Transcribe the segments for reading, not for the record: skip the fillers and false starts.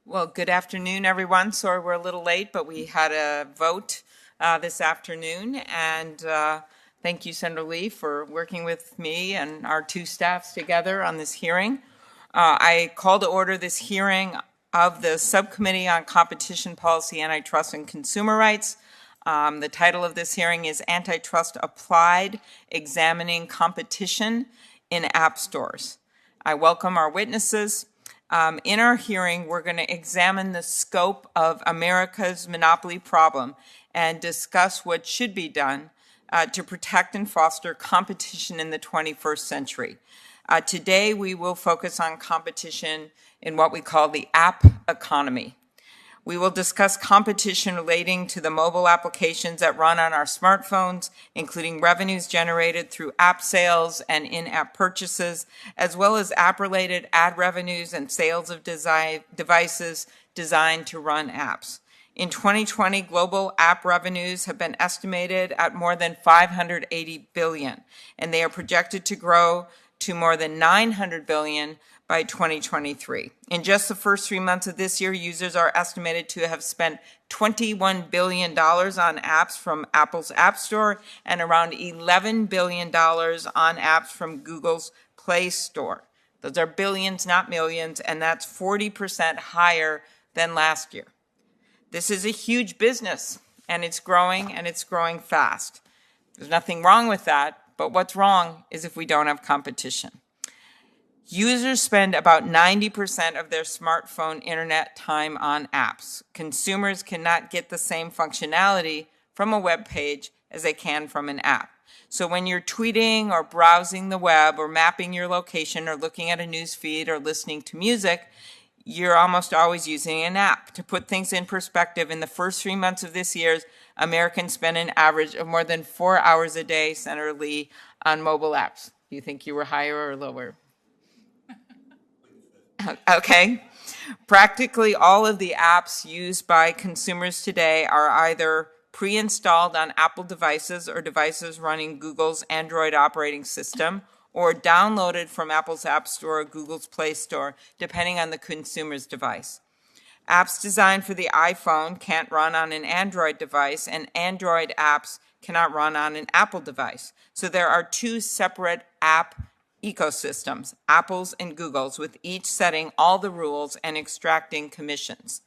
Well, good afternoon, everyone. Sorry we're a little late, but we had a vote this afternoon. And thank you, Senator Lee, for working with me and our two staffs together on this hearing. I call to order this hearing of the Subcommittee on Competition Policy, Antitrust, and Consumer Rights. The title of this hearing is Antitrust Applied, Examining Competition in App Stores. I welcome our witnesses. In our hearing, we're going to examine the scope of America's monopoly problem and discuss what should be done to protect and foster competition in the 21st century. Today, we will focus on competition in what we call the app economy. We will discuss competition relating to the mobile applications that run on our smartphones, including revenues generated through app sales and in-app purchases, as well as app-related ad revenues and sales of devices designed to run apps. In 2020, global app revenues have been estimated at more than $580 billion, and they are projected to grow to more than $900 billion by 2023. In just the first 3 months of this year, users are estimated to have spent $21 billion on apps from Apple's App Store and around $11 billion on apps from Google's Play Store. Those are billions, not millions, and that's 40% higher than last year. This is a huge business, and it's growing fast. There's nothing wrong with that, but what's wrong is if we don't have competition. Users spend about 90% of their smartphone internet time on apps. Consumers cannot get the same functionality from a web page as they can from an app. So when you're tweeting or browsing the web or mapping your location or looking at a news feed or listening to music, you're almost always using an app. To put things in perspective, in the first 3 months of this year, Americans spend an average of more than 4 hours a day, Senator Lee, on mobile apps. Do you think you were higher or lower? Okay. Practically all of the apps used by consumers today are either pre-installed on Apple devices or devices running Google's Android operating system, or downloaded from Apple's App Store or Google's Play Store, depending on the consumer's device. Apps designed for the iPhone can't run on an Android device, and Android apps cannot run on an Apple device. So there are two separate app ecosystems, Apple's and Google's, with each setting all the rules and extracting commissions.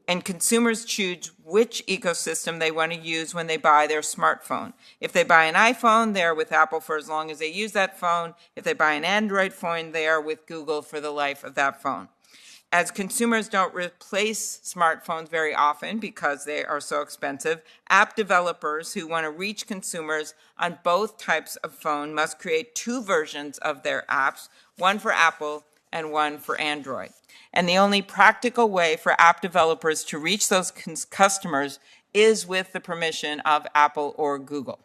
And consumers choose which ecosystem they want to use when they buy their smartphone. If they buy an iPhone, they're with Apple for as long as they use that phone. If they buy an Android phone, they are with Google for the life of that phone. As consumers don't replace smartphones very often because they are so expensive, app developers who want to reach consumers on both types of phone must create two versions of their apps, one for Apple and one for Android. And the only practical way for app developers to reach those customers is with the permission of Apple or Google.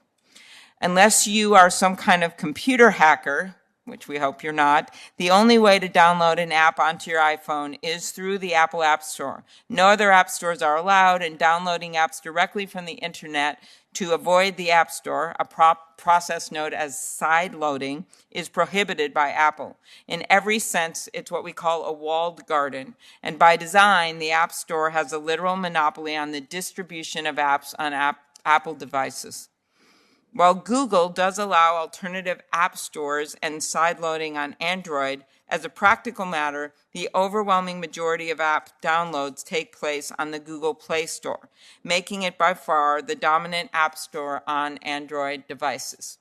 Unless you are some kind of computer hacker, which we hope you're not, the only way to download an app onto your iPhone is through the Apple App Store. No other app stores are allowed, and downloading apps directly from the internet to avoid the App Store, a process known as side loading, is prohibited by Apple. In every sense, it's what we call a walled garden, and by design, the App Store has a literal monopoly on the distribution of apps on Apple devices. While Google does allow alternative app stores and sideloading on Android, as a practical matter, the overwhelming majority of app downloads take place on the Google Play Store, making it by far the dominant app store on Android devices.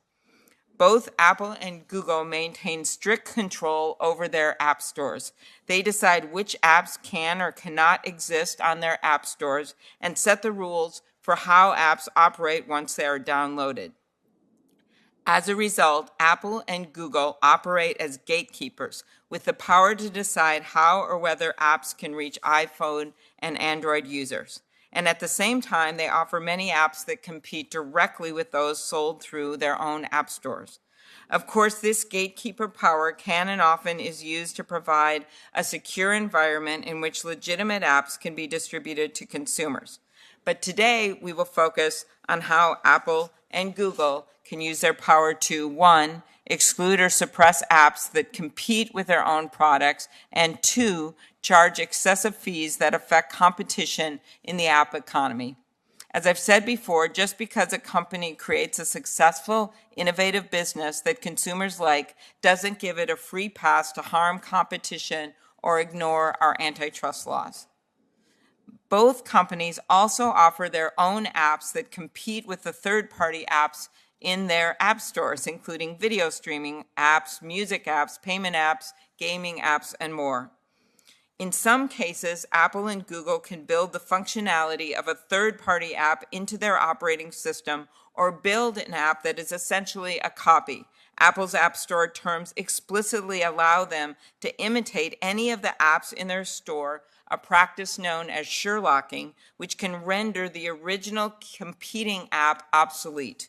Both Apple and Google maintain strict control over their app stores. They decide which apps can or cannot exist on their app stores and set the rules for how apps operate once they are downloaded. As a result, Apple and Google operate as gatekeepers with the power to decide how or whether apps can reach iPhone and Android users. And at the same time, they offer many apps that compete directly with those sold through their own app stores. Of course, this gatekeeper power can and often is used to provide a secure environment in which legitimate apps can be distributed to consumers. But today, we will focus on how Apple and Google can use their power to, 1, exclude or suppress apps that compete with their own products, and 2, charge excessive fees that affect competition in the app economy. As I've said before, just because a company creates a successful, innovative business that consumers like doesn't give it a free pass to harm competition or ignore our antitrust laws. Both companies also offer their own apps that compete with the third-party apps in their app stores, including video streaming apps, music apps, payment apps, gaming apps, and more. In some cases, Apple and Google can build the functionality of a third-party app into their operating system or build an app that is essentially a copy. Apple's App Store terms explicitly allow them to imitate any of the apps in their store, a practice known as Sherlocking, which can render the original competing app obsolete.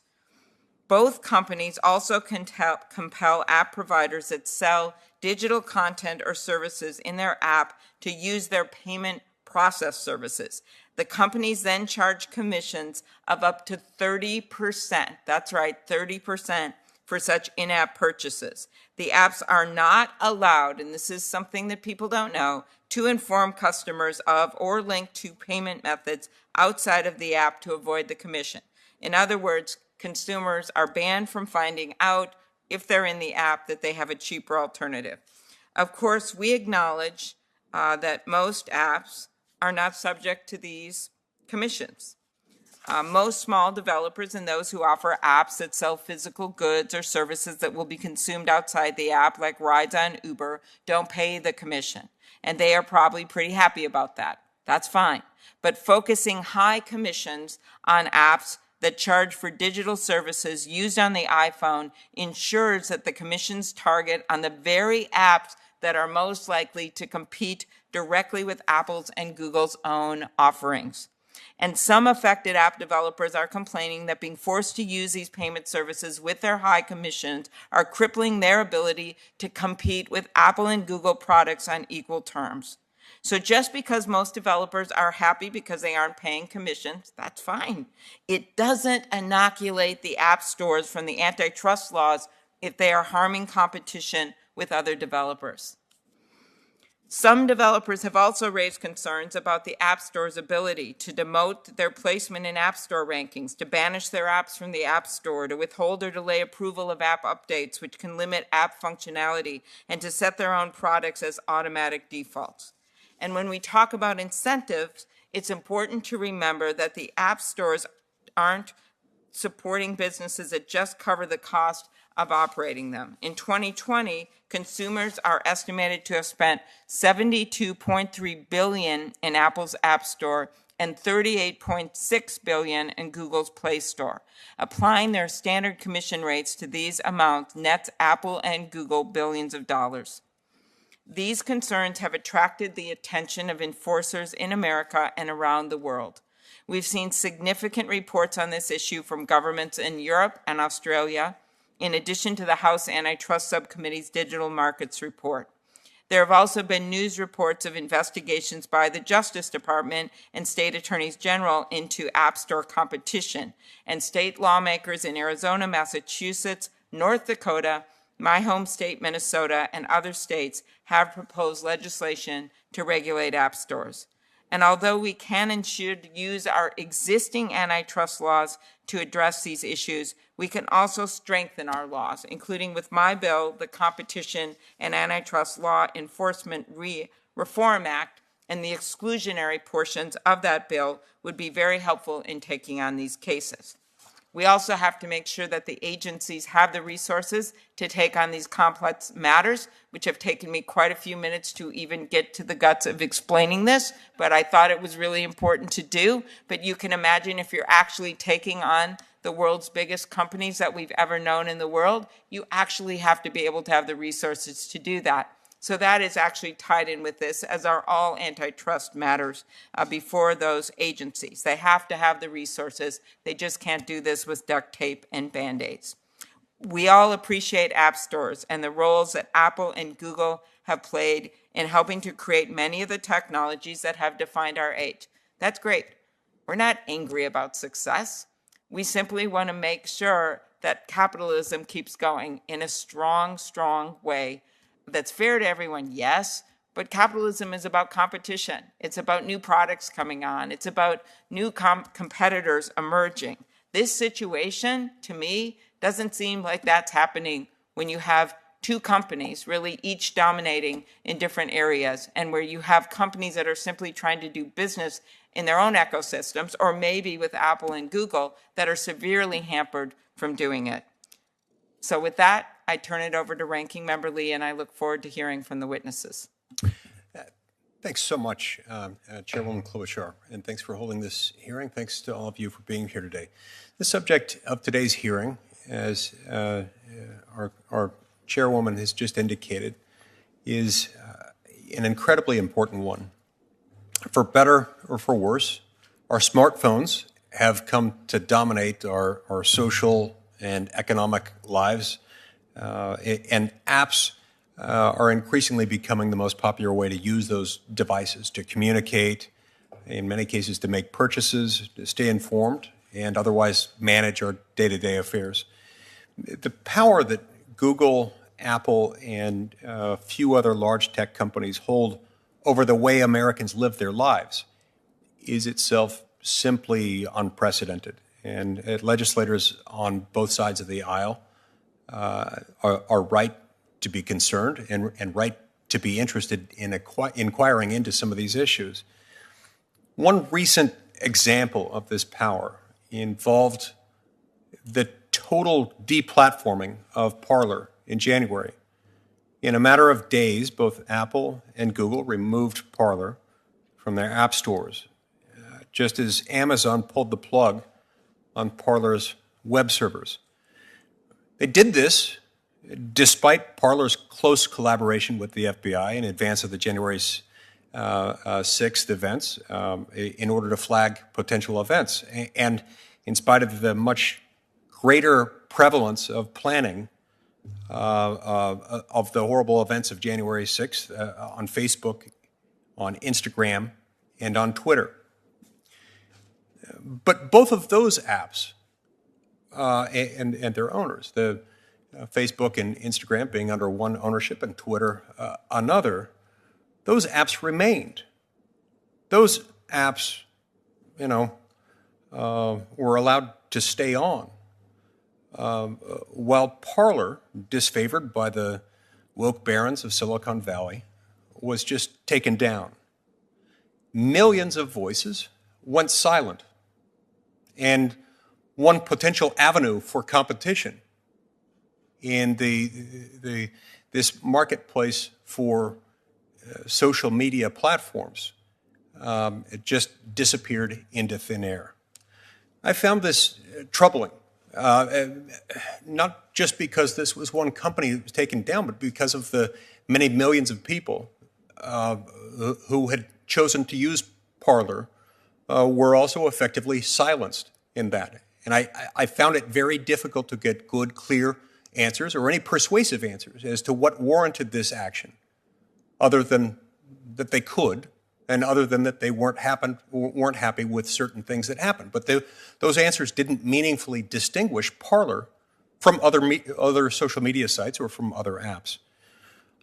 Both companies also compel app providers that sell digital content or services in their app to use their payment process services. The companies then charge commissions of up to 30%. That's right, 30% for such in-app purchases. The apps are not allowed, and this is something that people don't know, to inform customers of or link to payment methods outside of the app to avoid the commission. In other words, consumers are banned from finding out if they're in the app that they have a cheaper alternative. Of course, we acknowledge that most apps are not subject to these commissions. Most small developers and those who offer apps that sell physical goods or services that will be consumed outside the app, like rides on Uber, don't pay the commission. And they are probably pretty happy about that. That's fine. But focusing high commissions on apps that charge for digital services used on the iPhone ensures that the commissions target on the very apps that are most likely to compete directly with Apple's and Google's own offerings. And some affected app developers are complaining that being forced to use these payment services with their high commissions are crippling their ability to compete with Apple and Google products on equal terms. So just because most developers are happy because they aren't paying commissions, that's fine. It doesn't inoculate the app stores from the antitrust laws if they are harming competition with other developers. Some developers have also raised concerns about the App Store's ability to demote their placement in App Store rankings, to banish their apps from the App Store, to withhold or delay approval of app updates, which can limit app functionality, and to set their own products as automatic defaults. And when we talk about incentives, it's important to remember that the app stores aren't supporting businesses that just cover the cost of operating them. In 2020, consumers are estimated to have spent $72.3 billion in Apple's App Store and $38.6 billion in Google's Play Store. Applying their standard commission rates to these amounts nets Apple and Google billions of dollars. These concerns have attracted the attention of enforcers in America and around the world. We've seen significant reports on this issue from governments in Europe and Australia, in addition to the House Antitrust Subcommittee's Digital Markets Report. There have also been news reports of investigations by the Justice Department and state attorneys general into App Store competition, and state lawmakers in Arizona, Massachusetts, North Dakota, my home state, Minnesota, and other states have proposed legislation to regulate app stores. And although we can and should use our existing antitrust laws to address these issues, we can also strengthen our laws, including with my bill, the Competition and Antitrust Law Enforcement Reform Act, and the exclusionary portions of that bill would be very helpful in taking on these cases. We also have to make sure that the agencies have the resources to take on these complex matters, which have taken me quite a few minutes to even get to the guts of explaining this, but I thought it was really important to do. But you can imagine if you're actually taking on the world's biggest companies that we've ever known in the world, you actually have to be able to have the resources to do that. So that is actually tied in with this, as are all antitrust matters before those agencies. They have to have the resources. They just can't do this with duct tape and Band-Aids. We all appreciate app stores and the roles that Apple and Google have played in helping to create many of the technologies that have defined our age. That's great. We're not angry about success. We simply want to make sure that capitalism keeps going in a strong, strong way that's fair to everyone, yes, but capitalism is about competition. It's about new products coming on. It's about new competitors emerging. This situation, to me, doesn't seem like that's happening when you have two companies really each dominating in different areas, and where you have companies that are simply trying to do business in their own ecosystems, or maybe with Apple and Google, that are severely hampered from doing it. So with that, I turn it over to Ranking Member Lee, and I look forward to hearing from the witnesses. Thanks so much, Chairwoman Klobuchar, and thanks for holding this hearing. Thanks to all of you for being here today. The subject of today's hearing, as our Chairwoman has just indicated, is an incredibly important one. For better or for worse, our smartphones have come to dominate our social and economic lives, and apps are increasingly becoming the most popular way to use those devices to communicate, in many cases to make purchases, to stay informed, and otherwise manage our day-to-day affairs. The power that Google, Apple, and a few other large tech companies hold over the way Americans live their lives is itself simply unprecedented. And legislators on both sides of the aisle are right to be concerned and right to be interested in inquiring into some of these issues. One recent example of this power involved the total deplatforming of Parler in January. In a matter of days, both Apple and Google removed Parler from their app stores, just as Amazon pulled the plug on Parler's web servers. They did this despite Parler's close collaboration with the FBI in advance of the January 6th events in order to flag potential events, and in spite of the much greater prevalence of planning of the horrible events of January 6th on Facebook, on Instagram, and on Twitter. But both of those apps and their owners, the Facebook and Instagram being under one ownership and Twitter another, those apps remained. Those apps, were allowed to stay on. While Parler, disfavored by the woke barons of Silicon Valley, was just taken down. Millions of voices went silent, and one potential avenue for competition in this marketplace for social media platforms it just disappeared into thin air. I found this troubling, not just because this was one company that was taken down, but because of the many millions of people who had chosen to use Parler were also effectively silenced in that. And I found it very difficult to get good, clear answers or any persuasive answers as to what warranted this action, other than that they could, and other than that they weren't happy with certain things that happened. But those answers didn't meaningfully distinguish Parler from other social media sites or from other apps.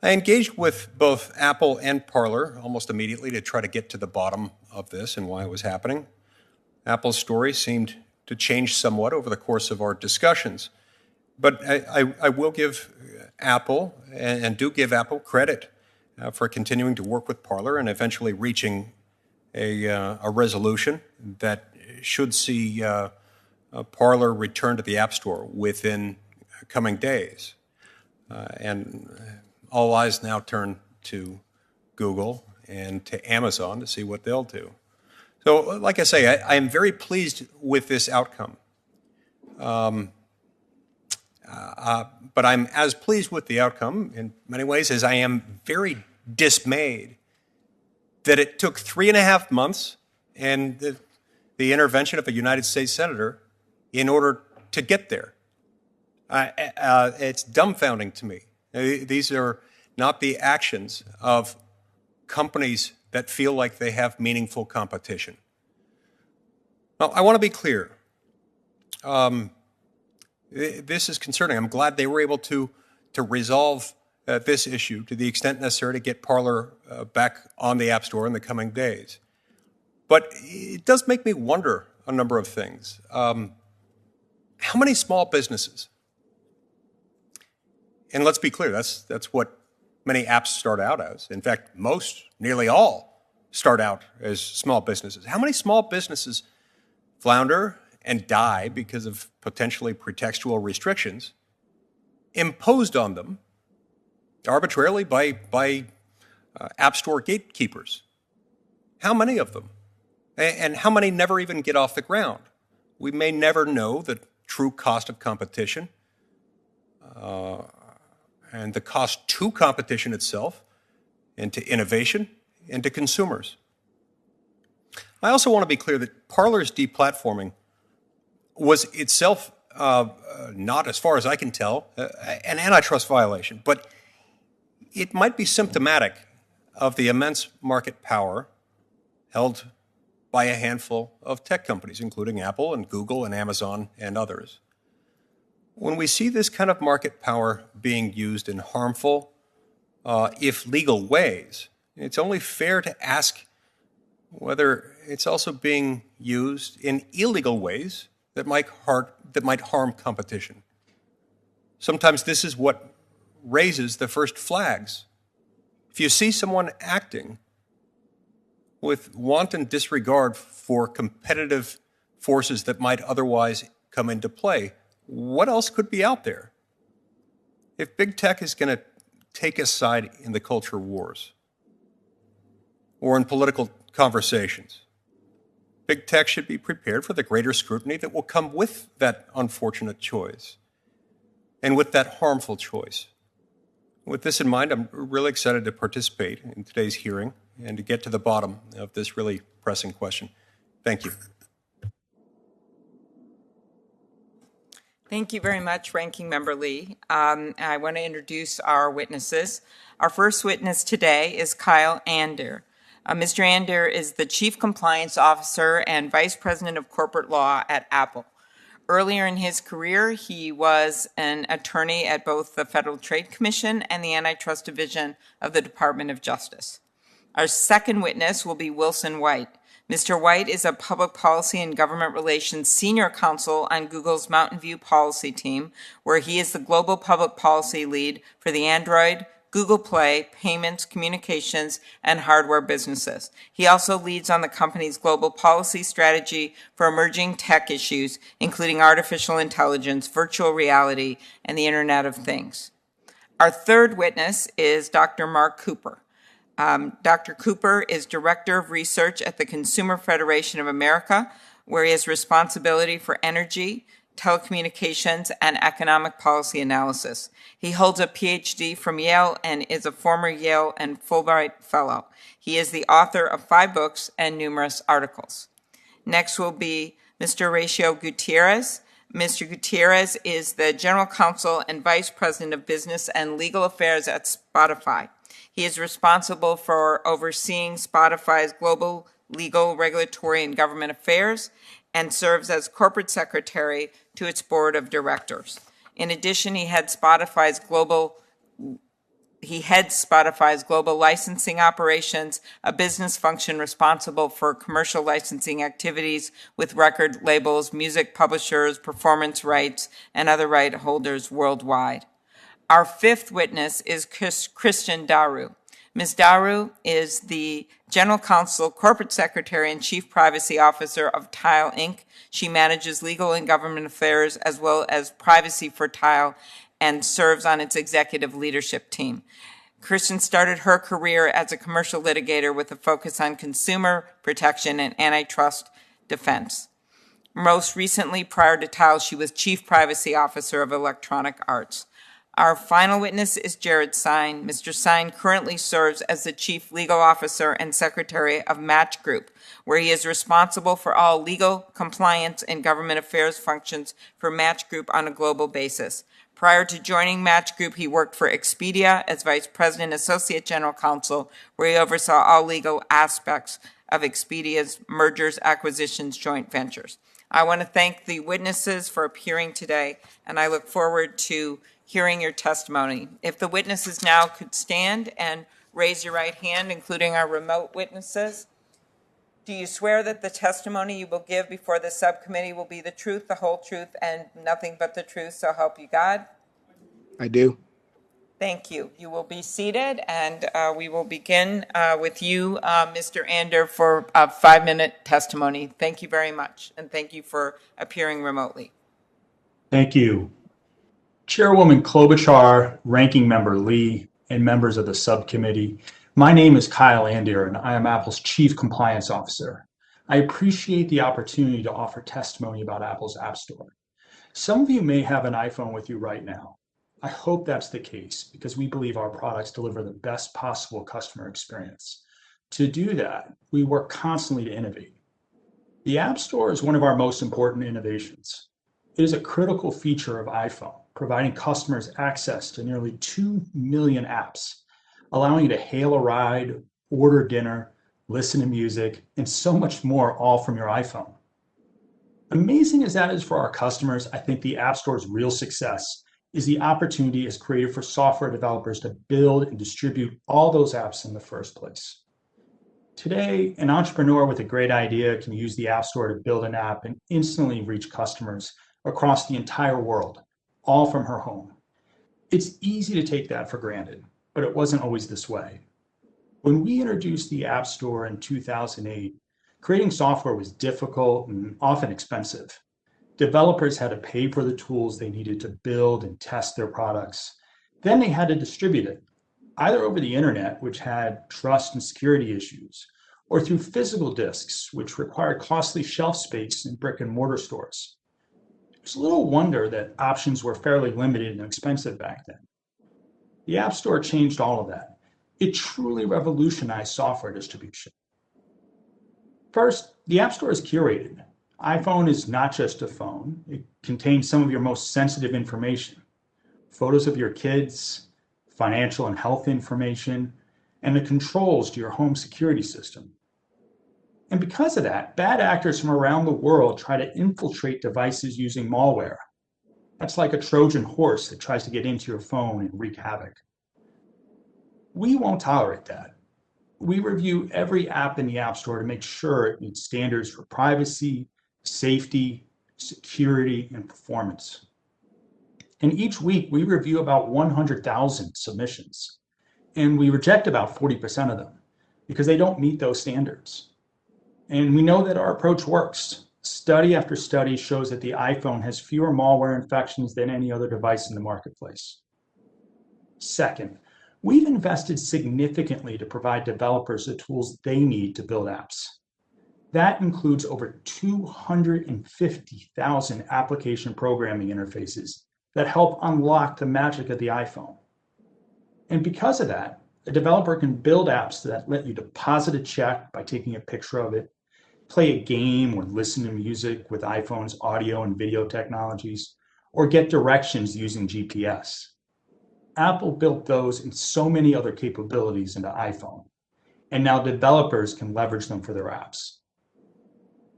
I engaged with both Apple and Parler almost immediately to try to get to the bottom of this and why it was happening. Apple's story seemed to change somewhat over the course of our discussions. But I will give Apple, and do give Apple credit for continuing to work with Parler and eventually reaching a resolution that should see Parler return to the App Store within coming days. And all eyes now turn to Google and to Amazon to see what they'll do. So, like I say, I am very pleased with this outcome. But I'm as pleased with the outcome in many ways as I am very dismayed that it took 3.5 months and the intervention of a United States senator in order to get there. It's dumbfounding to me. These are not the actions of companies that feel like they have meaningful competition. Now, I want to be clear. This is concerning. I'm glad they were able to resolve this issue to the extent necessary to get Parler back on the App Store in the coming days. But it does make me wonder a number of things. How many small businesses, and let's be clear, that's what many apps start out as. In fact, most, nearly all, start out as small businesses. How many small businesses flounder and die because of potentially pretextual restrictions imposed on them arbitrarily by App Store gatekeepers? How many of them? And how many never even get off the ground? We may never know the true cost of competition and the cost to competition itself and to innovation and to consumers. I also want to be clear that Parler's deplatforming was itself not, as far as I can tell, an antitrust violation, but it might be symptomatic of the immense market power held by a handful of tech companies, including Apple and Google and Amazon and others. When we see this kind of market power being used in harmful, if legal ways, it's only fair to ask whether it's also being used in illegal ways that might harm competition. Sometimes this is what raises the first flags. If you see someone acting with wanton disregard for competitive forces that might otherwise come into play, what else could be out there? If big tech is going to take a side in the culture wars or in political conversations, big tech should be prepared for the greater scrutiny that will come with that unfortunate choice and with that harmful choice. With this in mind, I'm really excited to participate in today's hearing and to get to the bottom of this really pressing question. Thank you. Thank you very much, Ranking Member Lee. I want to introduce our witnesses. Our first witness today is Kyle Ander. Mr. Ander is the Chief Compliance Officer and Vice President of Corporate Law at Apple. Earlier in his career, he was an attorney at both the Federal Trade Commission and the Antitrust Division of the Department of Justice. Our second witness will be Wilson White. Mr. White is a public policy and government relations senior counsel on Google's Mountain View policy team, where he is the global public policy lead for the Android, Google Play, payments, communications, and hardware businesses. He also leads on the company's global policy strategy for emerging tech issues, including artificial intelligence, virtual reality, and the Internet of Things. Our third witness is Dr. Mark Cooper. Dr. Cooper is Director of Research at the Consumer Federation of America, where he has responsibility for energy, telecommunications, and economic policy analysis. He holds a PhD from Yale and is a former Yale and Fulbright Fellow. He is the author of 5 books and numerous articles. Next will be Mr. Horacio Gutierrez. Mr. Gutierrez is the General Counsel and Vice President of Business and Legal Affairs at Spotify. He is responsible for overseeing Spotify's global legal, regulatory, and government affairs and serves as corporate secretary to its board of directors. In addition, he heads Spotify's global licensing operations, a business function responsible for commercial licensing activities with record labels, music publishers, performance rights, and other right holders worldwide. Our fifth witness is Christian Daru. Ms. Daru is the General Counsel, Corporate Secretary, and Chief Privacy Officer of Tile, Inc. She manages legal and government affairs as well as privacy for Tile and serves on its executive leadership team. Christian started her career as a commercial litigator with a focus on consumer protection and antitrust defense. Most recently, prior to Tile, she was Chief Privacy Officer of Electronic Arts. Our final witness is Jared Sine. Mr. Sine currently serves as the Chief Legal Officer and Secretary of Match Group, where he is responsible for all legal, compliance, and government affairs functions for Match Group on a global basis. Prior to joining Match Group, he worked for Expedia as Vice President Associate General Counsel, where he oversaw all legal aspects of Expedia's mergers, acquisitions, joint ventures. I want to thank the witnesses for appearing today, and I look forward to hearing your testimony. If the witnesses now could stand and raise your right hand, including our remote witnesses. Do you swear that the testimony you will give before the subcommittee will be the truth, the whole truth, and nothing but the truth, so help you God? I do. Thank you. You will be seated, and we will begin with you, Mr. Ander, for a 5-minute testimony. Thank you very much, and thank you for appearing remotely. Thank you. Chairwoman Klobuchar, Ranking Member Lee, and members of the subcommittee, my name is Kyle Ander, and I am Apple's Chief Compliance Officer. I appreciate the opportunity to offer testimony about Apple's App Store. Some of you may have an iPhone with you right now. I hope that's the case because we believe our products deliver the best possible customer experience. To do that, we work constantly to innovate. The App Store is one of our most important innovations. It is a critical feature of iPhone, providing customers access to nearly 2 million apps, allowing you to hail a ride, order dinner, listen to music, and so much more, all from your iPhone. Amazing as that is for our customers, I think the App Store's real success is the opportunity it's created for software developers to build and distribute all those apps in the first place. Today, an entrepreneur with a great idea can use the App Store to build an app and instantly reach customers across the entire world, all from her home. It's easy to take that for granted, but it wasn't always this way. When we introduced the App Store in 2008, creating software was difficult and often expensive. Developers had to pay for the tools they needed to build and test their products. Then they had to distribute it, either over the internet, which had trust and security issues, or through physical disks, which required costly shelf space in brick and mortar stores. It's little wonder that options were fairly limited and expensive back then. The App Store changed all of that. It truly revolutionized software distribution. First, the App Store is curated. iPhone is not just a phone. It contains some of your most sensitive information, photos of your kids, financial and health information, and the controls to your home security system. And because of that, bad actors from around the world try to infiltrate devices using malware. That's like a Trojan horse that tries to get into your phone and wreak havoc. We won't tolerate that. We review every app in the App Store to make sure it meets standards for privacy, safety, security, and performance. And each week, we review about 100,000 submissions, and we reject about 40% of them because they don't meet those standards. And we know that our approach works. Study after study shows that the iPhone has fewer malware infections than any other device in the marketplace. Second, we've invested significantly to provide developers the tools they need to build apps. That includes over 250,000 application programming interfaces that help unlock the magic of the iPhone. And because of that, a developer can build apps that let you deposit a check by taking a picture of it, play a game or listen to music with iPhone's audio and video technologies, or get directions using GPS. Apple built those and so many other capabilities into iPhone, and now developers can leverage them for their apps.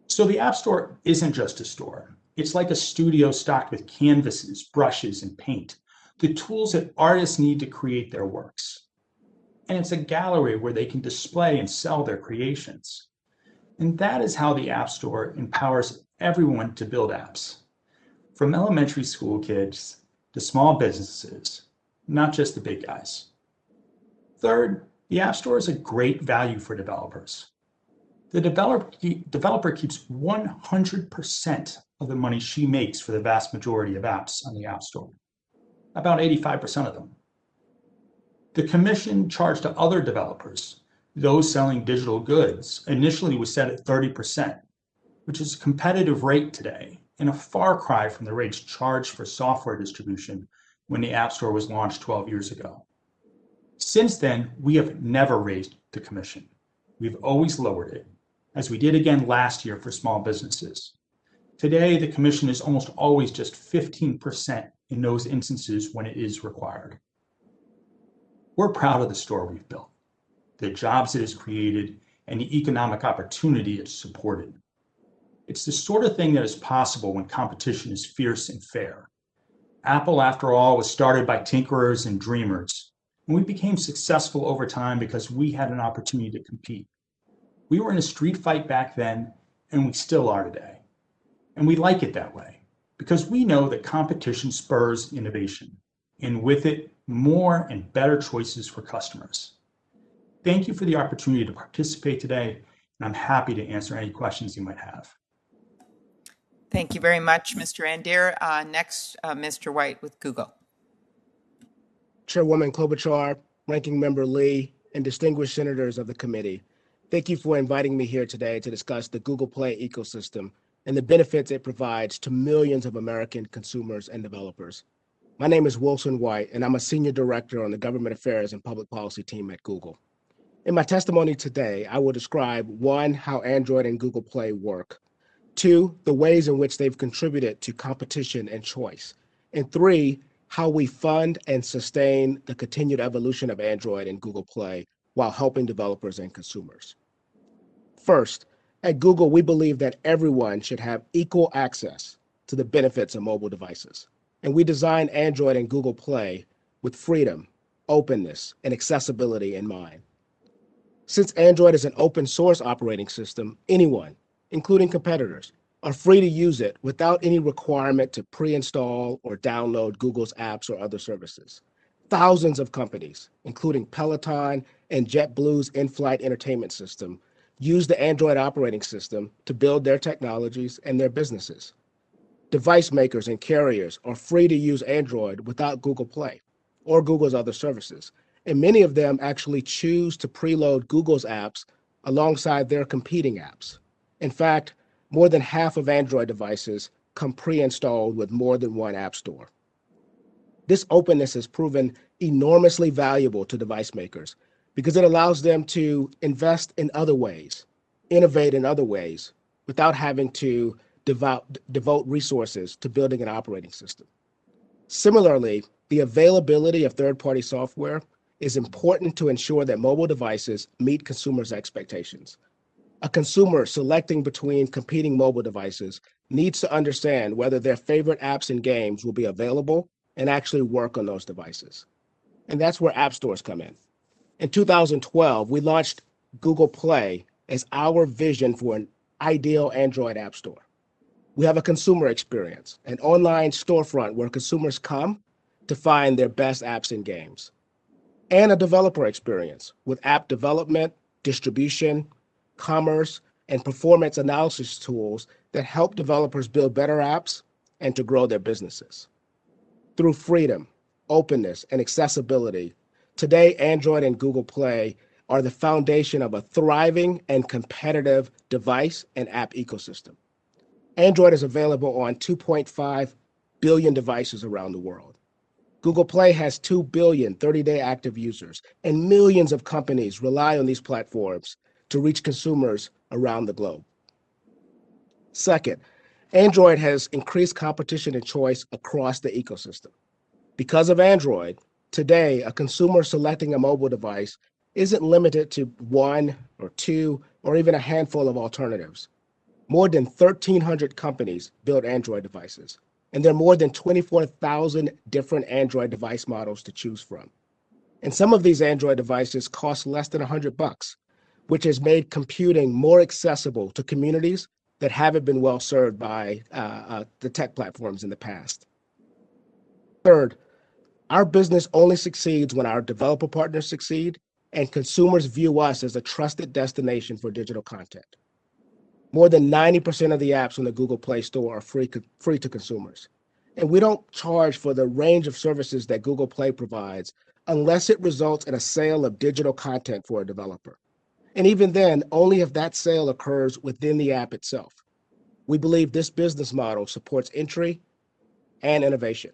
So the App Store isn't just a store. It's like a studio stocked with canvases, brushes, and paint, the tools that artists need to create their works. And it's a gallery where they can display and sell their creations. And that is how the App Store empowers everyone to build apps, from elementary school kids to small businesses, not just the big guys. Third, the App Store is a great value for developers. The developer keeps 100% of the money she makes for the vast majority of apps on the App Store, about 85% of them. The commission charged to other developers, those selling digital goods, initially was set at 30%, which is a competitive rate today and a far cry from the rates charged for software distribution when the App Store was launched 12 years ago. Since then, we have never raised the commission. We've always lowered it, as we did again last year for small businesses. Today, the commission is almost always just 15% in those instances when it is required. We're proud of the store we've built, the jobs it has created, and the economic opportunity it's supported. It's the sort of thing that is possible when competition is fierce and fair. Apple, after all, was started by tinkerers and dreamers, and we became successful over time because we had an opportunity to compete. We were in a street fight back then, and we still are today. And we like it that way because we know that competition spurs innovation, and with it, more and better choices for customers. Thank you for the opportunity to participate today, and I'm happy to answer any questions you might have. Thank you very much, Mr. Andir. Next, Mr. White with Google. Chairwoman Klobuchar, Ranking Member Lee, and distinguished senators of the committee, thank you for inviting me here today to discuss the Google Play ecosystem and the benefits it provides to millions of American consumers and developers. My name is Wilson White, and I'm a senior director on the Government Affairs and Public Policy team at Google. In my testimony today, I will describe 1, how Android and Google Play work, 2, the ways in which they've contributed to competition and choice, and 3, how we fund and sustain the continued evolution of Android and Google Play while helping developers and consumers. First, at Google, we believe that everyone should have equal access to the benefits of mobile devices. And we designed Android and Google Play with freedom, openness, and accessibility in mind. Since Android is an open source operating system, anyone, including competitors, are free to use it without any requirement to pre-install or download Google's apps or other services. Thousands of companies, including Peloton and JetBlue's in-flight entertainment system, use the Android operating system to build their technologies and their businesses. Device makers and carriers are free to use Android without Google Play or Google's other services, and many of them actually choose to preload Google's apps alongside their competing apps. In fact, more than half of Android devices come pre-installed with more than one app store. This openness has proven enormously valuable to device makers because it allows them to invest in other ways, innovate in other ways, without having to devote resources to building an operating system. Similarly, the availability of third-party software is important to ensure that mobile devices meet consumers' expectations. A consumer selecting between competing mobile devices needs to understand whether their favorite apps and games will be available and actually work on those devices. And that's where app stores come in. In 2012, we launched Google Play as our vision for an ideal Android app store. We have a consumer experience, an online storefront where consumers come to find their best apps and games, and a developer experience with app development, distribution, commerce, and performance analysis tools that help developers build better apps and to grow their businesses. Through freedom, openness, and accessibility, today Android and Google Play are the foundation of a thriving and competitive device and app ecosystem. Android is available on 2.5 billion devices around the world. Google Play has 2 billion 30-day active users, and millions of companies rely on these platforms to reach consumers around the globe. Second, Android has increased competition and choice across the ecosystem. Because of Android, today, a consumer selecting a mobile device isn't limited to 1 or 2 or even a handful of alternatives. More than 1,300 companies build Android devices, and there are more than 24,000 different Android device models to choose from. And some of these Android devices cost less than $100, which has made computing more accessible to communities that haven't been well served by the tech platforms in the past. Third, our business only succeeds when our developer partners succeed and consumers view us as a trusted destination for digital content. More than 90% of the apps on the Google Play Store are free to consumers. And we don't charge for the range of services that Google Play provides unless it results in a sale of digital content for a developer. And even then, only if that sale occurs within the app itself. We believe this business model supports entry and innovation.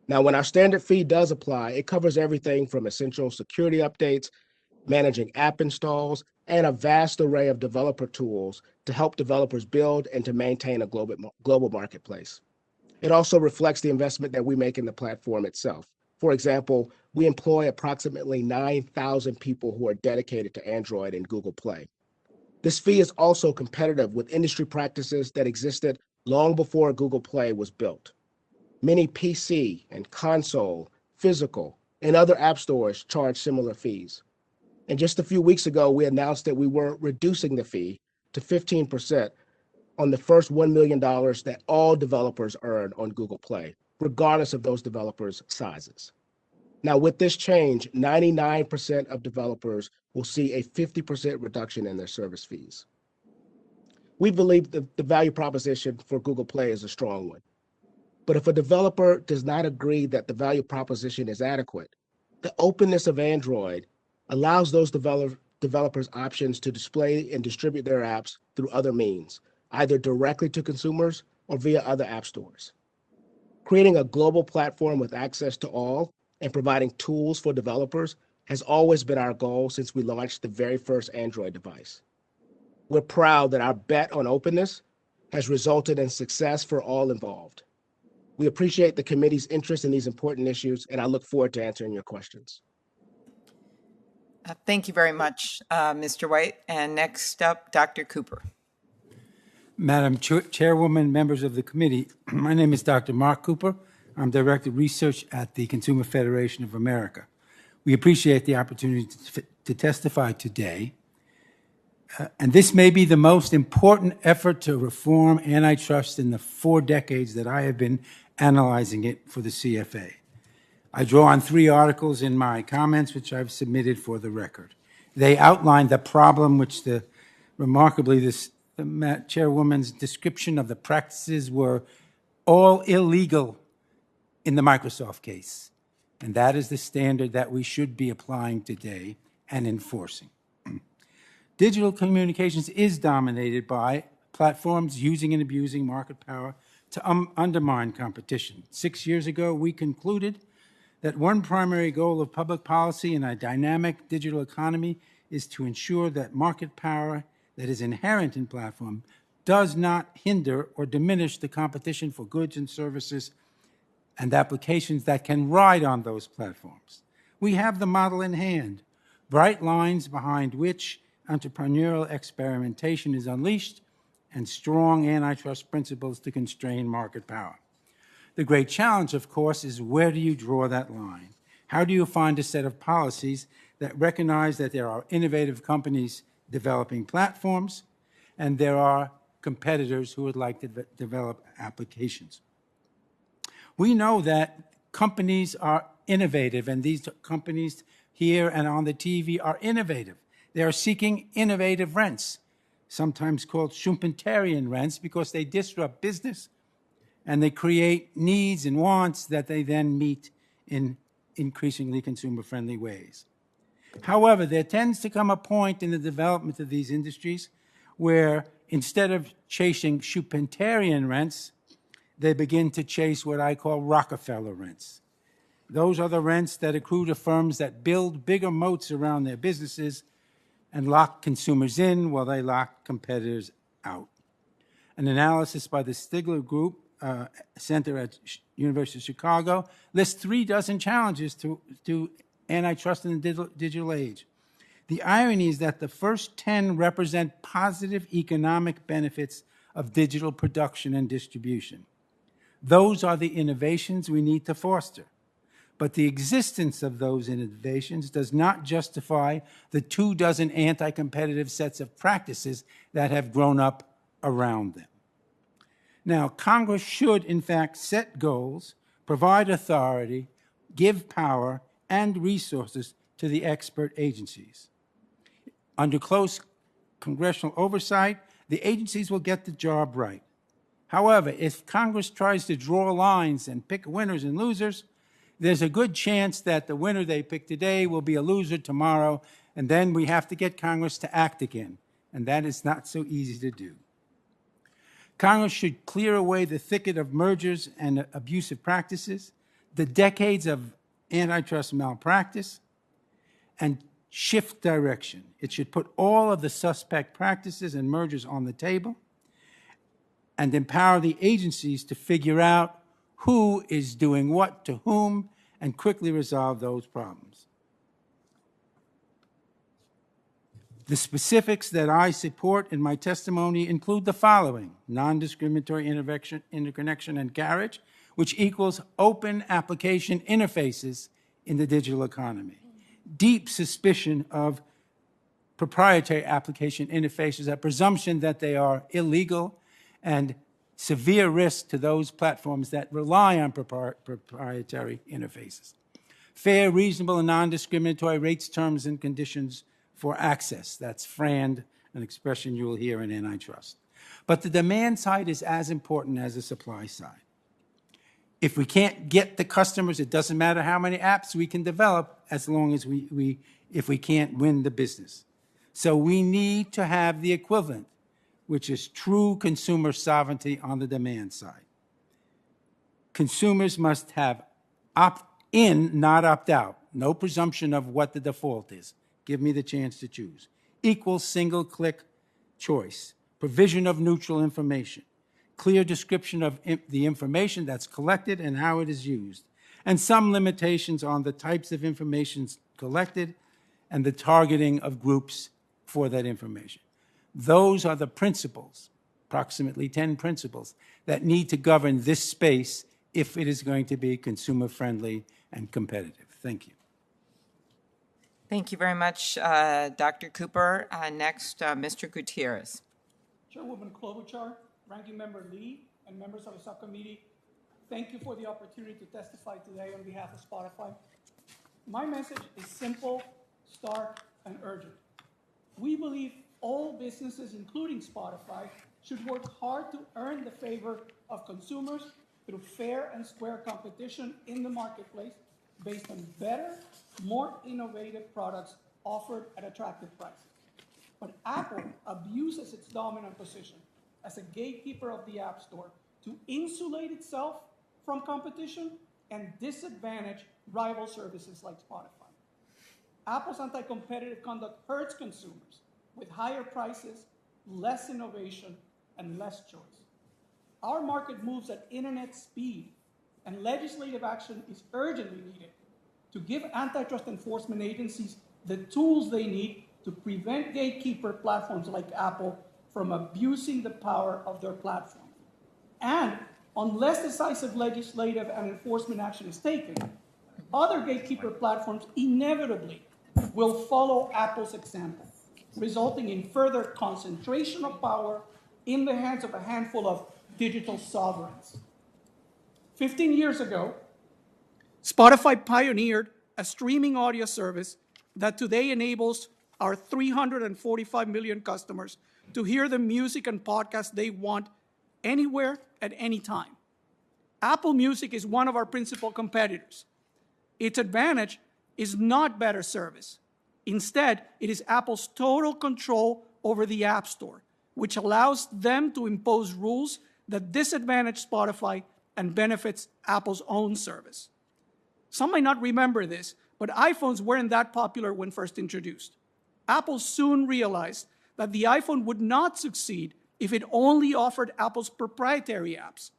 Now, when our standard fee does apply, it covers everything from essential security updates, managing app installs, and a vast array of developer tools to help developers build and to maintain a global marketplace. It also reflects the investment that we make in the platform itself. For example, we employ approximately 9,000 people who are dedicated to Android and Google Play. This fee is also competitive with industry practices that existed long before Google Play was built. Many PC and console, physical, and other app stores charge similar fees. And just a few weeks ago, we announced that we were reducing the fee to 15% on the first $1 million that all developers earn on Google Play, regardless of those developers' sizes. Now, with this change, 99% of developers will see a 50% reduction in their service fees. We believe the value proposition for Google Play is a strong one. But if a developer does not agree that the value proposition is adequate, the openness of Android allows those developers options to display and distribute their apps through other means, either directly to consumers or via other app stores. Creating a global platform with access to all and providing tools for developers has always been our goal since we launched the very first Android device. We're proud that our bet on openness has resulted in success for all involved. We appreciate the committee's interest in these important issues, and I look forward to answering your questions. Thank you very much, Mr. White. And next up, Dr. Cooper. Madam Chairwoman, members of the committee, my name is Dr. Mark Cooper. I'm Director of Research at the Consumer Federation of America. We appreciate the opportunity to testify today. And this may be the most important effort to reform antitrust in the 4 decades that I have been analyzing it for the CFA. I draw on 3 articles in my comments, which I've submitted for the record. They outline the problem, which remarkably, the chairwoman's description of the practices were all illegal in the Microsoft case. And that is the standard that we should be applying today and enforcing. Digital communications is dominated by platforms using and abusing market power to undermine competition. 6 years ago, we concluded that one primary goal of public policy in a dynamic digital economy is to ensure that market power that is inherent in platform does not hinder or diminish the competition for goods and services and applications that can ride on those platforms. We have the model in hand, bright lines behind which entrepreneurial experimentation is unleashed and strong antitrust principles to constrain market power. The great challenge, of course, is where do you draw that line? How do you find a set of policies that recognize that there are innovative companies developing platforms and there are competitors who would like to develop applications? We know that companies are innovative, and these companies here and on the TV are innovative. They are seeking innovative rents, sometimes called Schumpeterian rents, because they disrupt business and they create needs and wants that they then meet in increasingly consumer-friendly ways. However, there tends to come a point in the development of these industries where instead of chasing Schumpeterian rents, they begin to chase what I call Rockefeller rents. Those are the rents that accrue to firms that build bigger moats around their businesses and lock consumers in while they lock competitors out. An analysis by the Stigler Group Center at University of Chicago lists 36 challenges to antitrust in the digital age. The irony is that the first 10 represent positive economic benefits of digital production and distribution. Those are the innovations we need to foster. But the existence of those innovations does not justify the 24 anti-competitive sets of practices that have grown up around them. Now, Congress should, in fact, set goals, provide authority, give power and resources to the expert agencies. Under close congressional oversight, the agencies will get the job right. However, if Congress tries to draw lines and pick winners and losers, there's a good chance that the winner they pick today will be a loser tomorrow, and then we have to get Congress to act again, and that is not so easy to do. Congress should clear away the thicket of mergers and abusive practices, the decades of antitrust malpractice, and shift direction. It should put all of the suspect practices and mergers on the table and empower the agencies to figure out who is doing what to whom and quickly resolve those problems. The specifics that I support in my testimony include the following: non-discriminatory interconnection and carriage, which equals open application interfaces in the digital economy. Deep suspicion of proprietary application interfaces, a presumption that they are illegal, and severe risk to those platforms that rely on proprietary interfaces. Fair, reasonable, and non-discriminatory rates, terms, and conditions for access. That's FRAND, an expression you will hear in antitrust. But the demand side is as important as the supply side. If we can't get the customers, it doesn't matter how many apps we can develop as long as if we can't win the business. So we need to have the equivalent, which is true consumer sovereignty on the demand side. Consumers must have opt-in, not opt-out. No presumption of what the default is. Give me the chance to choose. Equal single-click choice. Provision of neutral information. Clear description of the information that's collected and how it is used. And some limitations on the types of information collected and the targeting of groups for that information. Those are the principles, approximately 10 principles, that need to govern this space if it is going to be consumer-friendly and competitive. Thank you. Thank you very much, Dr. Cooper. Next, Mr. Gutierrez. Chairwoman Klobuchar, Ranking Member Lee, and members of the subcommittee, thank you for the opportunity to testify today on behalf of Spotify. My message is simple, stark, and urgent. We believe all businesses, including Spotify, should work hard to earn the favor of consumers through fair and square competition in the marketplace based on better, more innovative products offered at attractive prices. But Apple abuses its dominant position as a gatekeeper of the App Store to insulate itself from competition and disadvantage rival services like Spotify. Apple's anti-competitive conduct hurts consumers with higher prices, less innovation, and less choice. Our market moves at internet speed, and legislative action is urgently needed to give antitrust enforcement agencies the tools they need to prevent gatekeeper platforms like Apple from abusing the power of their platform. And unless decisive legislative and enforcement action is taken, other gatekeeper platforms inevitably will follow Apple's example, resulting in further concentration of power in the hands of a handful of digital sovereigns. 15 years ago, Spotify pioneered a streaming audio service that today enables our 345 million customers to hear the music and podcasts they want anywhere at any time. Apple Music is one of our principal competitors. Its advantage is not better service. Instead, it is Apple's total control over the App Store, which allows them to impose rules that disadvantage Spotify and benefits Apple's own service. Some might not remember this, but iPhones weren't that popular when first introduced. Apple soon realized that the iPhone would not succeed if it only offered Apple's proprietary apps,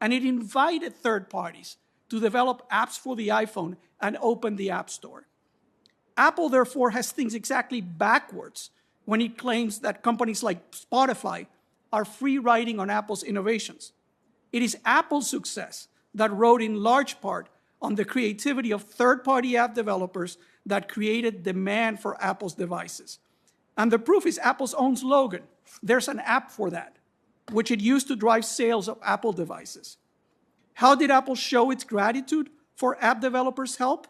and it invited third parties to develop apps for the iPhone and open the App Store. Apple, therefore, has things exactly backwards when it claims that companies like Spotify are free riding on Apple's innovations. It is Apple's success that rode in large part on the creativity of third-party app developers that created demand for Apple's devices. And the proof is Apple's own slogan. There's an app for that, which it used to drive sales of Apple devices. How did Apple show its gratitude for app developers' help?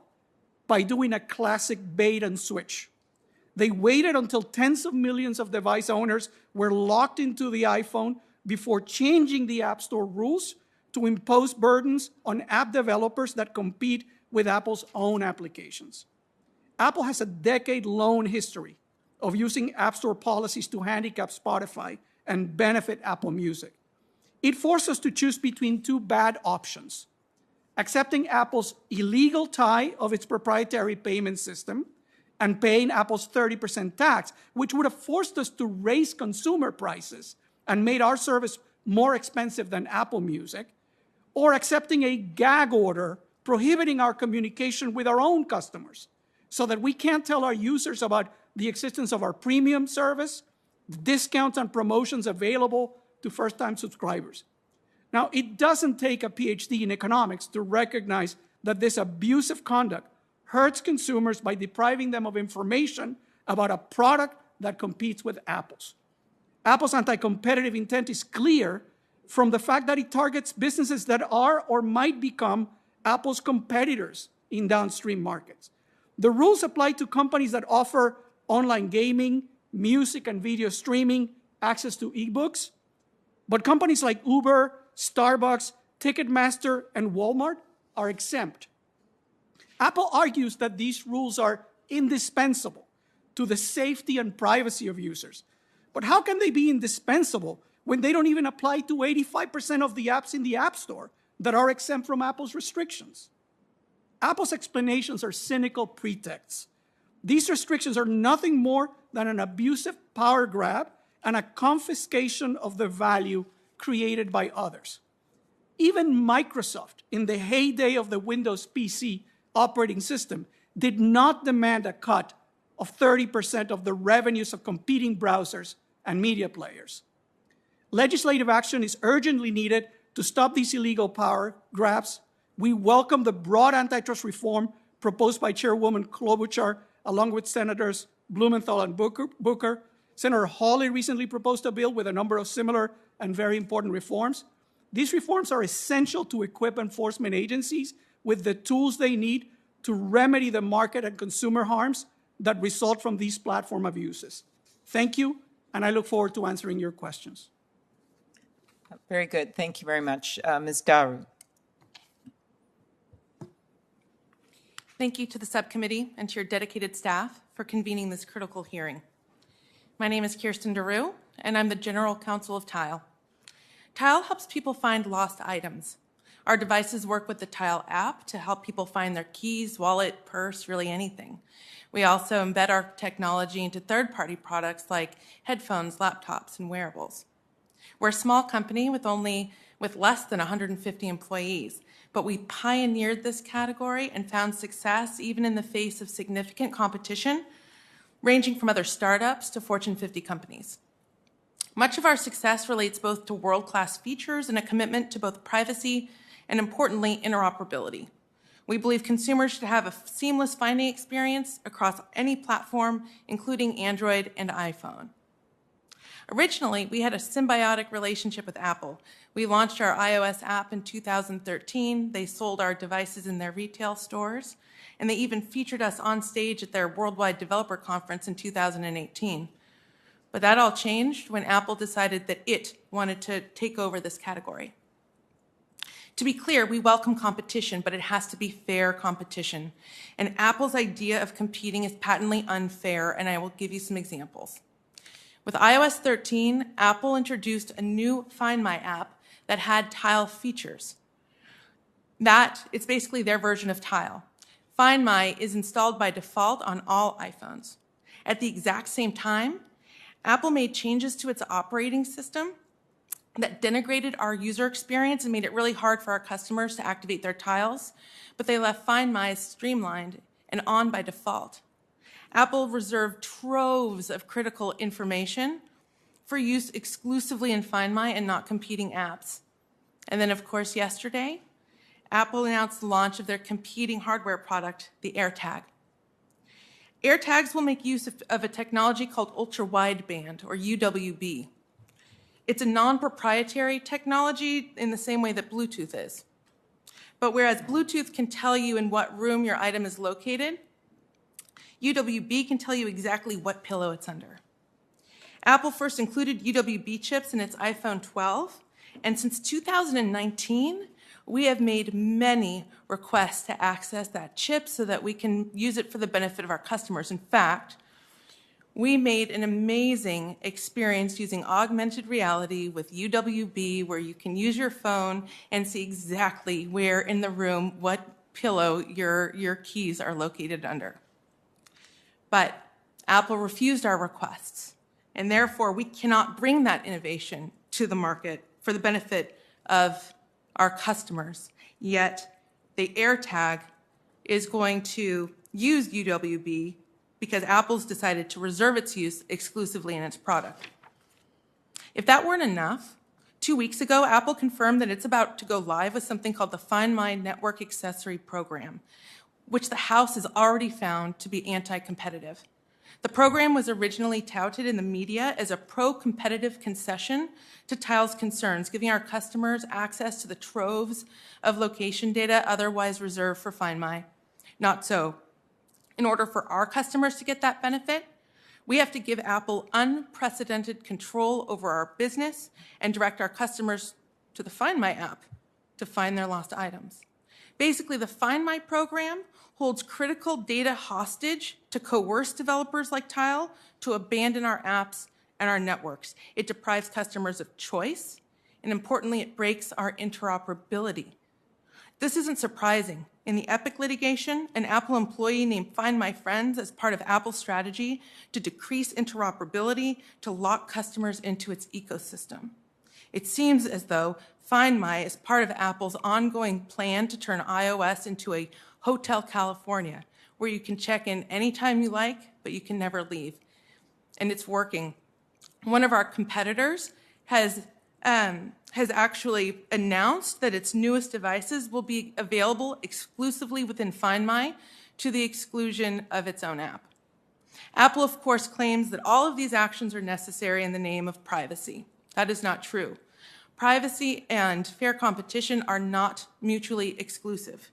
By doing a classic bait and switch. They waited until tens of millions of device owners were locked into the iPhone before changing the App Store rules to impose burdens on app developers that compete with Apple's own applications. Apple has a decade-long history of using App Store policies to handicap Spotify and benefit Apple Music. It forced us to choose between two bad options: accepting Apple's illegal tie of its proprietary payment system and paying Apple's 30% tax, which would have forced us to raise consumer prices and made our service more expensive than Apple Music, or accepting a gag order prohibiting our communication with our own customers so that we can't tell our users about the existence of our premium service, the discounts and promotions available to first-time subscribers. Now, it doesn't take a PhD in economics to recognize that this abusive conduct hurts consumers by depriving them of information about a product that competes with Apple's. Apple's anti-competitive intent is clear from the fact that it targets businesses that are or might become Apple's competitors in downstream markets. The rules apply to companies that offer online gaming, music and video streaming, access to ebooks, but companies like Uber, Starbucks, Ticketmaster, and Walmart are exempt. Apple argues that these rules are indispensable to the safety and privacy of users. But how can they be indispensable when they don't even apply to 85% of the apps in the App Store that are exempt from Apple's restrictions? Apple's explanations are cynical pretexts. These restrictions are nothing more than an abusive power grab and a confiscation of the value created by others. Even Microsoft, in the heyday of the Windows PC operating system, did not demand a cut of 30% of the revenues of competing browsers and media players. Legislative action is urgently needed to stop these illegal power grabs. We welcome the broad antitrust reform proposed by Chairwoman Klobuchar, along with Senators Blumenthal and Booker. Senator Hawley recently proposed a bill with a number of similar and very important reforms. These reforms are essential to equip enforcement agencies with the tools they need to remedy the market and consumer harms that result from these platform abuses. Thank you, and I look forward to answering your questions. Very good. Thank you very much. Ms. Daru. Thank you to the subcommittee and to your dedicated staff for convening this critical hearing. My name is Kirsten Daru, and I'm the General Counsel of Tile. Tile helps people find lost items. Our devices work with the Tile app to help people find their keys, wallet, purse, really anything. We also embed our technology into third-party products like headphones, laptops, and wearables. We're a small company with less than 150 employees, but we pioneered this category and found success even in the face of significant competition, ranging from other startups to Fortune 50 companies. Much of our success relates both to world-class features and a commitment to both privacy and, importantly, interoperability. We believe consumers should have a seamless finding experience across any platform, including Android and iPhone. Originally, we had a symbiotic relationship with Apple. We launched our iOS app in 2013. They sold our devices in their retail stores, and they even featured us on stage at their Worldwide Developer Conference in 2018. But that all changed when Apple decided that it wanted to take over this category. To be clear, we welcome competition, but it has to be fair competition. And Apple's idea of competing is patently unfair, and I will give you some examples. With iOS 13, Apple introduced a new Find My app that had Tile features. It's basically their version of Tile. Find My is installed by default on all iPhones. At the exact same time, Apple made changes to its operating system that denigrated our user experience and made it really hard for our customers to activate their Tiles, but they left Find My streamlined and on by default. Apple reserved troves of critical information for use exclusively in Find My and not competing apps. And then, of course, yesterday, Apple announced the launch of their competing hardware product, the AirTag. AirTags will make use of a technology called ultra-wideband, or UWB. It's a non-proprietary technology in the same way that Bluetooth is. But whereas Bluetooth can tell you in what room your item is located, UWB can tell you exactly what pillow it's under. Apple first included UWB chips in its iPhone 12, and since 2019, we have made many requests to access that chip so that we can use it for the benefit of our customers. In fact, we made an amazing experience using augmented reality with UWB, where you can use your phone and see exactly where in the room, what pillow your keys are located under. But Apple refused our requests, and therefore we cannot bring that innovation to the market for the benefit of our customers. Yet the AirTag is going to use UWB because Apple's decided to reserve its use exclusively in its product. If that weren't enough, 2 weeks ago, Apple confirmed that it's about to go live with something called the Find My Network Accessory Program, which the House has already found to be anti-competitive. The program was originally touted in the media as a pro-competitive concession to Tile's concerns, giving our customers access to the troves of location data otherwise reserved for Find My. Not so. In order for our customers to get that benefit, we have to give Apple unprecedented control over our business and direct our customers to the Find My app to find their lost items. Basically, the Find My program holds critical data hostage to coerce developers like Tile to abandon our apps and our networks. It deprives customers of choice, and importantly, it breaks our interoperability. This isn't surprising. In the Epic litigation, an Apple employee named Find My Friends as part of Apple's strategy to decrease interoperability to lock customers into its ecosystem. It seems as though Find My is part of Apple's ongoing plan to turn iOS into a Hotel California, where you can check in anytime you like, but you can never leave. And it's working. One of our competitors has actually announced that its newest devices will be available exclusively within Find My to the exclusion of its own app. Apple, of course, claims that all of these actions are necessary in the name of privacy. That is not true. Privacy and fair competition are not mutually exclusive.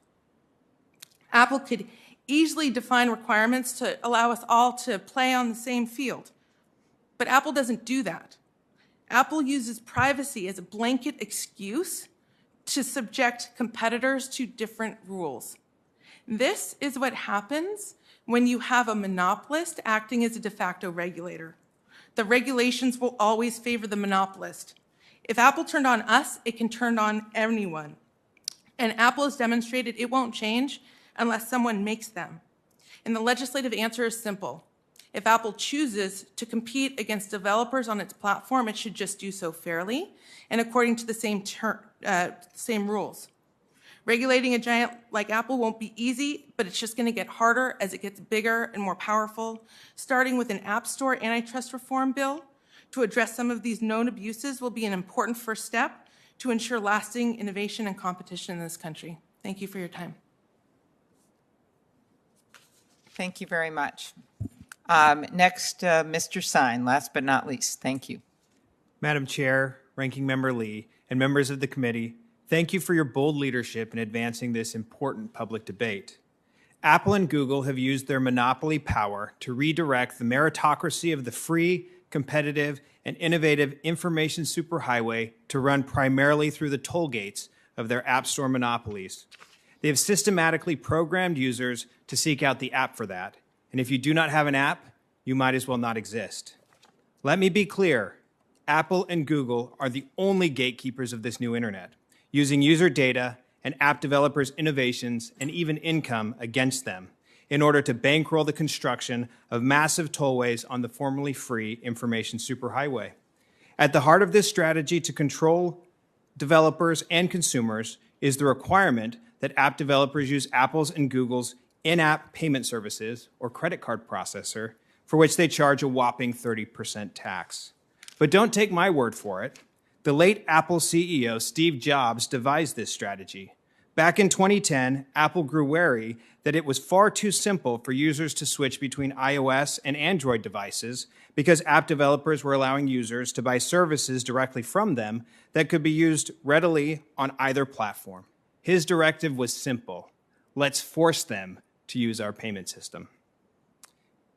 Apple could easily define requirements to allow us all to play on the same field, but Apple doesn't do that. Apple uses privacy as a blanket excuse to subject competitors to different rules. This is what happens when you have a monopolist acting as a de facto regulator. The regulations will always favor the monopolist. If Apple turned on us, it can turn on anyone. And Apple has demonstrated it won't change unless someone makes them. And the legislative answer is simple. If Apple chooses to compete against developers on its platform, it should just do so fairly and according to the same rules. Regulating a giant like Apple won't be easy, but it's just going to get harder as it gets bigger and more powerful, starting with an App Store antitrust reform bill. To address some of these known abuses will be an important first step to ensure lasting innovation and competition in this country. Thank you for your time. Thank you very much. Next, Mr. Sine, last but not least. Thank you. Madam Chair, Ranking Member Lee, and members of the committee, thank you for your bold leadership in advancing this important public debate. Apple and Google have used their monopoly power to redirect the meritocracy of the free, competitive, and innovative information superhighway to run primarily through the toll gates of their App Store monopolies. They have systematically programmed users to seek out the app for that. And if you do not have an app, you might as well not exist. Let me be clear. Apple and Google are the only gatekeepers of this new internet, using user data and app developers' innovations and even income against them in order to bankroll the construction of massive tollways on the formerly free information superhighway. At the heart of this strategy to control developers and consumers is the requirement that app developers use Apple's and Google's in-app payment services or credit card processor, for which they charge a whopping 30% tax. But don't take my word for it. The late Apple CEO, Steve Jobs, devised this strategy. Back in 2010, Apple grew wary that it was far too simple for users to switch between iOS and Android devices because app developers were allowing users to buy services directly from them that could be used readily on either platform. His directive was simple. Let's force them to use our payment system.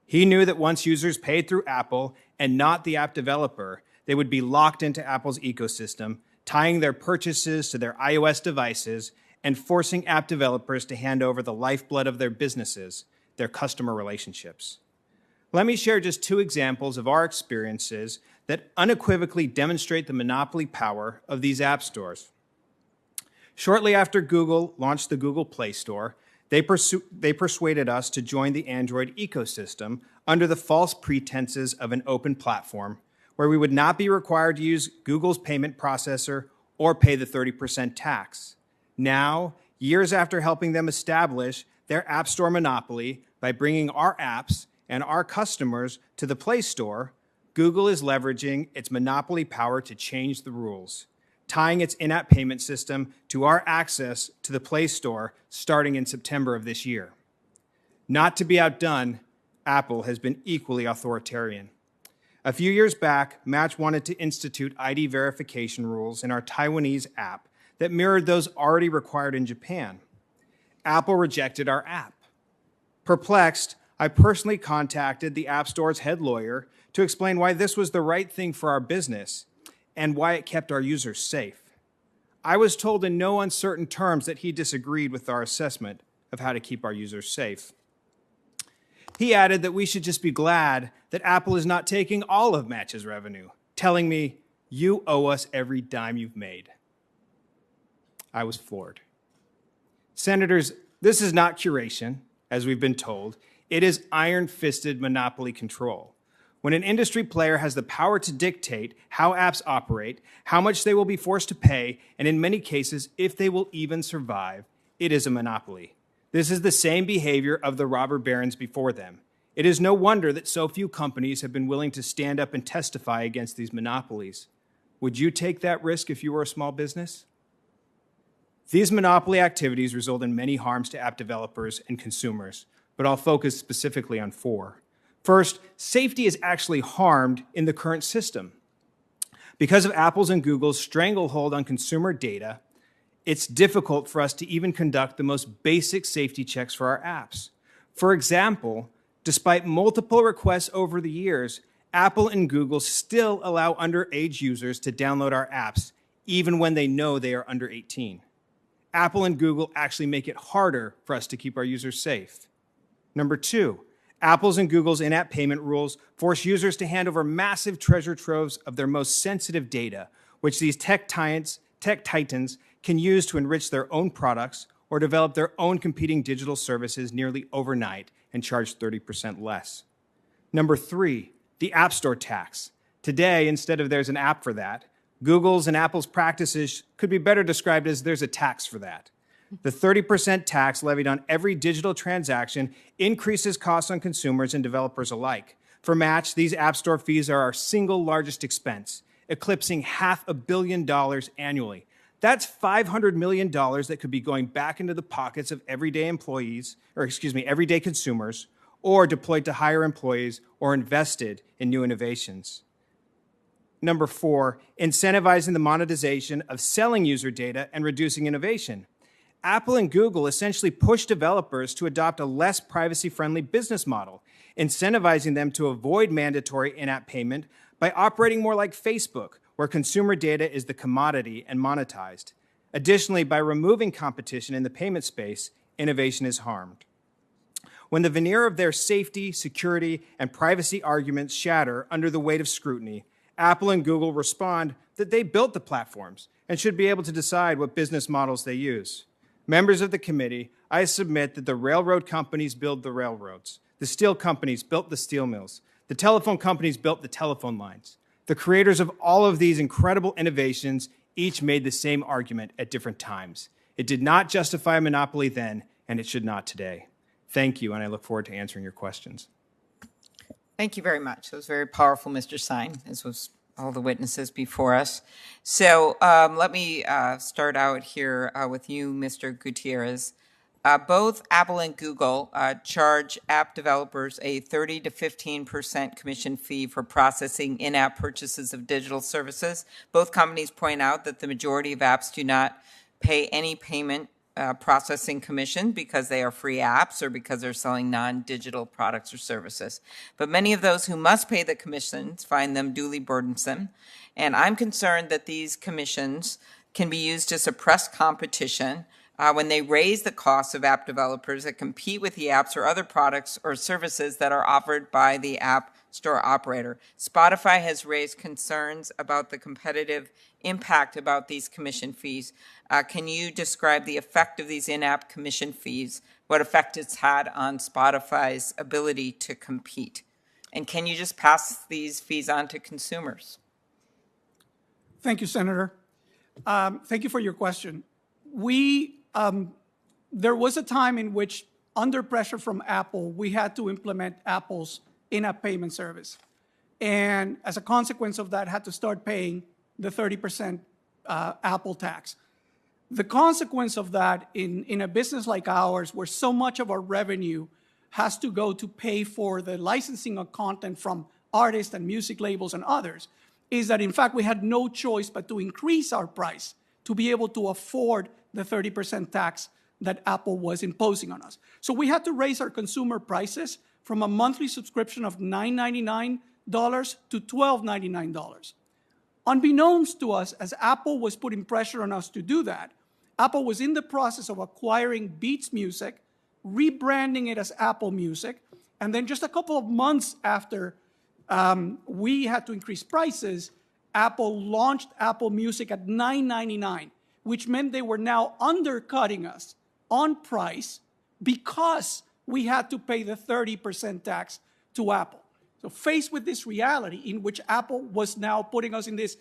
He knew that once users paid through Apple and not the app developer, they would be locked into Apple's ecosystem, tying their purchases to their iOS devices and forcing app developers to hand over the lifeblood of their businesses, their customer relationships. Let me share just two examples of our experiences that unequivocally demonstrate the monopoly power of these app stores. Shortly after Google launched the Google Play Store, they persuaded us to join the Android ecosystem under the false pretenses of an open platform where we would not be required to use Google's payment processor or pay the 30% tax. Now, years after helping them establish their App Store monopoly by bringing our apps and our customers to the Play Store, Google is leveraging its monopoly power to change the rules, tying its in-app payment system to our access to the Play Store starting in September of this year. Not to be outdone, Apple has been equally authoritarian. A few years back, Match wanted to institute ID verification rules in our Taiwanese app that mirrored those already required in Japan. Apple rejected our app. Perplexed, I personally contacted the App Store's head lawyer to explain why this was the right thing for our business and why it kept our users safe. I was told in no uncertain terms that he disagreed with our assessment of how to keep our users safe. He added that we should just be glad that Apple is not taking all of Match's revenue, telling me, "You owe us every dime you've made." I was floored. Senators, this is not curation, as we've been told. It is iron-fisted monopoly control. When an industry player has the power to dictate how apps operate, how much they will be forced to pay, and in many cases, if they will even survive, it is a monopoly. This is the same behavior of the robber barons before them. It is no wonder that so few companies have been willing to stand up and testify against these monopolies. Would you take that risk if you were a small business? These monopoly activities result in many harms to app developers and consumers, but I'll focus specifically on 4. First, safety is actually harmed in the current system. Because of Apple's and Google's stranglehold on consumer data, it's difficult for us to even conduct the most basic safety checks for our apps. For example, despite multiple requests over the years, Apple and Google still allow underage users to download our apps, even when they know they are under 18. Apple and Google actually make it harder for us to keep our users safe. Number 2, Apple's and Google's in-app payment rules force users to hand over massive treasure troves of their most sensitive data, which these tech titans can use to enrich their own products or develop their own competing digital services nearly overnight and charge 30% less. Number 3, the App Store tax. Today, instead of there's an app for that, Google's and Apple's practices could be better described as there's a tax for that. The 30% tax levied on every digital transaction increases costs on consumers and developers alike. For Match, these App Store fees are our single largest expense, eclipsing $500 million annually. That's $500 million that could be going back into the pockets of everyday consumers, or deployed to hire employees or invested in new innovations. Number 4, incentivizing the monetization of selling user data and reducing innovation. Apple and Google essentially push developers to adopt a less privacy-friendly business model, incentivizing them to avoid mandatory in-app payment by operating more like Facebook, where consumer data is the commodity and monetized. Additionally, by removing competition in the payment space, innovation is harmed. When the veneer of their safety, security, and privacy arguments shatter under the weight of scrutiny, Apple and Google respond that they built the platforms and should be able to decide what business models they use. Members of the committee, I submit that the railroad companies build the railroads. The steel companies built the steel mills. The telephone companies built the telephone lines. The creators of all of these incredible innovations each made the same argument at different times. It did not justify a monopoly then, and it should not today. Thank you, and I look forward to answering your questions. Thank you very much. That was very powerful, Mr. Stein, as was all the witnesses before us. So let me start out here with you, Mr. Gutierrez. Both Apple and Google charge app developers a 30 to 15% commission fee for processing in-app purchases of digital services. Both companies point out that the majority of apps do not pay any payment processing commission because they are free apps or because they're selling non-digital products or services. But many of those who must pay the commissions find them duly burdensome. And I'm concerned that these commissions can be used to suppress competition when they raise the costs of app developers that compete with the apps or other products or services that are offered by the app store operator. Spotify has raised concerns about the competitive impact about these commission fees. Can you describe the effect of these in-app commission fees, what effect it's had on Spotify's ability to compete? And can you just pass these fees on to consumers? Thank you, Senator. Thank you for your question. There was a time in which under pressure from Apple, we had to implement Apple's in-app payment service. And as a consequence of that, had to start paying the 30% Apple tax. The consequence of that in a business like ours, where so much of our revenue has to go to pay for the licensing of content from artists and music labels and others, is that in fact we had no choice but to increase our price to be able to afford the 30% tax that Apple was imposing on us. So we had to raise our consumer prices from a monthly subscription of $9.99 to $12.99. Unbeknownst to us, as Apple was putting pressure on us to do that, Apple was in the process of acquiring Beats Music, rebranding it as Apple Music, and then just a couple of months after we had to increase prices, Apple launched Apple Music at $9.99, which meant they were now undercutting us on price because we had to pay the 30% tax to Apple. So faced with this reality in which Apple was now putting us in this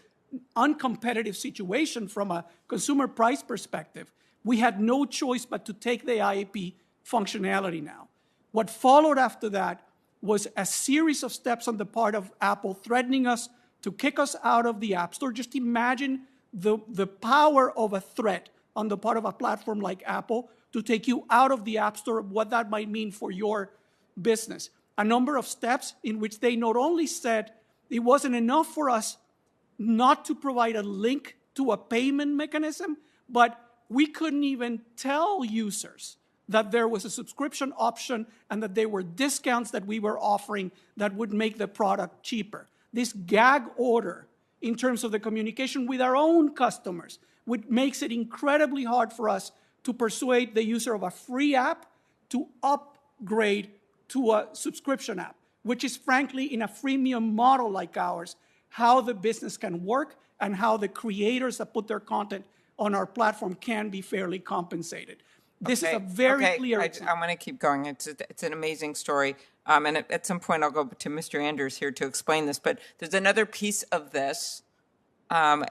uncompetitive situation from a consumer price perspective, we had no choice but to take the IAP functionality now. What followed after that was a series of steps on the part of Apple threatening us to kick us out of the App Store. Just imagine the power of a threat on the part of a platform like Apple to take you out of the App Store, what that might mean for your business. A number of steps in which they not only said it wasn't enough for us not to provide a link to a payment mechanism, but we couldn't even tell users that there was a subscription option and that there were discounts that we were offering that would make the product cheaper. This gag order in terms of the communication with our own customers, which makes it incredibly hard for us to persuade the user of a free app to upgrade to a subscription app, which is frankly in a freemium model like ours, how the business can work and how the creators that put their content on our platform can be fairly compensated. This is a very clear example. I'm going to keep going. It's an amazing story. And at some point, I'll go to Mr. Anders here to explain this. But there's another piece of this,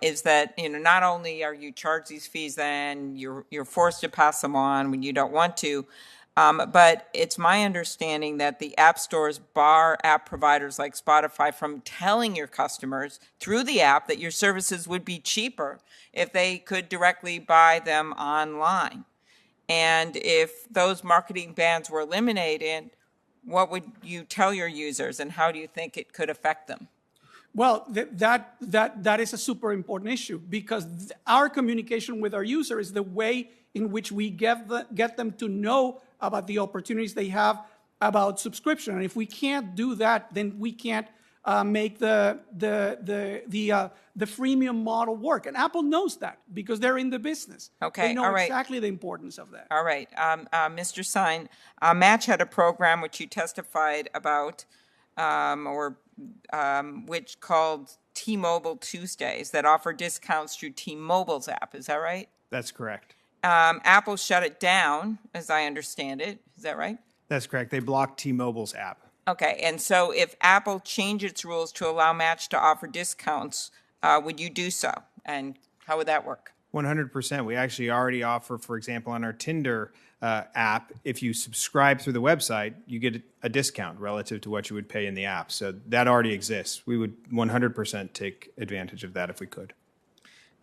is that not only are you charged these fees, then you're forced to pass them on when you don't want to. But it's my understanding that the app stores bar app providers like Spotify from telling your customers through the app that your services would be cheaper if they could directly buy them online. And if those marketing bans were eliminated, what would you tell your users, and how do you think it could affect them? Well, that is a super important issue, because our communication with our user is the way in which we get them to know about the opportunities they have about subscription. And if we can't do that, then we can't make the freemium model work. And Apple knows that because they're in the business. Okay, they know all right. exactly the importance of that. All right, Mr. Sine, Match had a program which you testified about, which called T-Mobile Tuesdays, that offer discounts through T-Mobile's app. Is that right? That's correct. Apple shut it down, as I understand it. Is that right? That's correct. They blocked T-Mobile's app. Okay, and so if Apple changed its rules to allow Match to offer discounts, would you do so? And how would that work? 100%. We actually already offer, for example, on our Tinder app, if you subscribe through the website, you get a discount relative to what you would pay in the app. So that already exists. We would 100% take advantage of that if we could.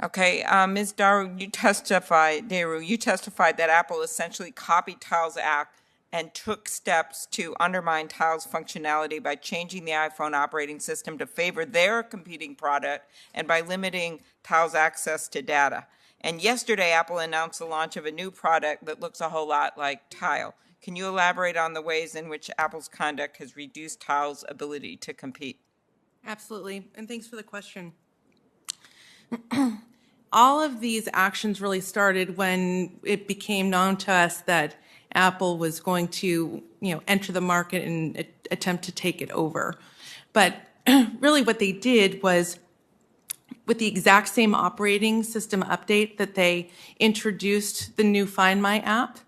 Okay, Ms. Daru, you testified that Apple essentially copied Tile's app and took steps to undermine Tile's functionality by changing the iPhone operating system to favor their competing product and by limiting Tile's access to data. And yesterday, Apple announced the launch of a new product that looks a whole lot like Tile. Can you elaborate on the ways in which Apple's conduct has reduced Tile's ability to compete? Absolutely, and thanks for the question. All of these actions really started when it became known to us that Apple was going to, enter the market and attempt to take it over. But really what they did was, with the exact same operating system update that they introduced the new Find My app,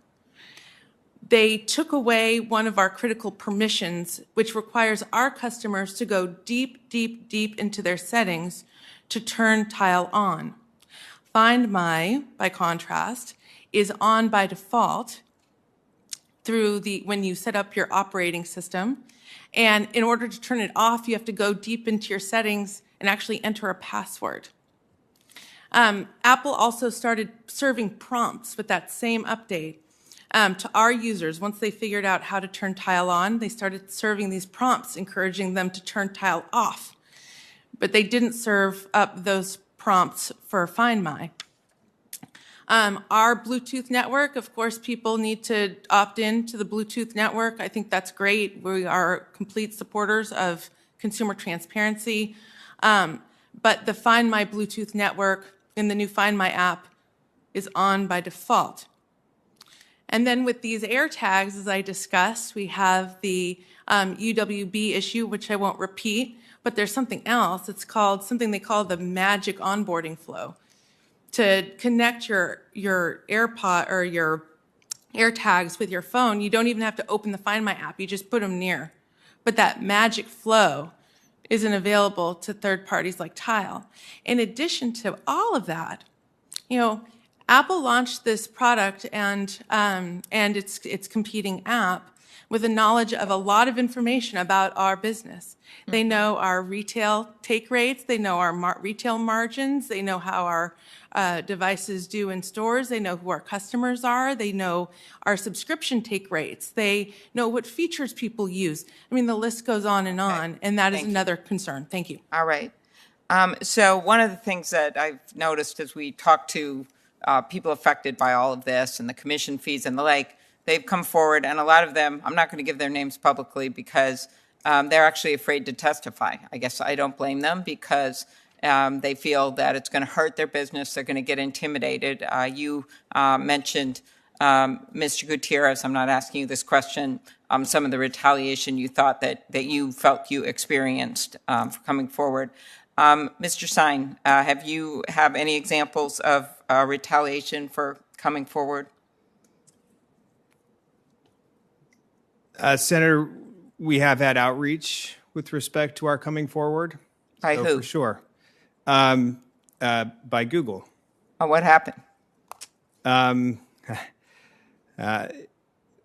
they took away one of our critical permissions, which requires our customers to go deep, deep, deep into their settings to turn Tile on. Find My, by contrast, is on by default, when you set up your operating system. And in order to turn it off, you have to go deep into your settings and actually enter a password. Apple also started serving prompts with that same update to our users. Once they figured out how to turn Tile on, they started serving these prompts, encouraging them to turn Tile off. But they didn't serve up those prompts for Find My. Our Bluetooth network, of course, people need to opt in to the Bluetooth network. I think that's great. We are complete supporters of consumer transparency. But the Find My Bluetooth network in the new Find My app is on by default. And then with these AirTags, as I discussed, we have the UWB issue, which I won't repeat, but there's something else. It's called something they call the magic onboarding flow. To connect your AirPod or your AirTags with your phone, you don't even have to open the Find My app. You just put them near. But that magic flow isn't available to third parties like Tile. In addition to all of that, Apple launched this product and its competing app with the knowledge of a lot of information about our business. They know our retail take rates, they know our retail margins, they know how our devices do in stores, they know who our customers are, they know our subscription take rates, they know what features people use. I mean, the list goes on, and that is another concern. Thank you. All right. So one of the things that I've noticed as we talk to people affected by all of this and the commission fees and the like, they've come forward, and a lot of them, I'm not going to give their names publicly because they're actually afraid to testify. I guess I don't blame them because they feel that it's going to hurt their business. They're going to get intimidated. You mentioned, Mr. Gutierrez, I'm not asking you this question, some of the retaliation you thought that you felt you experienced for coming forward. Mr. Sine, have you have any examples of retaliation for coming forward? Senator, we have had outreach with respect to our coming forward. By who? For sure. By Google. Oh, what happened?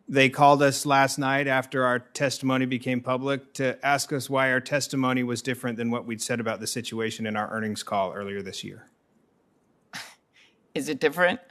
They called us last night after our testimony became public to ask us why our testimony was different than what we'd said about the situation in our earnings call earlier this year. Is it different?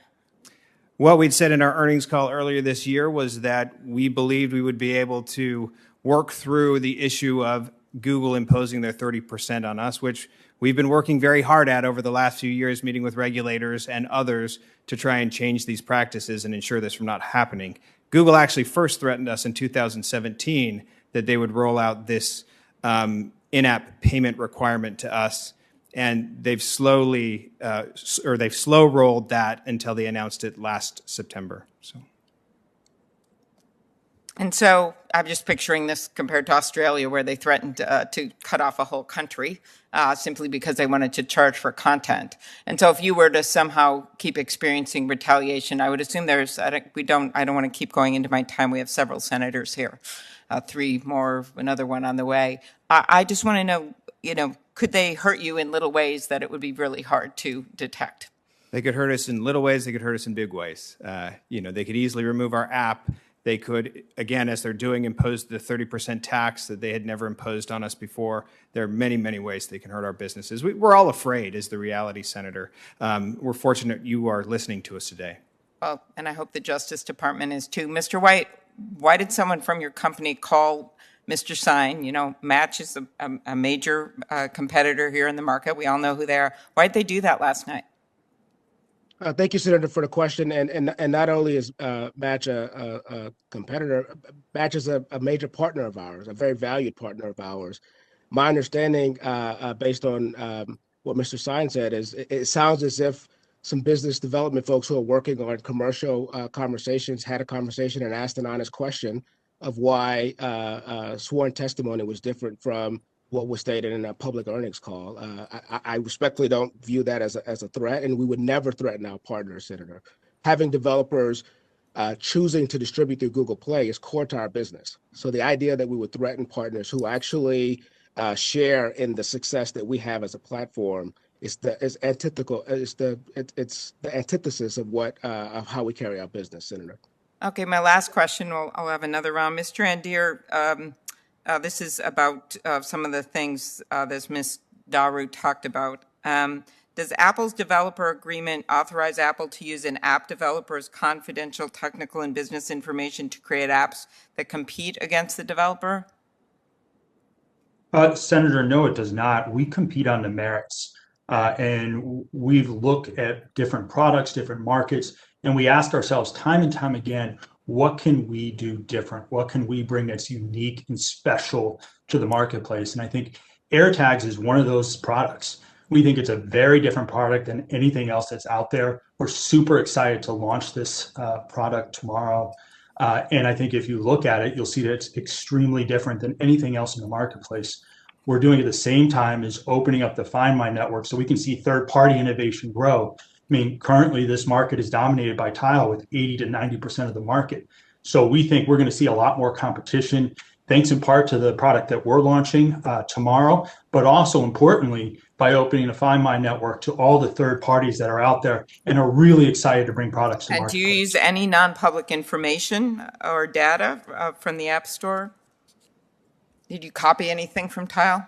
What we'd said in our earnings call earlier this year was that we believed we would be able to work through the issue of Google imposing their 30% on us, which we've been working very hard at over the last few years, meeting with regulators and others to try and change these practices and ensure this from not happening. Google actually first threatened us in 2017 that they would roll out this in-app payment requirement to us, and they've slow rolled that until they announced it last September. And so I'm just picturing this compared to Australia, where they threatened to cut off a whole country simply because they wanted to charge for content. And so if you were to somehow keep experiencing retaliation, I would assume I don't want to keep going into my time. We have several senators here, 3 more, another one on the way. I just want to know, could they hurt you in little ways that it would be really hard to detect? They could hurt us in little ways. They could hurt us in big ways. They could easily remove our app. They could, again, as they're doing, impose the 30% tax that they had never imposed on us before. There are many, many ways they can hurt our businesses. We're all afraid, is the reality, Senator. We're fortunate you are listening to us today. Well, and I hope the Justice Department is too. Mr. White, why did someone from your company call Mr. Sine? Match is a major competitor here in the market. We all know who they are. Why did they do that last night? Thank you, Senator, for the question. And not only is Match a competitor, Match is a major partner of ours, a very valued partner of ours. My understanding, based on what Mr. Sine said, is it sounds as if some business development folks who are working on commercial conversations had a conversation and asked an honest question of why sworn testimony was different from what was stated in a public earnings call. I respectfully don't view that as a threat, and we would never threaten our partners, Senator. Having developers choosing to distribute through Google Play is core to our business. So the idea that we would threaten partners who actually share in the success that we have as a platform is antithetical. It's the antithesis of how we carry our business, Senator. Okay, my last question, I'll have another round. Mr. Andir, this is about some of the things that Ms. Daru talked about. Does Apple's developer agreement authorize Apple to use an app developer's confidential technical and business information to create apps that compete against the developer? Senator, no, it does not. We compete on the merits, and we've looked at different products, different markets, and we asked ourselves time and time again, what can we do different? What can we bring that's unique and special to the marketplace? And I think AirTags is one of those products. We think it's a very different product than anything else that's out there. We're super excited to launch this product tomorrow. And I think if you look at it, you'll see that it's extremely different than anything else in the marketplace. We're doing it at the same time as opening up the Find My network so we can see third-party innovation grow. I mean, currently this market is dominated by Tile with 80 to 90% of the market. So we think we're going to see a lot more competition, thanks in part to the product that we're launching tomorrow, but also importantly, by opening the Find My network to all the third parties that are out there and are really excited to bring products to market. And do you use any non-public information or data from the App Store? Did you copy anything from Tile?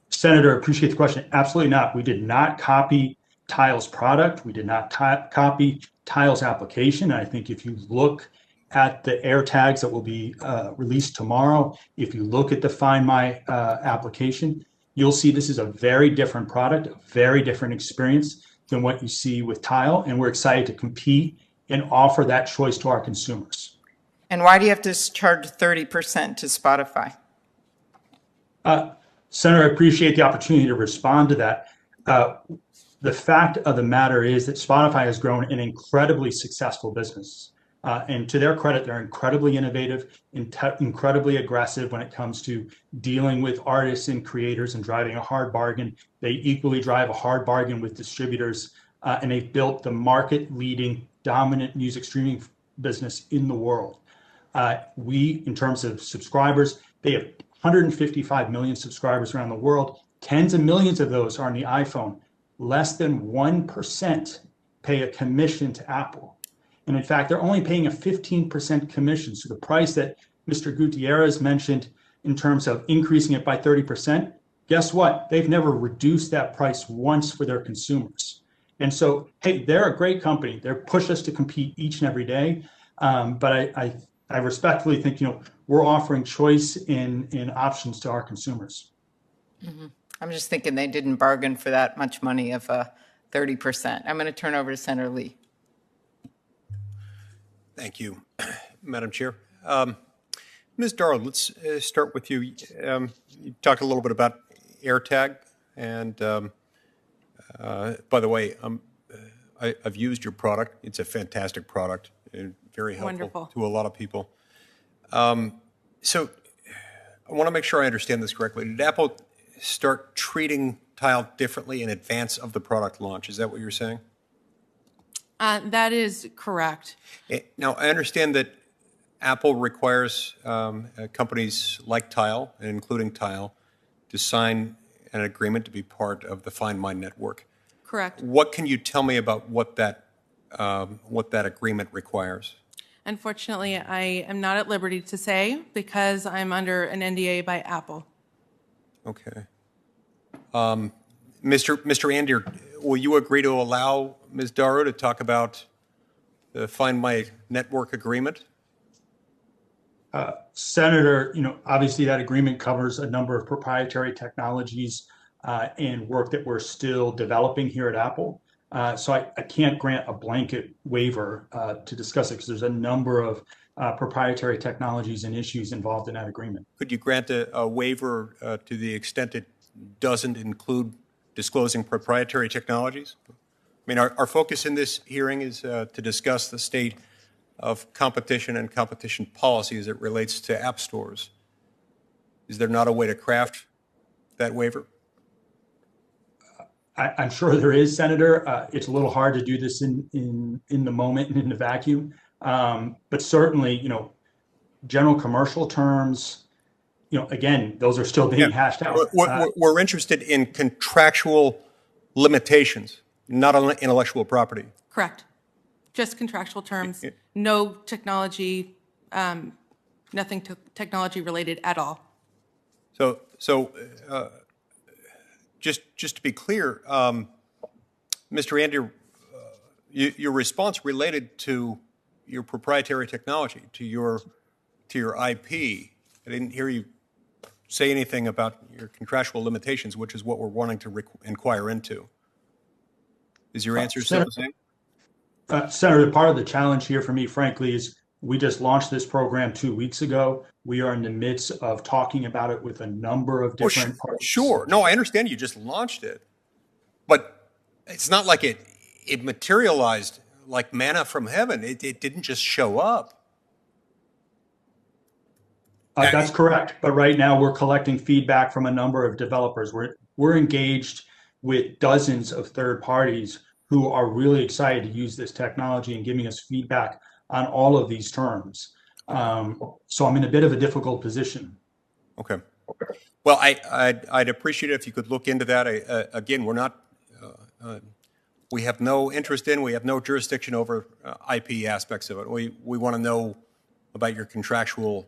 Senator, appreciate the question. Absolutely not. We did not copy Tile's product. We did not copy Tile's application. And I think if you look at the AirTags that will be released tomorrow, if you look at the Find My application, you'll see this is a very different product, a very different experience than what you see with Tile. And we're excited to compete and offer that choice to our consumers. And why do you have to charge 30% to Spotify? Senator, I appreciate the opportunity to respond to that. The fact of the matter is that Spotify has grown an incredibly successful business. And to their credit, they're incredibly innovative, incredibly aggressive when it comes to dealing with artists and creators and driving a hard bargain. They equally drive a hard bargain with distributors, and they've built the market-leading, dominant music streaming business in the world. We, in terms of subscribers, they have 155 million subscribers around the world. Tens of millions of those are on the iPhone. Less than 1% pay a commission to Apple. And in fact, they're only paying a 15% commission. So the price that Mr. Gutierrez mentioned in terms of increasing it by 30%, guess what? They've never reduced that price once for their consumers. And so, hey, they're a great company. They push us to compete each and every day. But I respectfully think, we're offering choice in options to our consumers. Mm-hmm. I'm just thinking they didn't bargain for that much money of 30%. I'm going to turn over to Senator Lee. Thank you, Madam Chair. Ms. Darrow, let's start with you. You talked a little bit about AirTag, and by the way, I've used your product. It's a fantastic product and very helpful to a lot of people. So I want to make sure I understand this correctly. Did Apple start treating Tile differently in advance of the product launch? Is that what you're saying? That is correct. Now, I understand that Apple requires companies like Tile, and including Tile, to sign an agreement to be part of the Find My network. Correct. What can you tell me about what that agreement requires? Unfortunately, I am not at liberty to say because I'm under an NDA by Apple. Okay. Mr. Andir, will you agree to allow Ms. Darrow to talk about the Find My network agreement? Senator, obviously that agreement covers a number of proprietary technologies and work that we're still developing here at Apple. So I can't grant a blanket waiver to discuss it because there's a number of proprietary technologies and issues involved in that agreement. Could you grant a waiver to the extent it doesn't include disclosing proprietary technologies? I mean, our focus in this hearing is to discuss the state of competition and competition policy as it relates to app stores. Is there not a way to craft that waiver? I'm sure there is, Senator. It's a little hard to do this in the moment and in the vacuum. But certainly, general commercial terms, again, those are still being hashed out. We're interested in contractual limitations, not on intellectual property. Correct. Just contractual terms, no technology, nothing technology related at all. Just to be clear, Mr. Andy, your response related to your proprietary technology, to your IP. I didn't hear you say anything about your contractual limitations, which is what we're wanting to inquire into. Is your answer still the same? Senator, part of the challenge here for me, frankly, is we just launched this program 2 weeks ago. We are in the midst of talking about it with a number of different parties. Sure. No, I understand you just launched it, but it's not like it materialized like manna from heaven. It didn't just show up. That's correct. But right now we're collecting feedback from a number of developers. We're engaged with dozens of third parties who are really excited to use this technology and giving us feedback on all of these terms. So I'm in a bit of a difficult position. Okay. Well, I'd appreciate it if you could look into that. Again, we're not, we have no interest in, we have no jurisdiction over IP aspects of it. We want to know about your contractual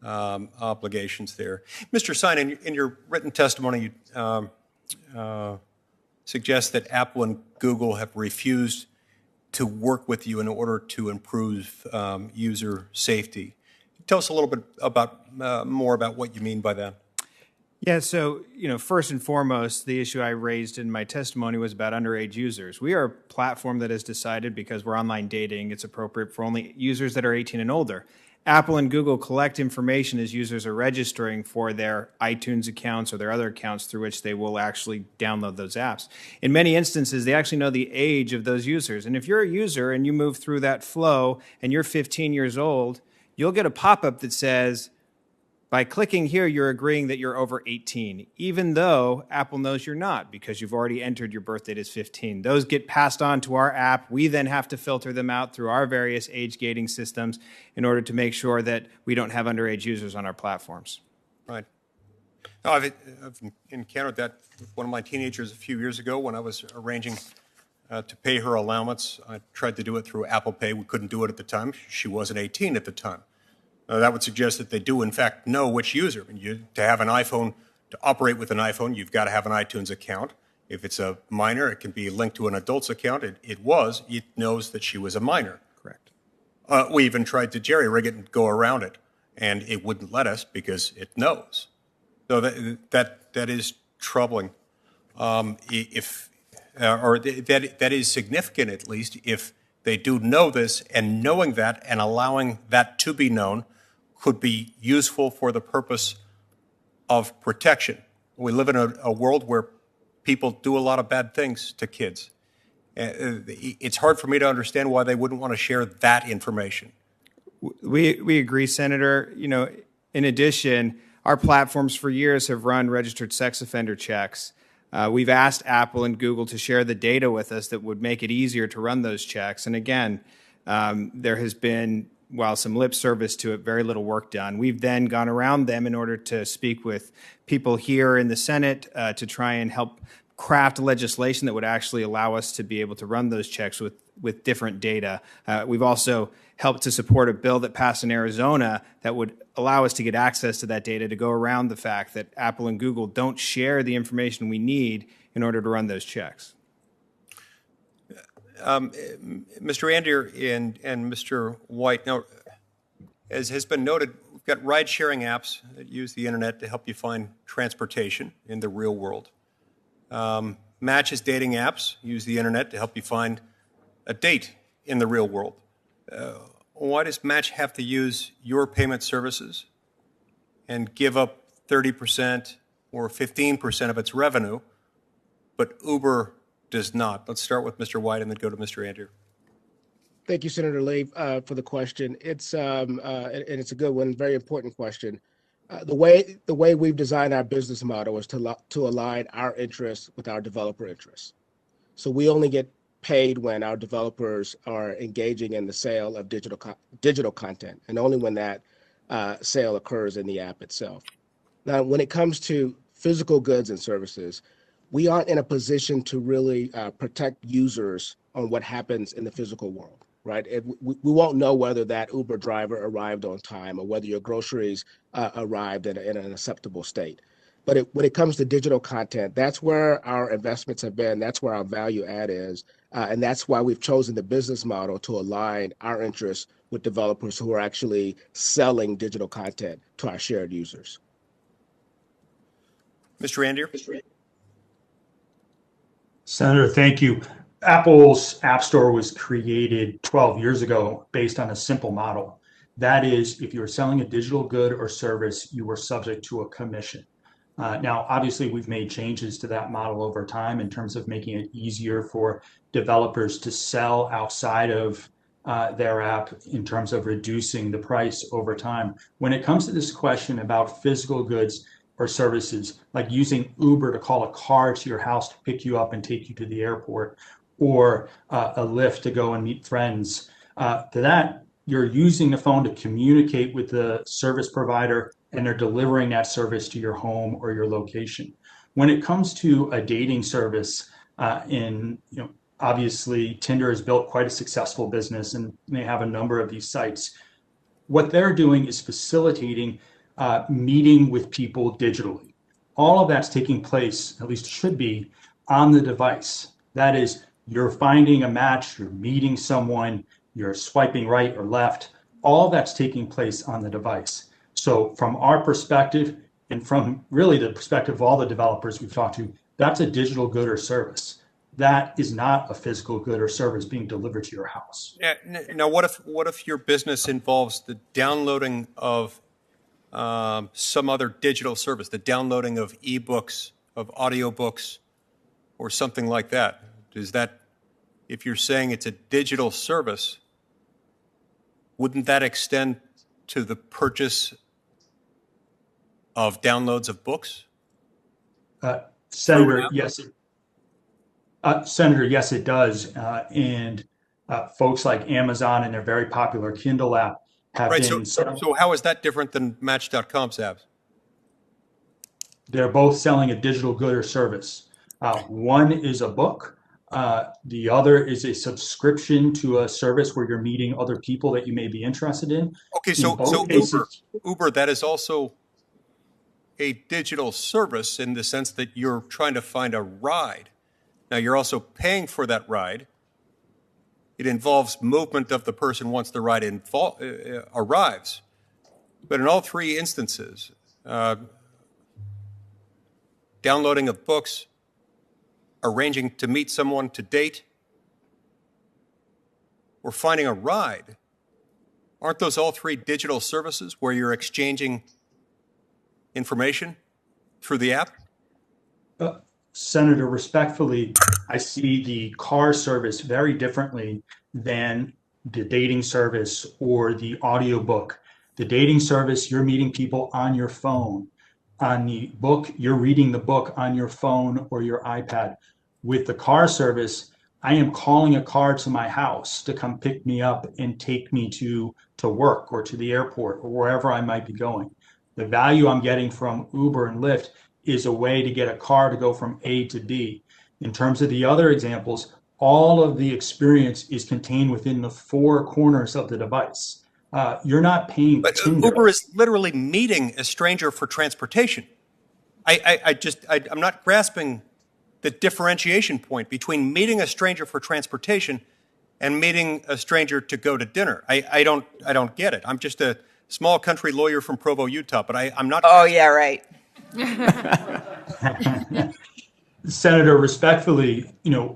obligations there. Mr. Sine, in your written testimony, you suggest that Apple and Google have refused to work with you in order to improve user safety. Tell us a little bit about more about what you mean by that. Yeah, so, first and foremost, the issue I raised in my testimony was about underage users. We are a platform that has decided, because we're online dating, it's appropriate for only users that are 18 and older. Apple and Google collect information as users are registering for their iTunes accounts or their other accounts through which they will actually download those apps. In many instances, they actually know the age of those users. And if you're a user and you move through that flow and you're 15 years old, you'll get a pop-up that says, by clicking here, you're agreeing that you're over 18, even though Apple knows you're not because you've already entered your birth date as 15. Those get passed on to our app. We then have to filter them out through our various age gating systems in order to make sure that we don't have underage users on our platforms. Right. No, I've encountered that with one of my teenagers a few years ago when I was arranging to pay her allowance. I tried to do it through Apple Pay. We couldn't do it at the time. She wasn't 18 at the time. That would suggest that they do, in fact, know which user. To have an iPhone, to operate with an iPhone, you've got to have an iTunes account. If it's a minor, it can be linked to an adult's account. It knows that she was a minor. Correct. We even tried to jerry-rig it and go around it, and it wouldn't let us because it knows. So that is troubling. That is significant, at least, if they do know this, and knowing that and allowing that to be known could be useful for the purpose of protection. We live in a world where people do a lot of bad things to kids. It's hard for me to understand why they wouldn't want to share that information. We agree, Senator. In addition, our platforms for years have run registered sex offender checks. We've asked Apple and Google to share the data with us that would make it easier to run those checks. And again, there has been, while some lip service to it, very little work done. We've then gone around them in order to speak with people here in the Senate to try and help craft legislation that would actually allow us to be able to run those checks with different data. We've also helped to support a bill that passed in Arizona that would allow us to get access to that data to go around the fact that Apple and Google don't share the information we need in order to run those checks. Mr. Andier and Mr. White, now, as has been noted, we've got ride-sharing apps that use the internet to help you find transportation in the real world. Matches dating apps use the internet to help you find a date in the real world. Why does Match have to use your payment services and give up 30% or 15% of its revenue, but Uber does not? Let's start with Mr. White and then go to Mr. Andier. Thank you, Senator Lee, for the question. It's and it's a good one, very important question. The way we've designed our business model is to align our interests with our developer interests. So we only get paid when our developers are engaging in the sale of digital content, and only when that sale occurs in the app itself. Now, when it comes to physical goods and services, we aren't in a position to really protect users on what happens in the physical world. right? We won't know whether that Uber driver arrived on time or whether your groceries arrived in an acceptable state. But when it comes to digital content, that's where our investments have been. That's where our value add is. And that's why we've chosen the business model to align our interests with developers who are actually selling digital content to our shared users. Mr. Andier? Senator, thank you. Apple's App Store was created 12 years ago based on a simple model. That is, if you're selling a digital good or service, you were subject to a commission. Now, obviously, we've made changes to that model over time in terms of making it easier for developers to sell outside of their app in terms of reducing the price over time. When it comes to this question about physical goods or services, like using Uber to call a car to your house to pick you up and take you to the airport, or a Lyft to go and meet friends, to that, you're using the phone to communicate with the service provider, and they're delivering that service to your home or your location. When it comes to a dating service, obviously Tinder has built quite a successful business, and they have a number of these sites. What they're doing is facilitating meeting with people digitally. All of that's taking place, at least should be, on the device. That is, you're finding a match, you're meeting someone, you're swiping right or left. All that's taking place on the device. So from our perspective, and from really the perspective of all the developers we've talked to, that's a digital good or service. That is not a physical good or service being delivered to your house. Now, what if your business involves the downloading of some other digital service, the downloading of ebooks, of audiobooks, or something like that? Does that, if you're saying it's a digital service, wouldn't that extend to the purchase of downloads of books? Senator, yes. Senator, yes, it does. And folks like Amazon and their very popular Kindle app have been. So how is that different than Match.com's apps? They're both selling a digital good or service. One is a book. The other is a subscription to a service where you're meeting other people that you may be interested in. Okay, so Uber, that is also a digital service in the sense that you're trying to find a ride. Now, you're also paying for that ride. It involves movement of the person once the ride arrives. But in all three instances, downloading of books, arranging to meet someone to date, or finding a ride, aren't those all three digital services where you're exchanging information through the app? Senator, respectfully, I see the car service very differently than the dating service or the audiobook. The dating service, you're meeting people on your phone. On the book, you're reading the book on your phone or your iPad. With the car service, I am calling a car to my house to come pick me up and take me to work or to the airport or wherever I might be going. The value I'm getting from Uber and Lyft is a way to get a car to go from A to B. In terms of the other examples, all of the experience is contained within the four corners of the device. You're not paying. But Tinder. Uber is literally meeting a stranger for transportation. I'm not grasping the differentiation point between meeting a stranger for transportation and meeting a stranger to go to dinner. I don't get it. I'm just a small country lawyer from Provo, Utah, but I'm not. Oh, yeah, right. Senator, respectfully,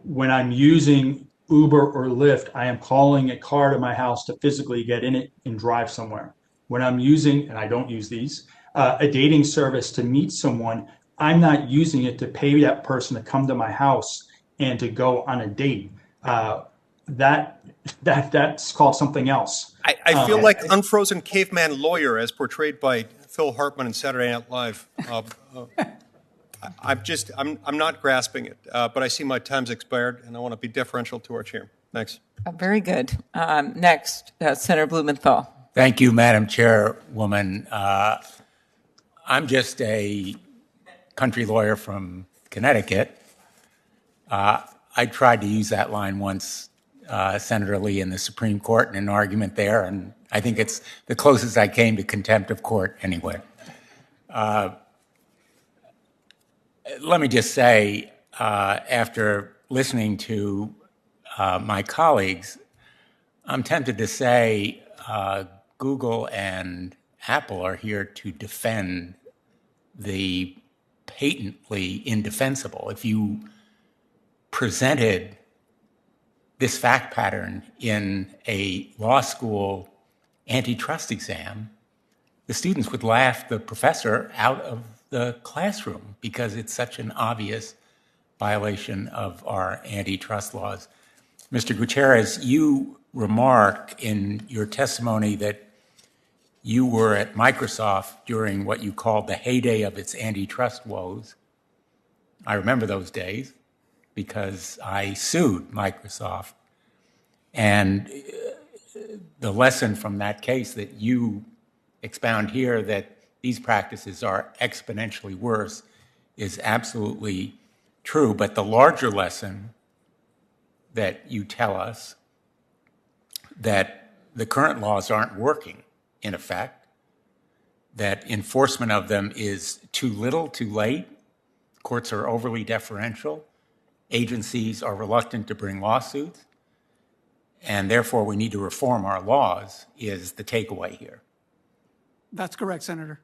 when I'm using Uber or Lyft, I am calling a car to my house to physically get in it and drive somewhere. When I'm using, and I don't use these, a dating service to meet someone, I'm not using it to pay that person to come to my house and to go on a date. That's called something else. I feel like unfrozen caveman lawyer as portrayed by Phil Hartman in Saturday Night Live. I'm not grasping it, but I see my time's expired, and I want to be deferential to our chair. Thanks. Very good. Next, Senator Blumenthal. Thank you, Madam Chairwoman. I'm just a country lawyer from Connecticut. I tried to use that line once Senator Lee in the Supreme Court in an argument there, and I think it's the closest I came to contempt of court anyway. Let me just say, after listening to my colleagues, I'm tempted to say Google and Apple are here to defend the patently indefensible. If you presented this fact pattern in a law school antitrust exam, the students would laugh the professor out of the classroom because it's such an obvious violation of our antitrust laws. Mr. Gutierrez, you remark in your testimony that you were at Microsoft during what you called the heyday of its antitrust woes. I remember those days because I sued Microsoft. And the lesson from that case that you expound here, that these practices are exponentially worse, is absolutely true. But the larger lesson that you tell us, that the current laws aren't working, in effect, that enforcement of them is too little, too late, courts are overly deferential, agencies are reluctant to bring lawsuits, and therefore we need to reform our laws, is the takeaway here. That's correct, Senator.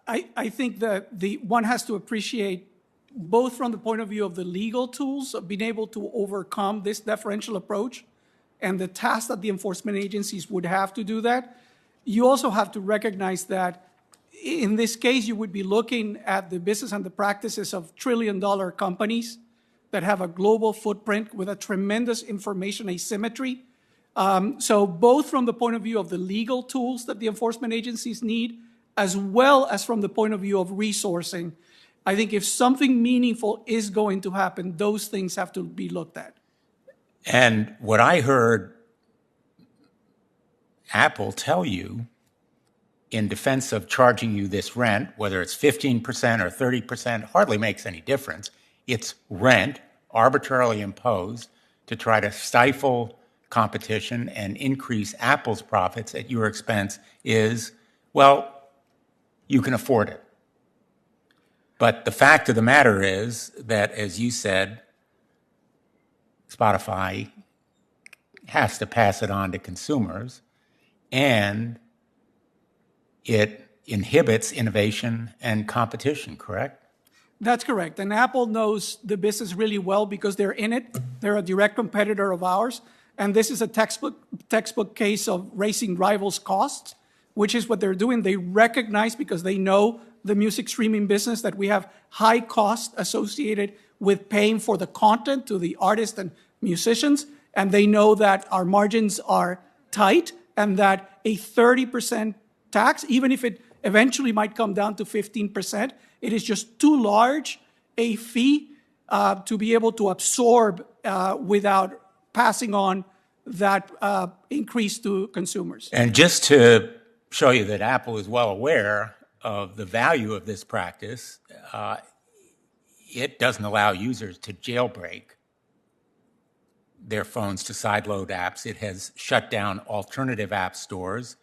I think that one has to appreciate, both from the point of view of the legal tools of being able to overcome this deferential approach and the task that the enforcement agencies would have to do that. You also have to recognize that in this case, you would be looking at the business and the practices of trillion-dollar companies that have a global footprint with a tremendous information asymmetry. So both from the point of view of the legal tools that the enforcement agencies need, as well as from the point of view of resourcing, I think if something meaningful is going to happen, those things have to be looked at. And what I heard Apple tell you in defense of charging you this rent, whether it's 15% or 30%, hardly makes any difference. It's rent arbitrarily imposed to try to stifle competition and increase Apple's profits at your expense is, well, you can afford it. But the fact of the matter is that, as you said, Spotify has to pass it on to consumers, and it inhibits innovation and competition, correct? That's correct. And Apple knows the business really well because they're in it. They're a direct competitor of ours. And this is a textbook case of raising rivals' costs, which is what they're doing. They recognize, because they know the music streaming business, that we have high costs associated with paying for the content to the artists and musicians. And they know that our margins are tight and that a 30% tax, even if it eventually might come down to 15%, it is just too large a fee to be able to absorb without passing on that increase to consumers. And just to show you that Apple is well aware of the value of this practice, it doesn't allow users to jailbreak their phones to sideload apps. It has shut down alternative app stores.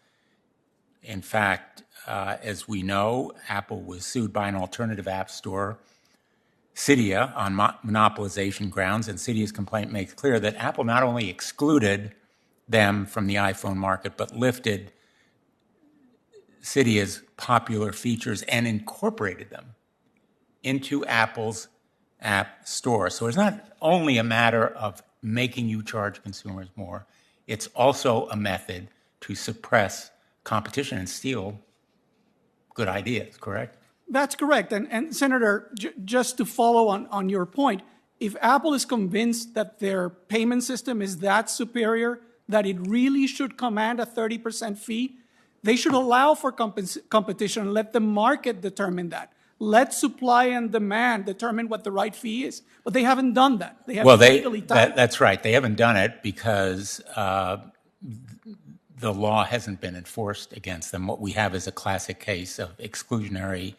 In fact, as we know, Apple was sued by an alternative app store, Cydia, on monopolization grounds, and Cydia's complaint makes clear that Apple not only excluded them from the iPhone market, but lifted Cydia's popular features and incorporated them into Apple's app store. So it's not only a matter of making you charge consumers more, it's also a method to suppress competition and steal good ideas, correct? That's correct. And Senator, just to follow on your point, if Apple is convinced that their payment system is that superior, that it really should command a 30% fee, they should allow for competition and let the market determine that. Let supply and demand determine what the right fee is. But they haven't done that. They haven't legally done it. That's right. They haven't done it because the law hasn't been enforced against them. What we have is a classic case of exclusionary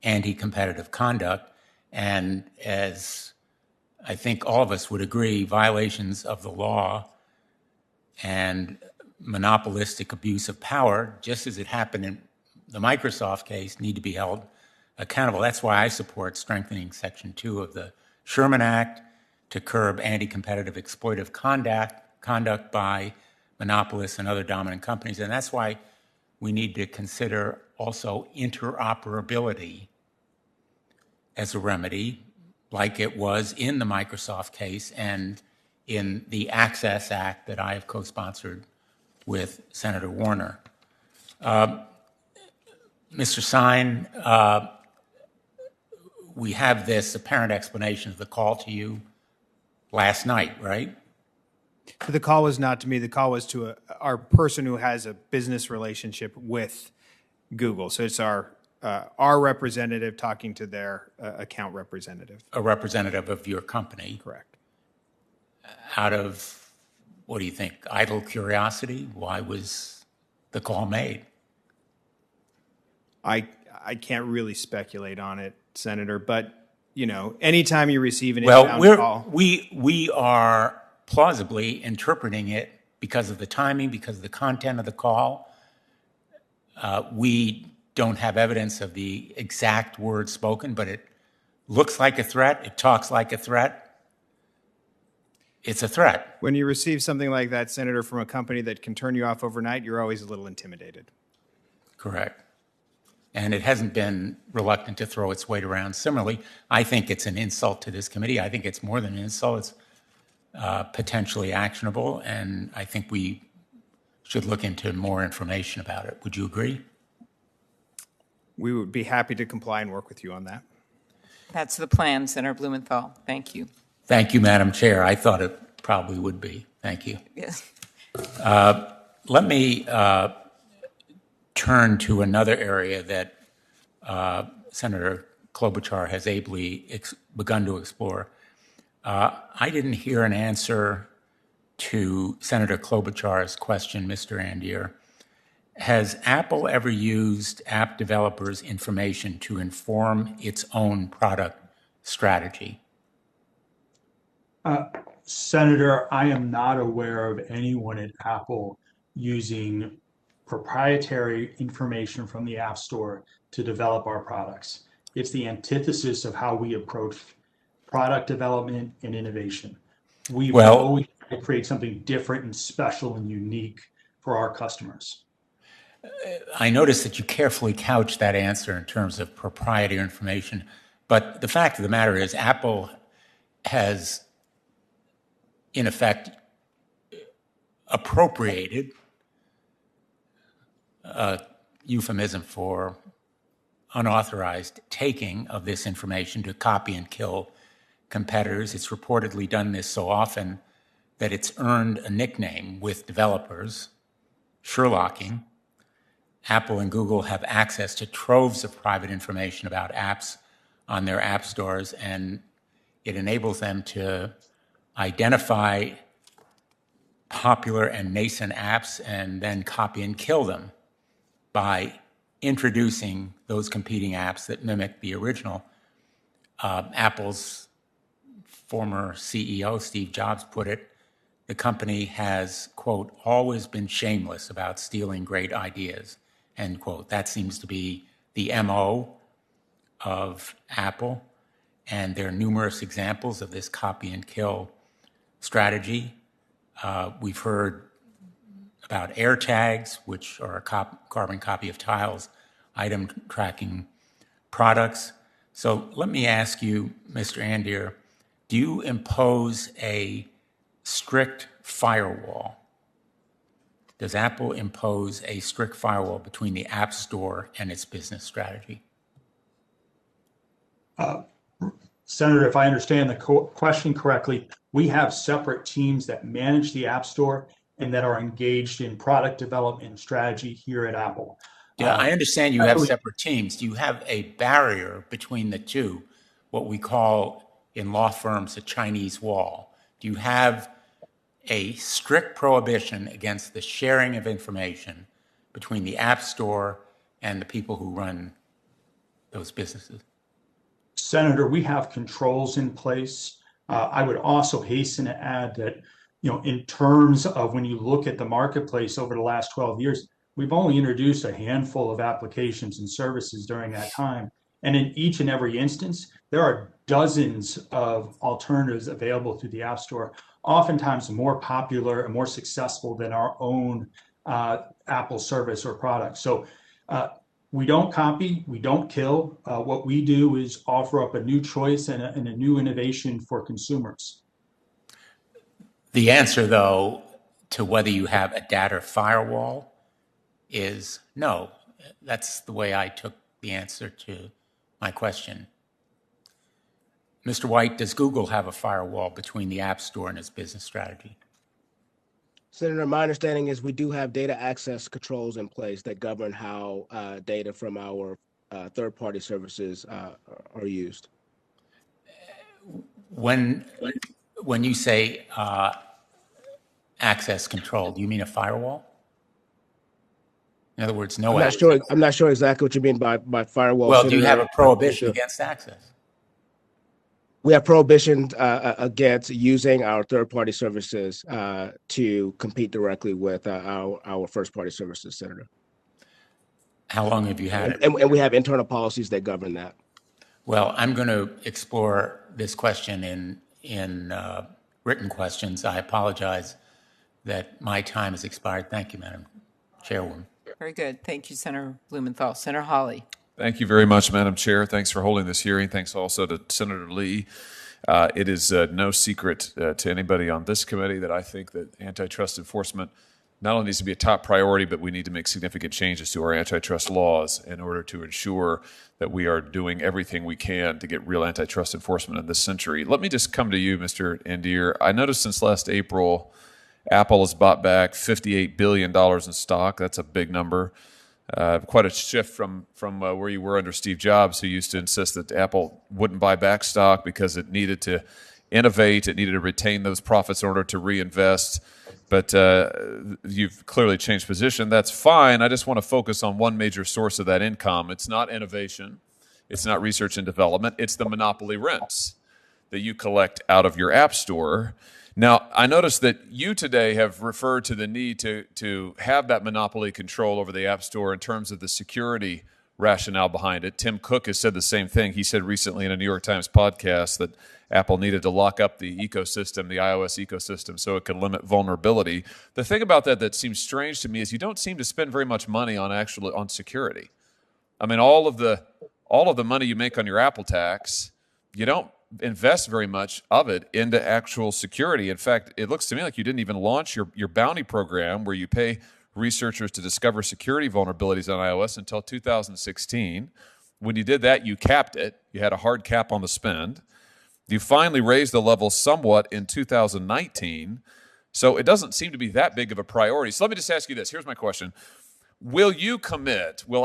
anti-competitive conduct. And as I think all of us would agree violations of the law and monopolistic abuse of power, just as it happened in the Microsoft case, need to be held accountable. That's why I support strengthening Section 2 of the Sherman Act to curb anti-competitive exploitive conduct by monopolists and other dominant companies. And that's why we need to consider also interoperability as a remedy, like it was in the Microsoft case and in the Access Act that I have co-sponsored with Senator Warner. Mr. Sine, we have this apparent explanation of the call to you last night, right? The call was not to me. The call was to our person who has a business relationship with Google. So it's our representative talking to their account representative. A representative of your company. Correct. Out of, what do you think, idle curiosity? Why was the call made? I can't really speculate on it, Senator, but, you know, anytime you receive an inbound call. We are plausibly interpreting it because of the timing, because of the content of the call. We don't have evidence of the exact words spoken, but it looks like a threat. It talks like a threat. It's a threat. When you receive something like that, Senator, from a company that can turn you off overnight, you're always a little intimidated. Correct. And it hasn't been reluctant to throw its weight around. Similarly, I think it's an insult to this committee. I think it's more than an insult. It's potentially actionable, and I think we should look into more information about it. Would you agree? We would be happy to comply and work with you on that. That's the plan, Senator Blumenthal. Thank you. Thank you, Madam Chair. I thought it probably would be. Thank you. Yes. Let me turn to another area that Senator Klobuchar has ably begun to explore. I didn't hear an answer to Senator Klobuchar's question, Mr. Andier. Has Apple ever used app developers' information to inform its own product strategy? Senator, I am not aware of anyone at Apple using proprietary information from the App Store to develop our products. It's the antithesis of how we approach product development and innovation. We always try to create something different and special and unique for our customers. I noticed that you carefully couched that answer in terms of proprietary information, but the fact of the matter is Apple has, in effect, appropriated, a euphemism for unauthorized taking of this information to copy and kill competitors. It's reportedly done this so often that it's earned a nickname with developers, Sherlocking. Apple and Google have access to troves of private information about apps on their app stores, and it enables them to identify popular and nascent apps and then copy and kill them by introducing those competing apps that mimic the original. Apple's former CEO, Steve Jobs, put it, the company has, quote, always been shameless about stealing great ideas, end quote. That seems to be the MO of Apple, and there are numerous examples of this copy and kill strategy. We've heard about AirTags, which are a carbon copy of Tile's item tracking products. So let me ask you, Mr. Andier, do you impose a strict firewall? Does Apple impose a strict firewall between the App Store and its business strategy? Senator, if I understand the question correctly, we have separate teams that manage the App Store and that are engaged in product development and strategy here at Apple. Yeah, I understand you have separate teams. Do you have a barrier between the two, what we call in law firms a Chinese wall? Do you have a strict prohibition against the sharing of information between the App Store and the people who run those businesses? Senator, we have controls in place I would also hasten to add that, in terms of when you look at the marketplace over the last 12 years, we've only introduced a handful of applications and services during that time. And in each and every instance, there are dozens of alternatives available through the App Store, oftentimes more popular and more successful than our own Apple service or product. So we don't copy, we don't kill. What we do is offer up a new choice and a new innovation for consumers. The answer, though, to whether you have a data firewall is no. That's the way I took the answer to my question. Mr. White, does Google have a firewall between the App Store and its business strategy? Senator, my understanding is we do have data access controls in place that govern how data from our third-party services are used. When you say access control, do you mean a firewall? In other words, no access. I'm not sure exactly what you mean by firewall. Well, do you have a prohibition against access? We have prohibitions against using our third-party services to compete directly with our first-party services, Senator. How long have you had it? And we have internal policies that govern that. Well, I'm going to explore this question in written questions. I apologize that my time has expired. Thank you, Madam Chairwoman. Very good. Thank you, Senator Blumenthal. Senator Hawley. Thank you very much, Madam Chair. Thanks for holding this hearing. Thanks also to Senator Lee. It is no secret to anybody on this committee that I think that antitrust enforcement not only needs to be a top priority, but we need to make significant changes to our antitrust laws in order to ensure that we are doing everything we can to get real antitrust enforcement in this century. Let me just come to you, Mr. Andier. I noticed since last April, Apple has bought back $58 billion in stock. That's a big number. Quite a shift from where you were under Steve Jobs, who used to insist that Apple wouldn't buy back stock because it needed to innovate, it needed to retain those profits in order to reinvest. But you've clearly changed position. That's fine. I just want to focus on one major source of that income. It's not innovation. It's not research and development. It's the monopoly rents that you collect out of your app store. Now, I noticed that you today have referred to the need to have that monopoly control over the App Store in terms of the security rationale behind it. Tim Cook has said the same thing. He said recently in a New York Times podcast that Apple needed to lock up the ecosystem, the iOS ecosystem, so it could limit vulnerability. The thing about that seems strange to me is you don't seem to spend very much money on security. I mean, all of the money you make on your Apple tax, you don't invest very much of it into actual security. In fact, it looks to me like you didn't even launch your bounty program where you pay researchers to discover security vulnerabilities on iOS until 2016. When you did that, you capped it. You had a hard cap on the spend. You finally raised the level somewhat in 2019. So it doesn't seem to be that big of a priority. So let me just ask you this. Here's my question. Will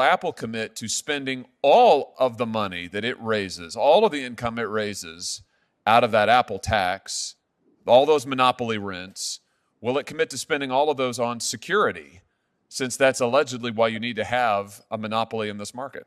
Apple commit to spending all of the money that it raises, all of the income it raises out of that Apple tax, all those monopoly rents? Will it commit to spending all of those on security, since that's allegedly why you need to have a monopoly in this market?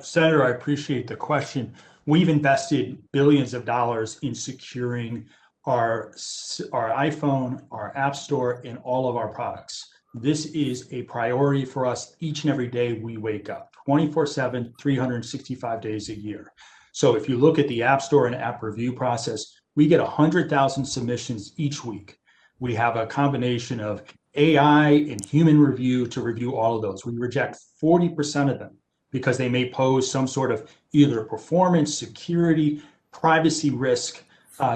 Senator, I appreciate the question. We've invested billions of dollars in securing our iPhone, our App Store, and all of our products. This is a priority for us each and every day we wake up, 24/7, 365 days a year. So if you look at the App Store and app review process, we get 100,000 submissions each week. We have a combination of AI and human review to review all of those. We reject 40% of them because they may pose some sort of either performance, security, privacy risk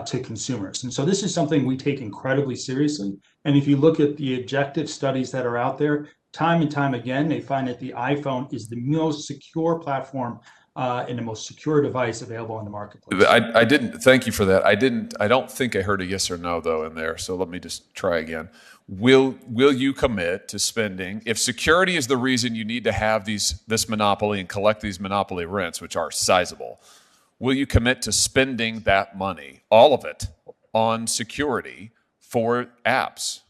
to consumers. And so this is something we take incredibly seriously. And if you look at the objective studies that are out there, time and time again, they find that the iPhone is the most secure platform and the most secure device available in the marketplace. Thank you for that. I don't think I heard a yes or no though in there. So let me just try again. Will you commit to spending, if security is the reason you need to have this monopoly and collect these monopoly rents, which are sizable, will you commit to spending that money, all of it, on security for apps?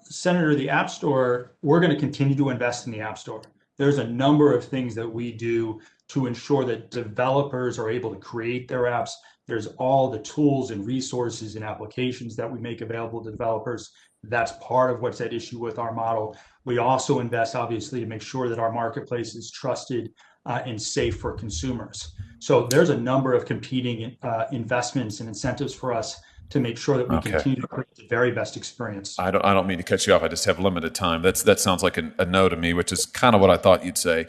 Senator, the App Store, we're going to continue to invest in the App Store. There's a number of things that we do to ensure that developers are able to create their apps. There's all the tools and resources and applications that we make available to developers. That's part of what's at issue with our model. We also invest, obviously, to make sure that our marketplace is trusted and safe for consumers. So there's a number of competing investments and incentives for us to make sure that we continue to create the very best experience. I don't mean to cut you off. I just have limited time. That sounds like a no to me, which is kind of what I thought you'd say.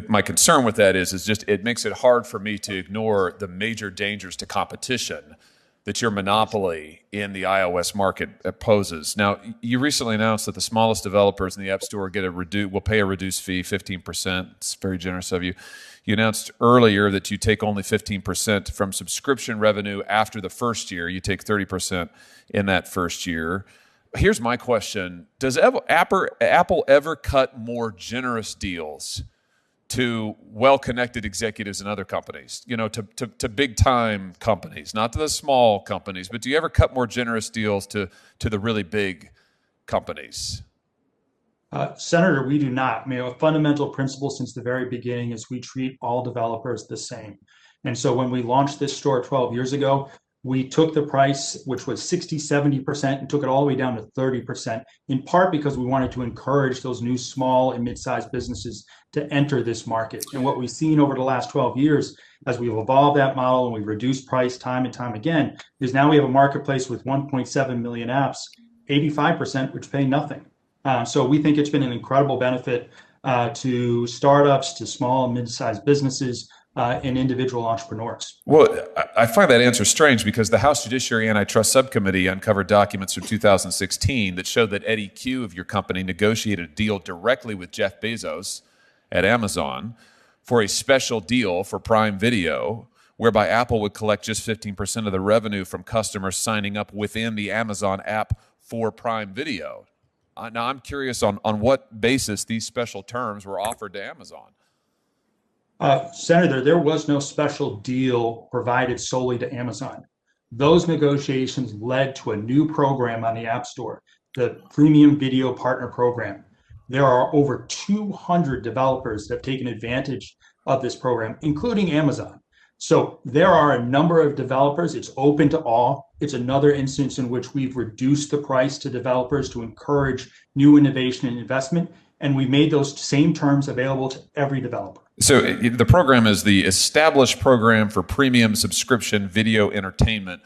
My concern with that is just it makes it hard for me to ignore the major dangers to competition that your monopoly in the iOS market poses. Now, you recently announced that the smallest developers in the App Store will pay a reduced fee, 15%. It's very generous of you. You announced earlier that you take only 15% from subscription revenue after the first year. You take 30% in that first year. Here's my question. Does Apple ever cut more generous deals to well-connected executives in other companies, to big-time companies, not to the small companies, but do you ever cut more generous deals to the really big companies? Senator, we do not. A fundamental principle since the very beginning is we treat all developers the same. And so when we launched this store 12 years ago, we took the price, which was 60-70%, and took it all the way down to 30%, in part because we wanted to encourage those new small and mid-sized businesses to enter this market. And what we've seen over the last 12 years, as we've evolved that model and we've reduced price time and time again, is now we have a marketplace with 1.7 million apps, 85% which pay nothing. So we think it's been an incredible benefit to startups, to small and mid-sized businesses, and individual entrepreneurs. Well, I find that answer strange because the House Judiciary Antitrust Subcommittee uncovered documents from 2016 that showed that Eddie Q of your company negotiated a deal directly with Jeff Bezos at Amazon for a special deal for Prime Video, whereby Apple would collect just 15% of the revenue from customers signing up within the Amazon app for Prime Video. Now, I'm curious on what basis these special terms were offered to Amazon. Senator, there was no special deal provided solely to Amazon. Those negotiations led to a new program on the App Store, the Premium Video Partner Program. There are over 200 developers that have taken advantage of this program, including Amazon. So there are a number of developers. It's open to all. It's another instance in which we've reduced the price to developers to encourage new innovation and investment. And we made those same terms available to every developer. So the program is the established program for premium subscription video entertainment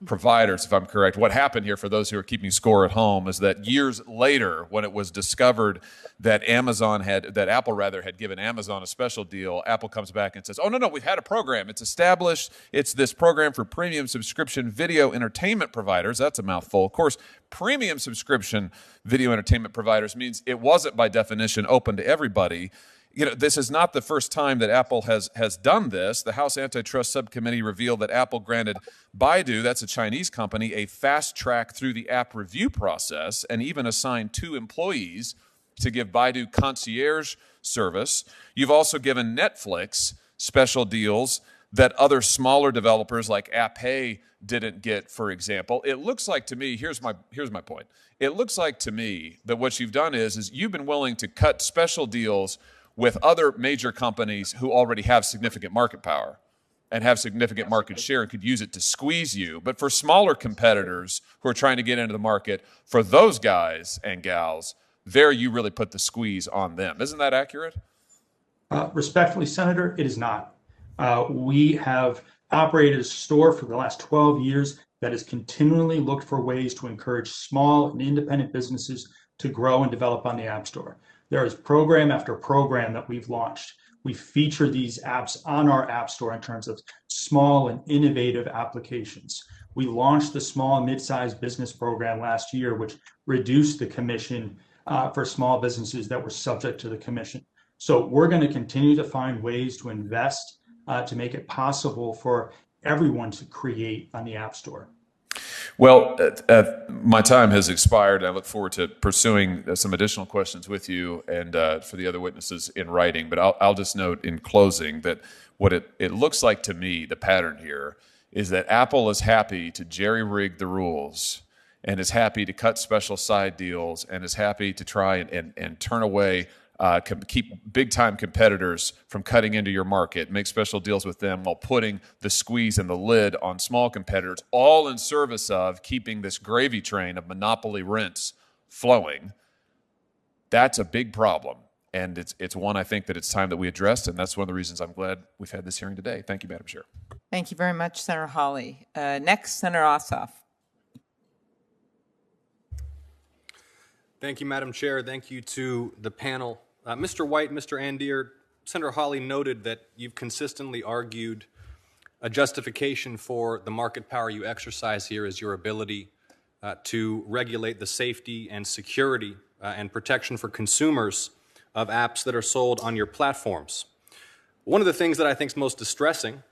providers, if I'm correct. What happened here, for those who are keeping score at home, is that years later, when it was discovered that Apple had given Amazon a special deal, Apple comes back and says, "Oh, no, we've had a program. It's established. It's this program for premium subscription video entertainment providers." That's a mouthful. Of course, premium subscription video entertainment providers means it wasn't by definition open to everybody. This is not the first time that Apple has done this. The House Antitrust Subcommittee revealed that Apple granted Baidu, that's a Chinese company, a fast track through the app review process and even assigned 2 employees to give Baidu concierge service. You've also given Netflix special deals that other smaller developers like AppHey didn't get, for example. It looks like to me, here's my point. It looks like to me that what you've done is you've been willing to cut special deals with other major companies who already have significant market power and have significant market share and could use it to squeeze you. But for smaller competitors who are trying to get into the market, for those guys and gals, there you really put the squeeze on them. Isn't that accurate? Respectfully, Senator, it is not. We have operated a store for the last 12 years that has continually looked for ways to encourage small and independent businesses to grow and develop on the App Store. There is program after program that we've launched. We feature these apps on our App Store in terms of small and innovative applications. We launched the small and mid-sized business program last year, which reduced the commission for small businesses that were subject to the commission. So we're going to continue to find ways to invest to make it possible for everyone to create on the App Store. Well, my time has expired. I look forward to pursuing some additional questions with you and for the other witnesses in writing. But I'll just note in closing that what it looks like to me, the pattern here, is that Apple is happy to jerry-rig the rules and is happy to cut special side deals and is happy to try and turn away keep big-time competitors from cutting into your market, make special deals with them while putting the squeeze and the lid on small competitors, all in service of keeping this gravy train of monopoly rents flowing. That's a big problem, and it's one I think that it's time that we addressed, and that's one of the reasons I'm glad we've had this hearing today. Thank you, Madam Chair. Thank you very much, Senator Hawley. Next, Senator Ossoff. Thank you, Madam Chair. Thank you to the panel. Mr. White, Mr. Andier, Senator Hawley noted that you've consistently argued a justification for the market power you exercise here is your ability to regulate the safety and security and protection for consumers of apps that are sold on your platforms. One of the things that I think is most distressing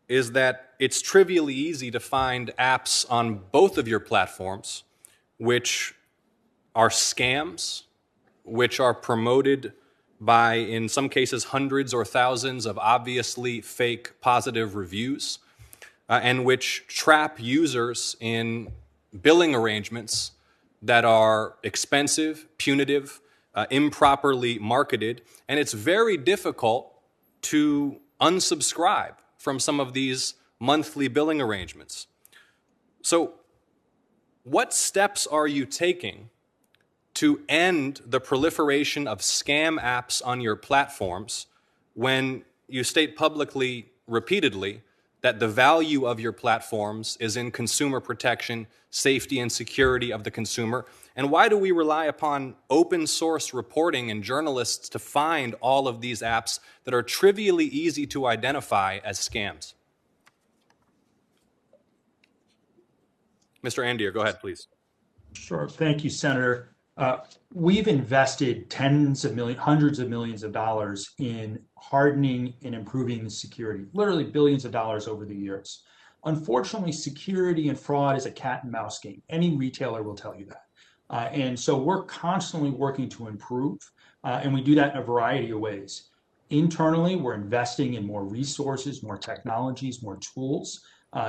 is that it's trivially easy to find apps on both of your platforms which are scams, which are promoted by, in some cases, hundreds or thousands of obviously fake positive reviews, and which trap users in billing arrangements that are expensive, punitive, improperly marketed, and it's very difficult to unsubscribe from some of these monthly billing arrangements. So, what steps are you taking to end the proliferation of scam apps on your platforms when you state publicly, repeatedly, that the value of your platforms is in consumer protection, safety, and security of the consumer? And why do we rely upon open source reporting and journalists to find all of these apps that are trivially easy to identify as scams? Mr. Andier, go ahead, please. Sure. Thank you, Senator. We've invested tens of millions, hundreds of millions of dollars in hardening and improving the security, literally billions of dollars over the years. Unfortunately, security and fraud is a cat and mouse game. Any retailer will tell you that. And so we're constantly working to improve, and we do that in a variety of ways. Internally, we're investing in more resources, more technologies, more tools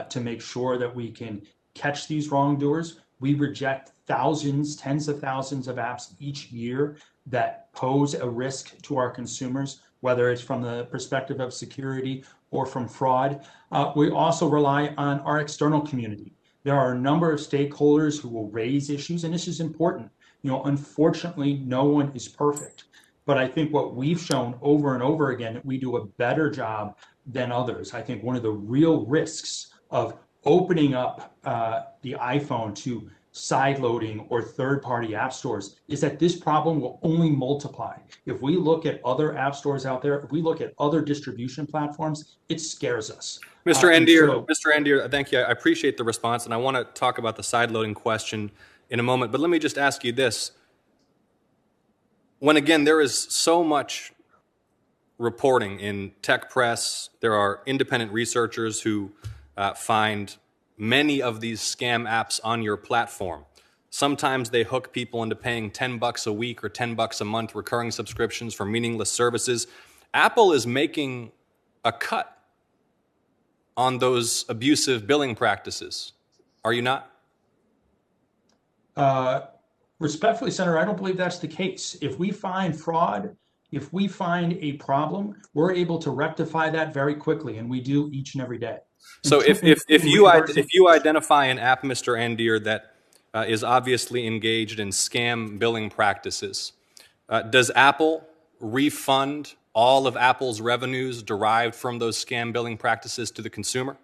to make sure that we can catch these wrongdoers. We reject thousands, tens of thousands of apps each year that pose a risk to our consumers, whether it's from the perspective of security or from fraud. We also rely on our external community. There are a number of stakeholders who will raise issues, and this is important. Unfortunately, no one is perfect. But I think what we've shown over and over again, that we do a better job than others. I think one of the real risks of opening up the iPhone to sideloading or third-party app stores is that this problem will only multiply. If we look at other app stores out there, if we look at other distribution platforms, it scares us. Mr. Andier, thank you. I appreciate the response, and I want to talk about the sideloading question in a moment. But let me just ask you this. When, again, there is so much reporting in tech press, there are independent researchers who find many of these scam apps on your platform. Sometimes they hook people into paying $10 a week or $10 a month recurring subscriptions for meaningless services. Apple is making a cut on those abusive billing practices. Are you not? Respectfully, Senator, I don't believe that's the case. If we find fraud, if we find a problem, we're able to rectify that very quickly, and we do each and every day. So if you identify an app, Mr. Andier, that is obviously engaged in scam billing practices, does Apple refund all of Apple's revenues derived from those scam billing practices to the consumer?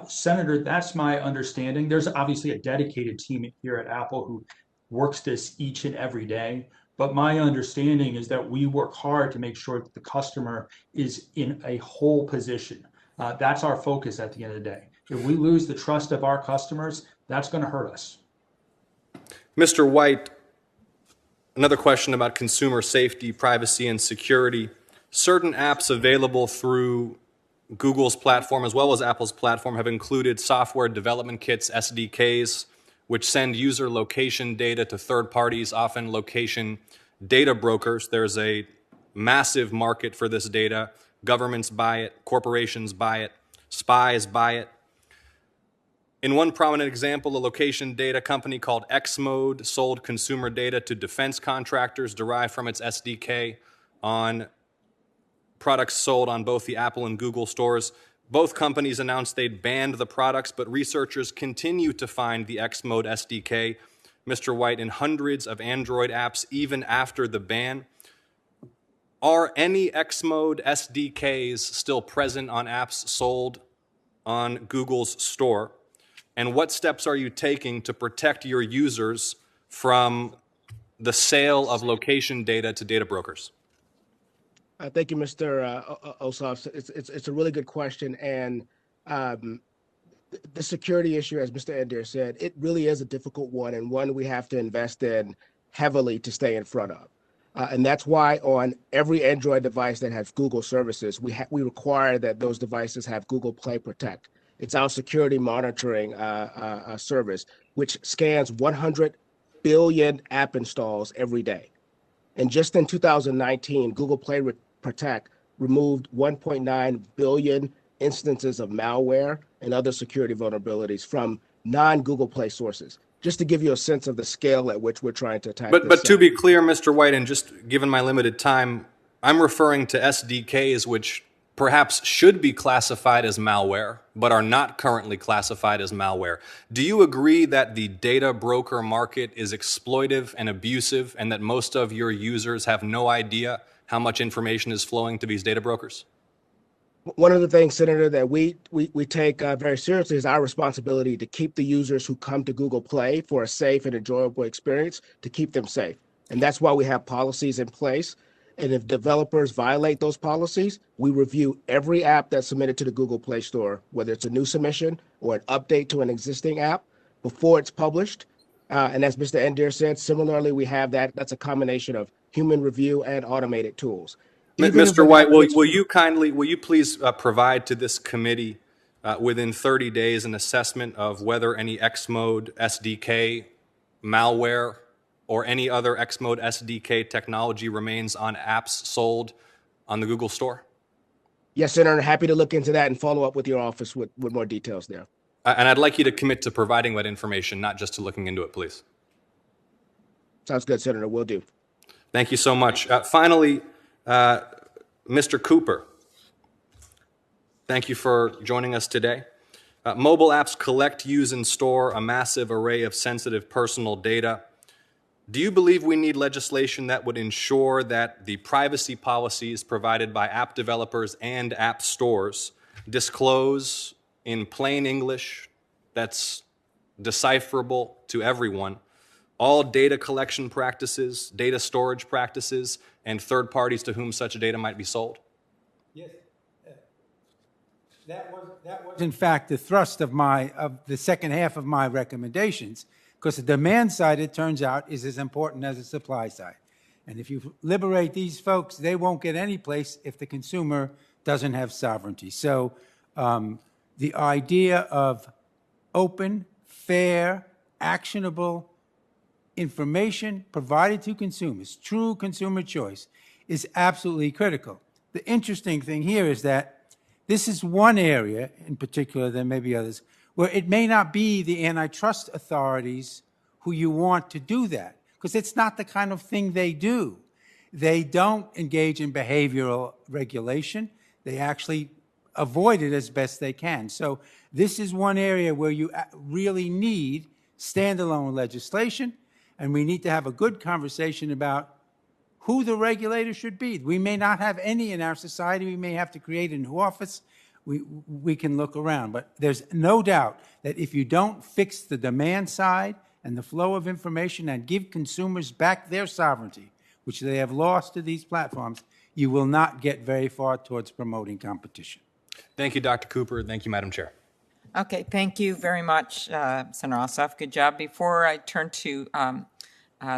Senator, that's my understanding. There's obviously a dedicated team here at Apple who works this each and every day. But my understanding is that we work hard to make sure that the customer is in a whole position. That's our focus at the end of the day. If we lose the trust of our customers, that's going to hurt us. Mr. White, another question about consumer safety, privacy, and security. Certain apps available through Google's platform as well as Apple's platform have included software development kits, SDKs, which send user location data to third parties, often location data brokers. There's a massive market for this data. Governments buy it, corporations buy it, spies buy it. In one prominent example, a location data company called Xmode sold consumer data to defense contractors derived from its SDK on products sold on both the Apple and Google stores. Both companies announced they'd banned the products, but researchers continue to find the Xmode SDK, Mr. White, in hundreds of Android apps even after the ban. Are any Xmode SDKs still present on apps sold on Google's store? And what steps are you taking to protect your users from the sale of location data to data brokers? Thank you, Mr. Ossoff. It's a really good question. And the security issue, as Mr. Andir said, it really is a difficult one, and one we have to invest in heavily to stay in front of. And that's why on every Android device that has Google services, we require that those devices have Google Play Protect. It's our security monitoring service, which scans 100 billion app installs every day. And just in 2019, Google Play Protect removed 1.9 billion instances of malware and other security vulnerabilities from non-Google Play sources, just to give you a sense of the scale at which we're trying to attack this. But to be clear, Mr. White, and just given my limited time, I'm referring to SDKs which perhaps should be classified as malware, but are not currently classified as malware. Do you agree that the data broker market is exploitive and abusive, and that most of your users have no idea how much information is flowing to these data brokers? One of the things, Senator, that we take very seriously is our responsibility to keep the users who come to Google Play for a safe and enjoyable experience, to keep them safe. And that's why we have policies in place. And if developers violate those policies, we review every app that's submitted to the Google Play Store, whether it's a new submission or an update to an existing app, before it's published. And as Mr. Andir said, similarly, we have that's a combination of human review and automated tools. Mr. White, will you please provide to this committee within 30 days an assessment of whether any Xmode SDK malware or any other Xmode SDK technology remains on apps sold on the Google Store? Yes, Senator. Happy to look into that and follow up with your office with more details there. And I'd like you to commit to providing that information, not just to looking into it, please. Sounds good, Senator. Will do. Thank you so much. Finally, Mr. Cooper, thank you for joining us today. Mobile apps collect, use, and store a massive array of sensitive personal data. Do you believe we need legislation that would ensure that the privacy policies provided by app developers and app stores disclose in plain English that's decipherable to everyone all data collection practices, data storage practices, and third parties to whom such data might be sold? Yes. That was in fact the thrust of the second half of my recommendations, because the demand side, it turns out, is as important as the supply side. And if you liberate these folks, they won't get any place if the consumer doesn't have sovereignty. So the idea of open, fair, actionable information provided to consumers, true consumer choice, is absolutely critical. The interesting thing here is that this is one area in particular, there may be others, where it may not be the antitrust authorities who you want to do that, because it's not the kind of thing they do. They don't engage in behavioral regulation. They actually avoid it as best they can. So this is one area where you really need standalone legislation, and we need to have a good conversation about who the regulator should be. We may not have any in our society. We may have to create a new office. We can look around. But there's no doubt that if you don't fix the demand side and the flow of information and give consumers back their sovereignty, which they have lost to these platforms, you will not get very far towards promoting competition. Thank you, Dr. Cooper. Thank you, Madam Chair. Okay, thank you very much, Senator Ossoff. Good job. Before I turn to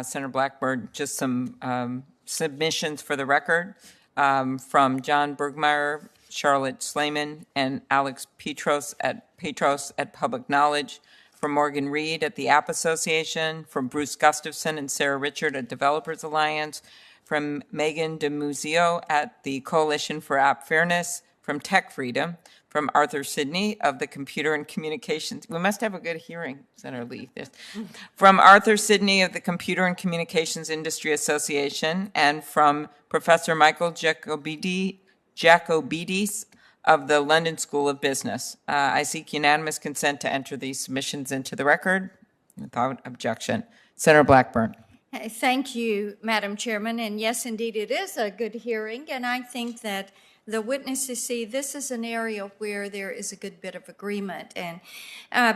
Senator Blackburn, just some submissions for the record from John Bergmeyer, Charlotte Slayman, and Alex Petros at Public Knowledge, from Morgan Reed at the App Association, from Bruce Gustafson and Sarah Richard at Developers Alliance, from Megan DeMuzio at the Coalition for App Fairness, from Tech Freedom, from Arthur Sidney of the Computer and Communications. We must have a good hearing, Senator Lee. From Arthur Sidney of the Computer and Communications Industry Association, and from Professor Michael Jacobidis of the London School of Business. I seek unanimous consent to enter these submissions into the record without objection. Senator Blackburn. Thank you, Madam Chairman. And yes, indeed, it is a good hearing. And I think that the witnesses see this is an area where there is a good bit of agreement. And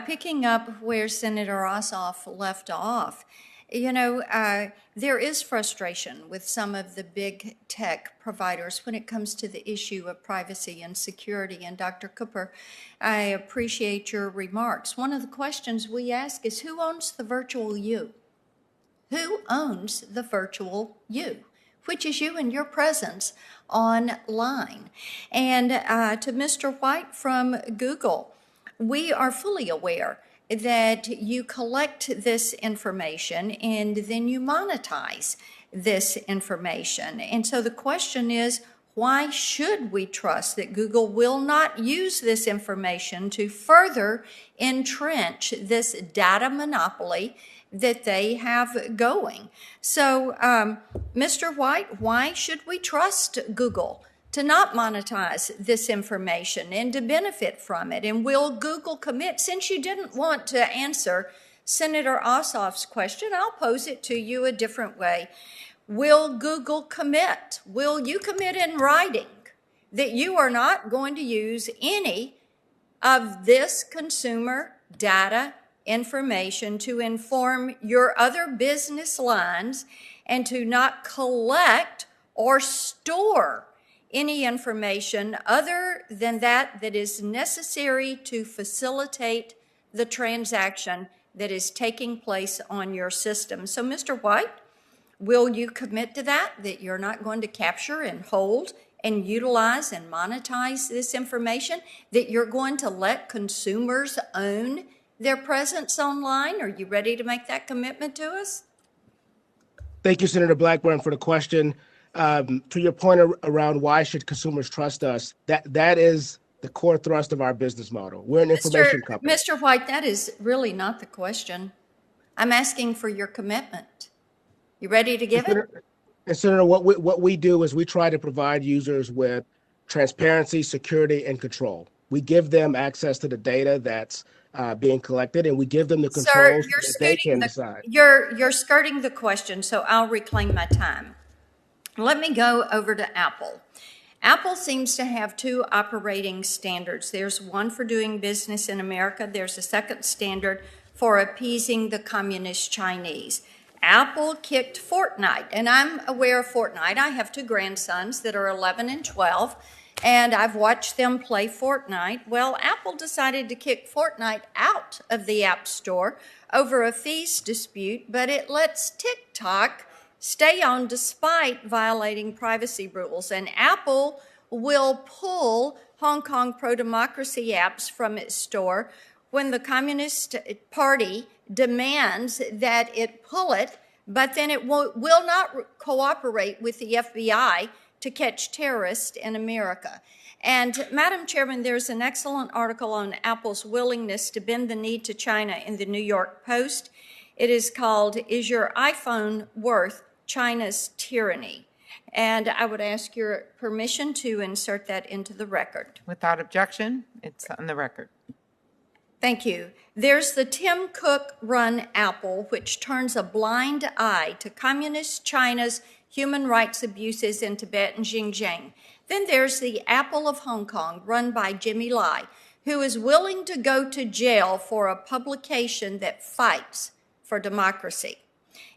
picking up where Senator Ossoff left off, you know, there is frustration with some of the big tech providers when it comes to the issue of privacy and security. And Dr. Cooper, I appreciate your remarks. One of the questions we ask is, who owns the virtual you? Who owns the virtual you, which is you and your presence online? And to Mr. White from Google, we are fully aware that you collect this information and then you monetize this information. And so the question is, why should we trust that Google will not use this information to further entrench this data monopoly that they have going? So, Mr. White, why should we trust Google to not monetize this information and to benefit from it? And will Google commit? Since you didn't want to answer Senator Ossoff's question, I'll pose it to you a different way. Will Google commit? Will you commit in writing that you are not going to use any of this consumer data information to inform your other business lines and to not collect or store any information other than that is necessary to facilitate the transaction that is taking place on your system? So, Mr. White, will you commit to that you're not going to capture and hold and utilize and monetize this information, that you're going to let consumers own their presence online? Are you ready to make that commitment to us? Thank you, Senator Blackburn, for the question. To your point around why should consumers trust us, that is the core thrust of our business model. We're an information company. Mr. White, that is really not the question. I'm asking for your commitment. You ready to give it? And Senator, what we do is we try to provide users with transparency, security, and control. We give them access to the data that's being collected, and we give them the controls that they can decide. You're skirting the question, so I'll reclaim my time. Let me go over to Apple. Apple seems to have two operating standards. There's one for doing business in America. There's a second standard for appeasing the communist Chinese. Apple kicked Fortnite, and I'm aware of Fortnite. I have two grandsons that are 11 and 12, and I've watched them play Fortnite. Well, Apple decided to kick Fortnite out of the App Store over a fees dispute, but it lets TikTok stay on despite violating privacy rules. And Apple will pull Hong Kong pro-democracy apps from its store when the Communist Party demands that it pull it, but then it will not cooperate with the FBI to catch terrorists in America. And Madam Chairman, there's an excellent article on Apple's willingness to bend the knee to China in the New York Post. It is called, "Is Your iPhone Worth China's Tyranny?" And I would ask your permission to insert that into the record. Without objection, it's on the record. Thank you. There's the Tim Cook-run Apple, which turns a blind eye to communist China's human rights abuses in Tibet and Xinjiang. Then there's the Apple of Hong Kong, run by Jimmy Lai, who is willing to go to jail for a publication that fights for democracy.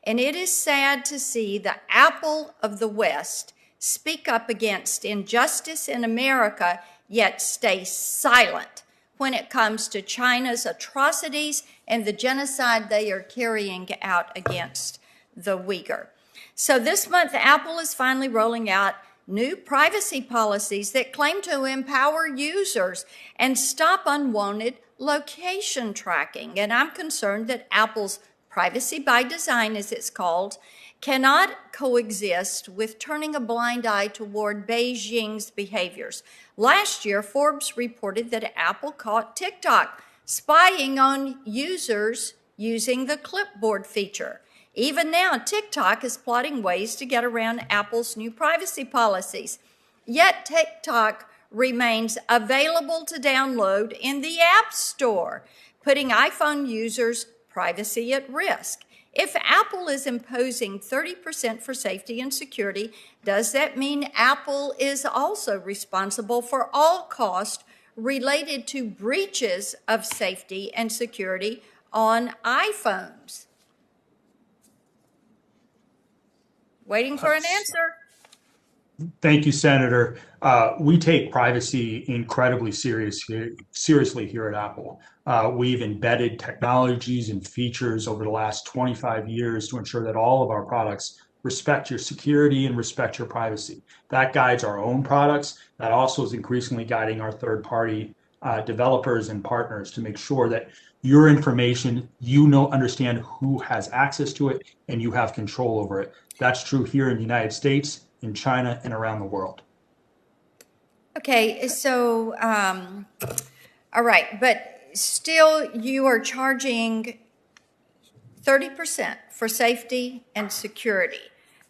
And it is sad to see the Apple of the West speak up against injustice in America, yet stay silent when it comes to China's atrocities and the genocide they are carrying out against the Uyghur. So this month, Apple is finally rolling out new privacy policies that claim to empower users and stop unwanted location tracking. And I'm concerned that Apple's privacy by design, as it's called, cannot coexist with turning a blind eye toward Beijing's behaviors. Last year, Forbes reported that Apple caught TikTok spying on users using the clipboard feature. Even now, TikTok is plotting ways to get around Apple's new privacy policies. Yet TikTok remains available to download in the App Store, putting iPhone users' privacy at risk. If Apple is imposing 30% for safety and security, does that mean Apple is also responsible for all costs related to breaches of safety and security on iPhones? Waiting for an answer. Thank you, Senator. We take privacy incredibly seriously here at Apple. We've embedded technologies and features over the last 25 years to ensure that all of our products respect your security and respect your privacy. That guides our own products. That also is increasingly guiding our third-party developers and partners to make sure that your information, understand who has access to it, and you have control over it. That's true here in the United States, in China, and around the world. Okay, so, all right, but still you are charging 30% for safety and security.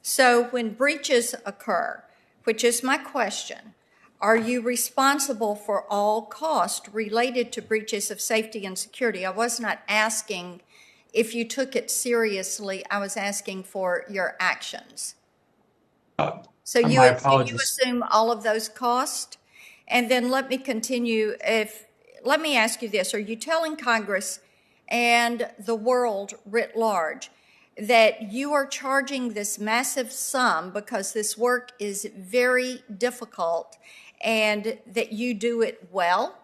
So when breaches occur, which is my question, are you responsible for all costs related to breaches of safety and security? I was not asking if you took it seriously. I was asking for your actions. So you assume all of those costs? And then let me continue. Let me ask you this. Are you telling Congress and the world writ large that you are charging this massive sum because this work is very difficult and that you do it well,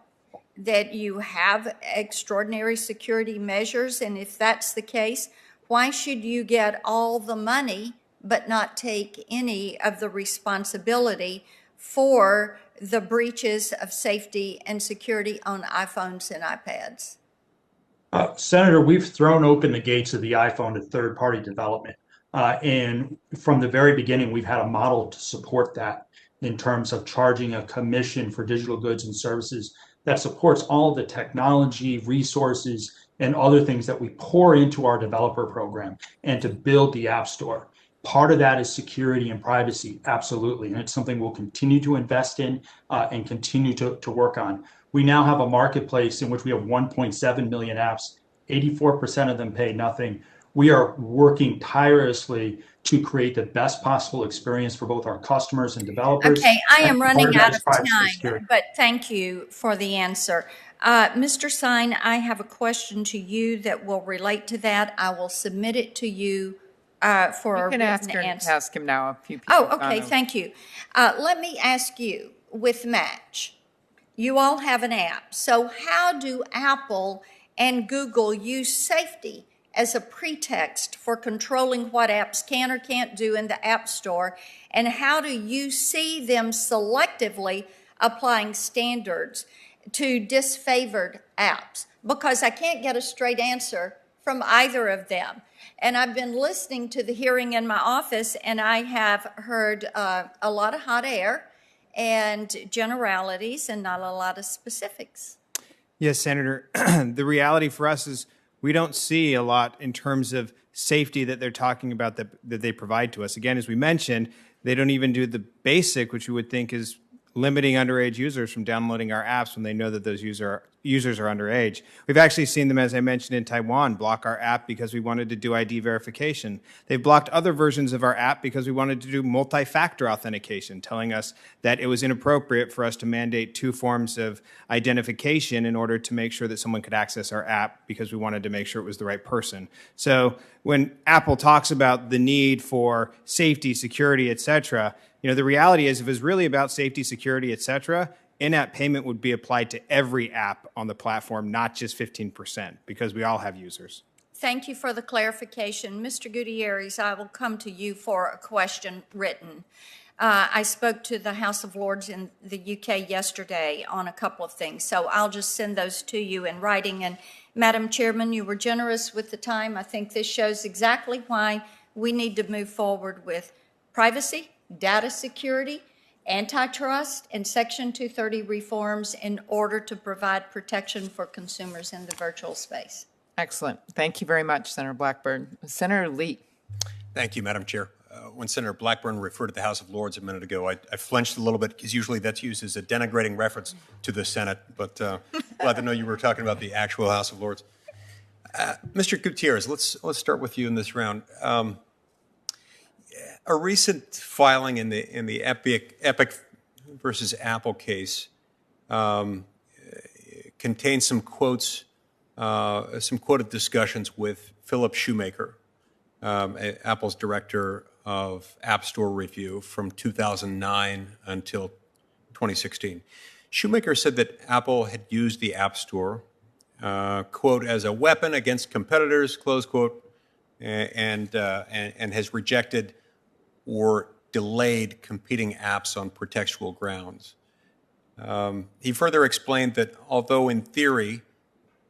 that you have extraordinary security measures? And if that's the case, why should you get all the money but not take any of the responsibility for the breaches of safety and security on iPhones and iPads? Senator, we've thrown open the gates of the iPhone to third-party development. And from the very beginning, we've had a model to support that in terms of charging a commission for digital goods and services that supports all of the technology, resources, and other things that we pour into our developer program and to build the App Store. Part of that is security and privacy, absolutely. And it's something we'll continue to invest in and continue to work on. We now have a marketplace in which we have 1.7 million apps. 84% of them pay nothing. We are working tirelessly to create the best possible experience for both our customers and developers. Okay, I am running out of time, but thank you for the answer. Mr. Sine, I have a question to you that will relate to that. I will submit it to you for a written answer. You can ask him now. A few people. Oh, okay, thank you. Let me ask you, with Match, you all have an app. So how do Apple and Google use safety as a pretext for controlling what apps can or can't do in the App Store? And how do you see them selectively applying standards to disfavored apps? Because I can't get a straight answer from either of them. And I've been listening to the hearing in my office, and I have heard a lot of hot air and generalities and not a lot of specifics. Yes, Senator. The reality for us is we don't see a lot in terms of safety that they're talking about that they provide to us. Again, as we mentioned, they don't even do the basic, which you would think is limiting underage users from downloading our apps when they know that those users are underage. We've actually seen them, as I mentioned, in Taiwan, block our app because we wanted to do ID verification. They've blocked other versions of our app because we wanted to do multi-factor authentication, telling us that it was inappropriate for us to mandate 2 forms of identification in order to make sure that someone could access our app because we wanted to make sure it was the right person. So when Apple talks about the need for safety, security, et cetera, the reality is if it was really about safety, security, et cetera, in-app payment would be applied to every app on the platform, not just 15%, because we all have users. Thank you for the clarification. Mr. Gutierrez, I will come to you for a question written. I spoke to the House of Lords in the UK yesterday on a couple of things, so I'll just send those to you in writing. And Madam Chairman, you were generous with the time. I think this shows exactly why we need to move forward with privacy, data security, antitrust, and Section 230 reforms in order to provide protection for consumers in the virtual space. Excellent. Thank you very much, Senator Blackburn. Senator Lee. Thank you, Madam Chair. When Senator Blackburn referred to the House of Lords a minute ago, I flinched a little bit because usually that's used as a denigrating reference to the Senate, but glad to know you were talking about the actual House of Lords. Mr. Gutierrez, let's start with you in this round. A recent filing in the Epic versus Apple case contains some quotes, some quoted discussions with Philip Shoemaker, Apple's director of App Store Review from 2009 until 2016. Shoemaker said that Apple had used the App Store, quote, as a weapon against competitors, close quote, and has rejected or delayed competing apps on pretextual grounds. He further explained that although in theory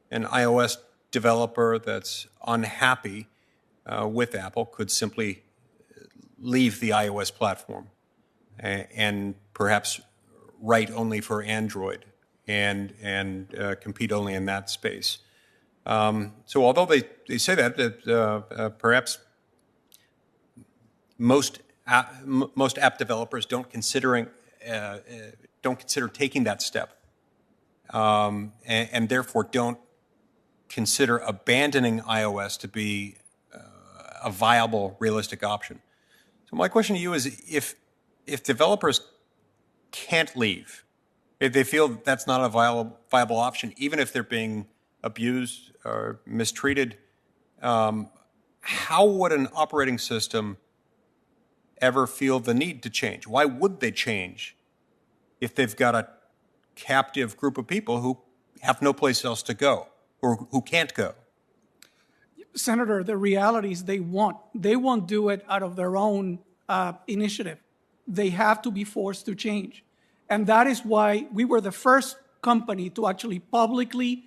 an iOS developer that's unhappy with Apple could simply leave the iOS platform and perhaps write only for Android and compete only in that space. So although they say that perhaps most app developers don't consider taking that step, and therefore don't consider abandoning iOS to be a viable, realistic option. So my question to you is, if developers can't leave, if they feel that's not a viable option, even if they're being abused or mistreated, how would an operating system ever feel the need to change? Why would they change if they've got a captive group of people who have no place else to go or who can't go? Senator, the reality is they won't do it out of their own initiative. They have to be forced to change. And that is why we were the first company to actually publicly,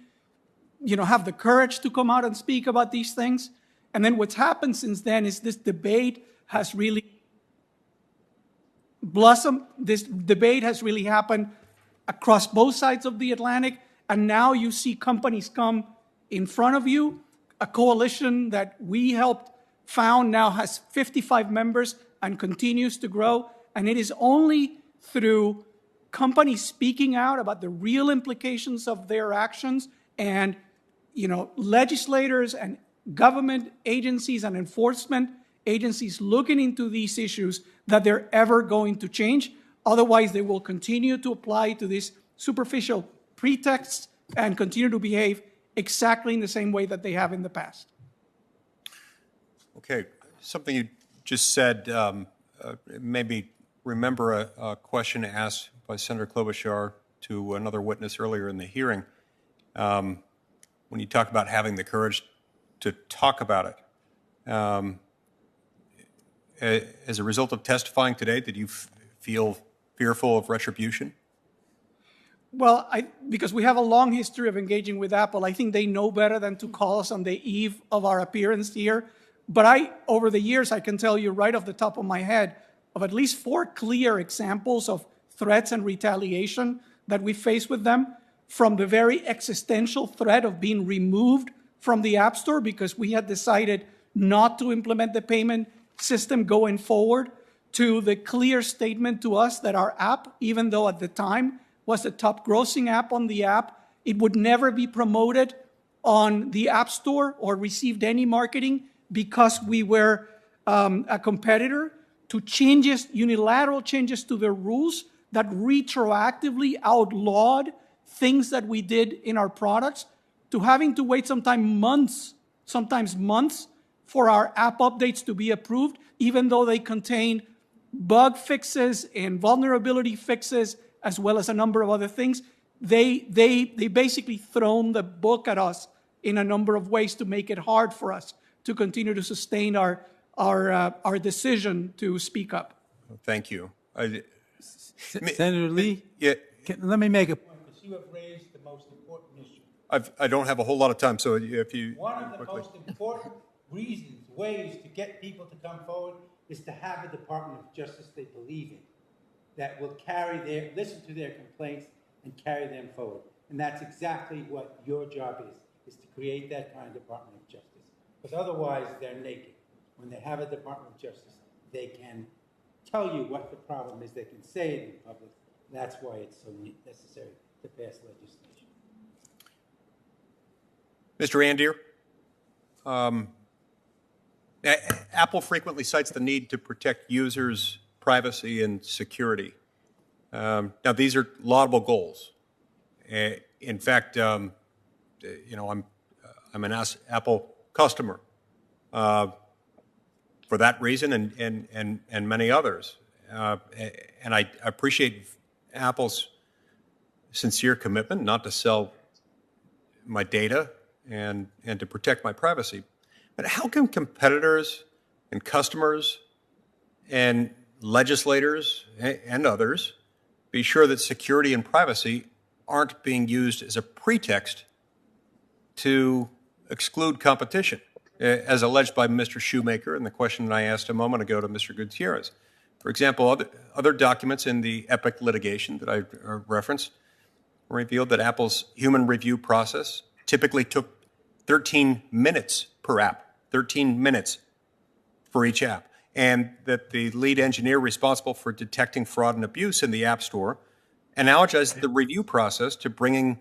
have the courage to come out and speak about these things. And then what's happened since then is this debate has really blossomed. This debate has really happened across both sides of the Atlantic. And now you see companies come in front of you. A coalition that we helped found now has 55 members and continues to grow. And it is only through companies speaking out about the real implications of their actions and, legislators and government agencies and enforcement agencies looking into these issues that they're ever going to change. Otherwise, they will continue to apply to these superficial pretexts and continue to behave exactly in the same way that they have in the past. Okay, something you just said made me remember a question asked by Senator Klobuchar to another witness earlier in the hearing. When you talk about having the courage to talk about it, as a result of testifying today, did you feel fearful of retribution? Well, because we have a long history of engaging with Apple, I think they know better than to call us on the eve of our appearance here. But over the years, I can tell you right off the top of my head of at least 4 clear examples of threats and retaliation that we face with them, from the very existential threat of being removed from the App Store because we had decided not to implement the payment system going forward, to the clear statement to us that our app, even though at the time was the top grossing app on the app, it would never be promoted on the App Store or received any marketing because we were a competitor, to unilateral changes to the rules that retroactively outlawed things that we did in our products, to having to wait sometimes months for our app updates to be approved, even though they contain bug fixes and vulnerability fixes, as well as a number of other things. They basically thrown the book at us in a number of ways to make it hard for us to continue to sustain our decision to speak up. Thank you. Senator Lee, let me make a point, because you have raised the most important issue. I don't have a whole lot of time, so if you... One of the most important reasons, ways to get people to come forward is to have a Department of Justice they believe in, that will listen to their complaints and carry them forward. And that's exactly what your job is to create that kind of Department of Justice. Because otherwise, they're naked. When they have a Department of Justice, they can tell you what the problem is. They can say it in public. That's why it's so necessary to pass legislation. Mr. Andier, Apple frequently cites the need to protect users' privacy and security. Now, these are laudable goals. In fact, I'm an Apple customer for that reason and many others. And I appreciate Apple's sincere commitment not to sell my data and to protect my privacy. But how can competitors and customers and legislators and others be sure that security and privacy aren't being used as a pretext to exclude competition, as alleged by Mr. Shoemaker in the question that I asked a moment ago to Mr. Gutierrez? For example, other documents in the Epic litigation that I referenced revealed that Apple's human review process typically took 13 minutes per app, 13 minutes for each app, and that the lead engineer responsible for detecting fraud and abuse in the App Store analogized the review process to bringing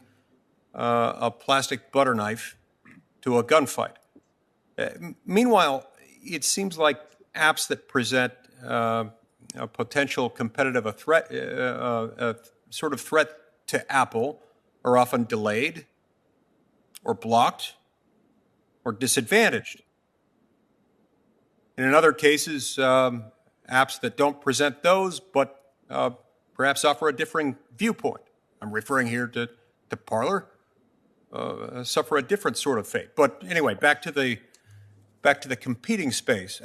a plastic butter knife to a gunfight. Meanwhile, it seems like apps that present a potential competitive threat, sort of threat to Apple, are often delayed or blocked or disadvantaged. And in other cases, apps that don't present those, but perhaps offer a differing viewpoint. I'm referring here to Parler, suffer a different sort of fate. But anyway, back to the competing space.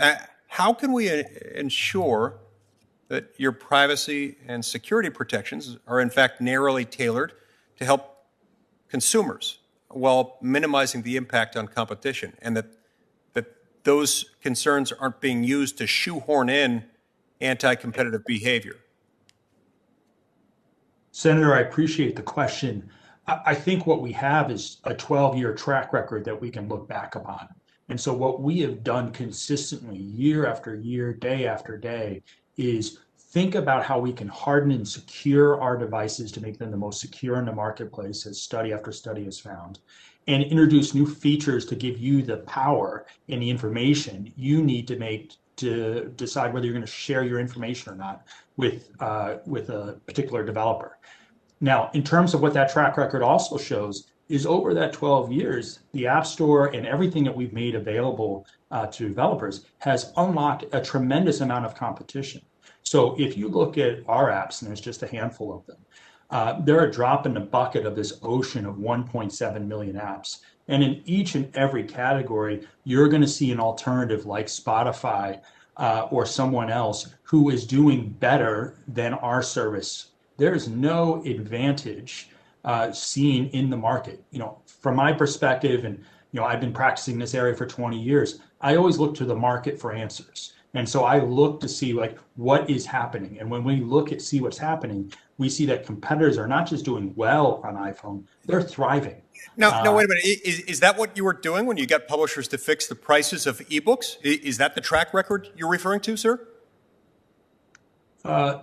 How can we ensure that your privacy and security protections are in fact narrowly tailored to help consumers while minimizing the impact on competition, and that those concerns aren't being used to shoehorn in anti-competitive behavior? Senator, I appreciate the question. I think what we have is a 12-year track record that we can look back upon. And so what we have done consistently, year after year, day after day, is think about how we can harden and secure our devices to make them the most secure in the marketplace, as study after study has found, and introduce new features to give you the power and the information you need to make to decide whether you're going to share your information or not with a particular developer. Now, in terms of what that track record also shows is over that 12 years, the App Store and everything that we've made available to developers has unlocked a tremendous amount of competition. So if you look at our apps, and there's just a handful of them, they're a drop in the bucket of this ocean of 1.7 million apps. And in each and every category, you're going to see an alternative like Spotify or someone else who is doing better than our service. There's no advantage seen in the market. From my perspective, and I've been practicing this area for 20 years, I always look to the market for answers. And so I look to see what is happening. And when we see what's happening, we see that competitors are not just doing well on iPhone, they're thriving. Now, wait a minute. Is that what you were doing when you got publishers to fix the prices of ebooks? Is that the track record you're referring to, sir?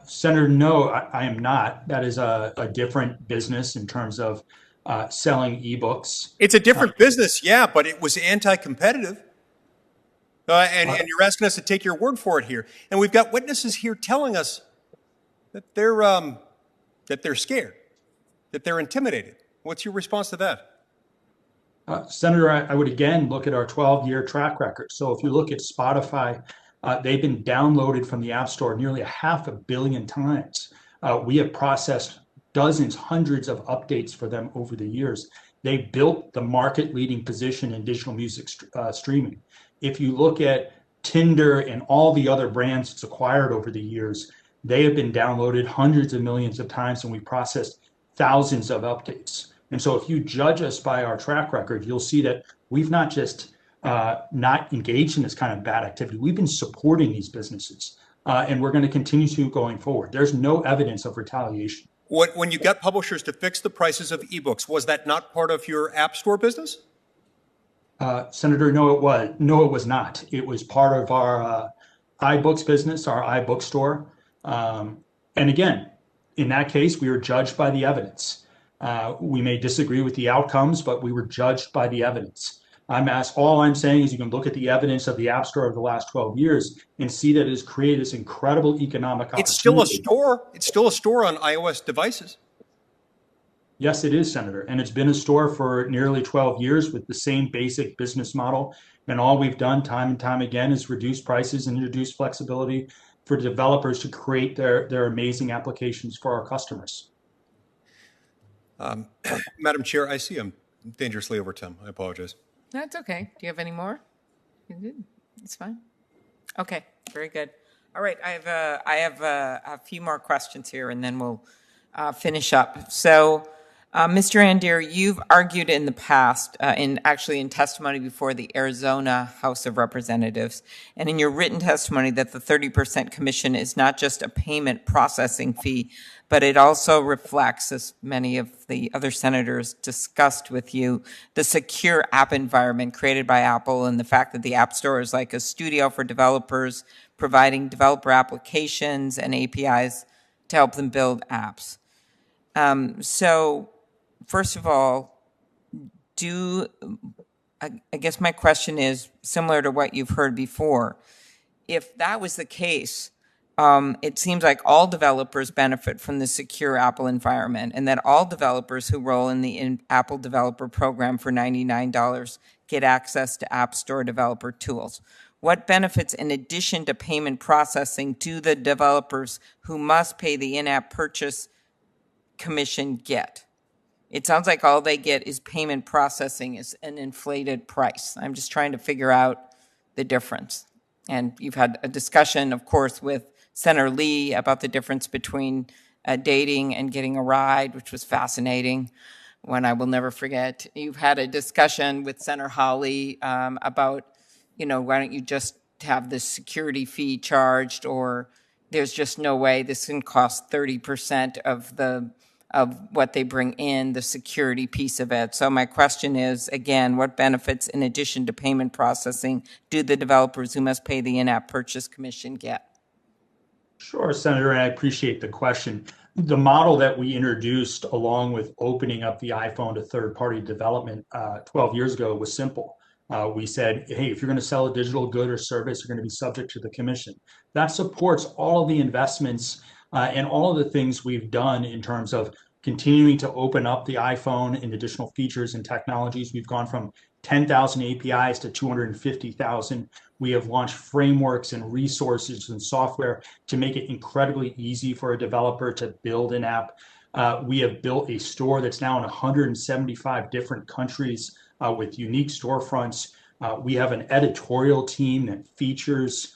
Senator, no, I am not. That is a different business in terms of selling ebooks. It's a different business, yeah, but it was anti-competitive. And you're asking us to take your word for it here. And we've got witnesses here telling us that they're scared, that they're intimidated. What's your response to that? Senator, I would again look at our 12-year track record. So if you look at Spotify, they've been downloaded from the App Store nearly 500 million times. We have processed dozens, hundreds of updates for them over the years. They built the market-leading position in digital music streaming. If you look at Tinder and all the other brands it's acquired over the years, they have been downloaded hundreds of millions of times, and we processed thousands of updates. And so if you judge us by our track record, you'll see that we've not just not engaged in this kind of bad activity. We've been supporting these businesses, and we're going to continue to going forward. There's no evidence of retaliation. When you got publishers to fix the prices of ebooks, was that not part of your App Store business? Senator, no, it was. No, it was not. It was part of our iBooks business, our iBook store. And again, in that case, we were judged by the evidence. We may disagree with the outcomes, but we were judged by the evidence. All I'm saying is you can look at the evidence of the App Store of the last 12 years and see that it has created this incredible economic opportunity. It's still a store. It's still a store on iOS devices. Yes, it is, Senator. And it's been a store for nearly 12 years with the same basic business model. And all we've done time and time again is reduce prices and introduce flexibility for developers to create their amazing applications for our customers. Madam Chair, I see I'm dangerously over time. I apologize. That's okay. Do you have any more? It's fine. Okay, very good. All right, I have a few more questions here, and then we'll finish up. So, Mr. Andir, you've argued in the past, in testimony before the Arizona House of Representatives, and in your written testimony, that the 30% commission is not just a payment processing fee, but it also reflects, as many of the other senators discussed with you, the secure app environment created by Apple and the fact that the App Store is like a studio for developers, providing developer applications and APIs to help them build apps. So, first of all, I guess my question is similar to what you've heard before. If that was the case, it seems like all developers benefit from the secure Apple environment, and that all developers who roll in the Apple Developer Program for $99 get access to App Store developer tools. What benefits, in addition to payment processing, do the developers who must pay the in-app purchase commission get? It sounds like all they get is payment processing is an inflated price. I'm just trying to figure out the difference. And you've had a discussion, of course, with Senator Lee about the difference between dating and getting a ride, which was fascinating, one I will never forget. You've had a discussion with Senator Hawley about, why don't you just have this security fee charged, or there's just no way this can cost 30% of what they bring in, the security piece of it. So my question is, again, what benefits, in addition to payment processing, do the developers who must pay the in-app purchase commission get? Sure, Senator, and I appreciate the question. The model that we introduced along with opening up the iPhone to third-party development 12 years ago was simple. We said, hey, if you're going to sell a digital good or service, you're going to be subject to the commission. That supports all of the investments and all of the things we've done in terms of continuing to open up the iPhone in additional features and technologies. We've gone from 10,000 APIs to 250,000. We have launched frameworks and resources and software to make it incredibly easy for a developer to build an app. We have built a store that's now in 175 different countries with unique storefronts. We have an editorial team that features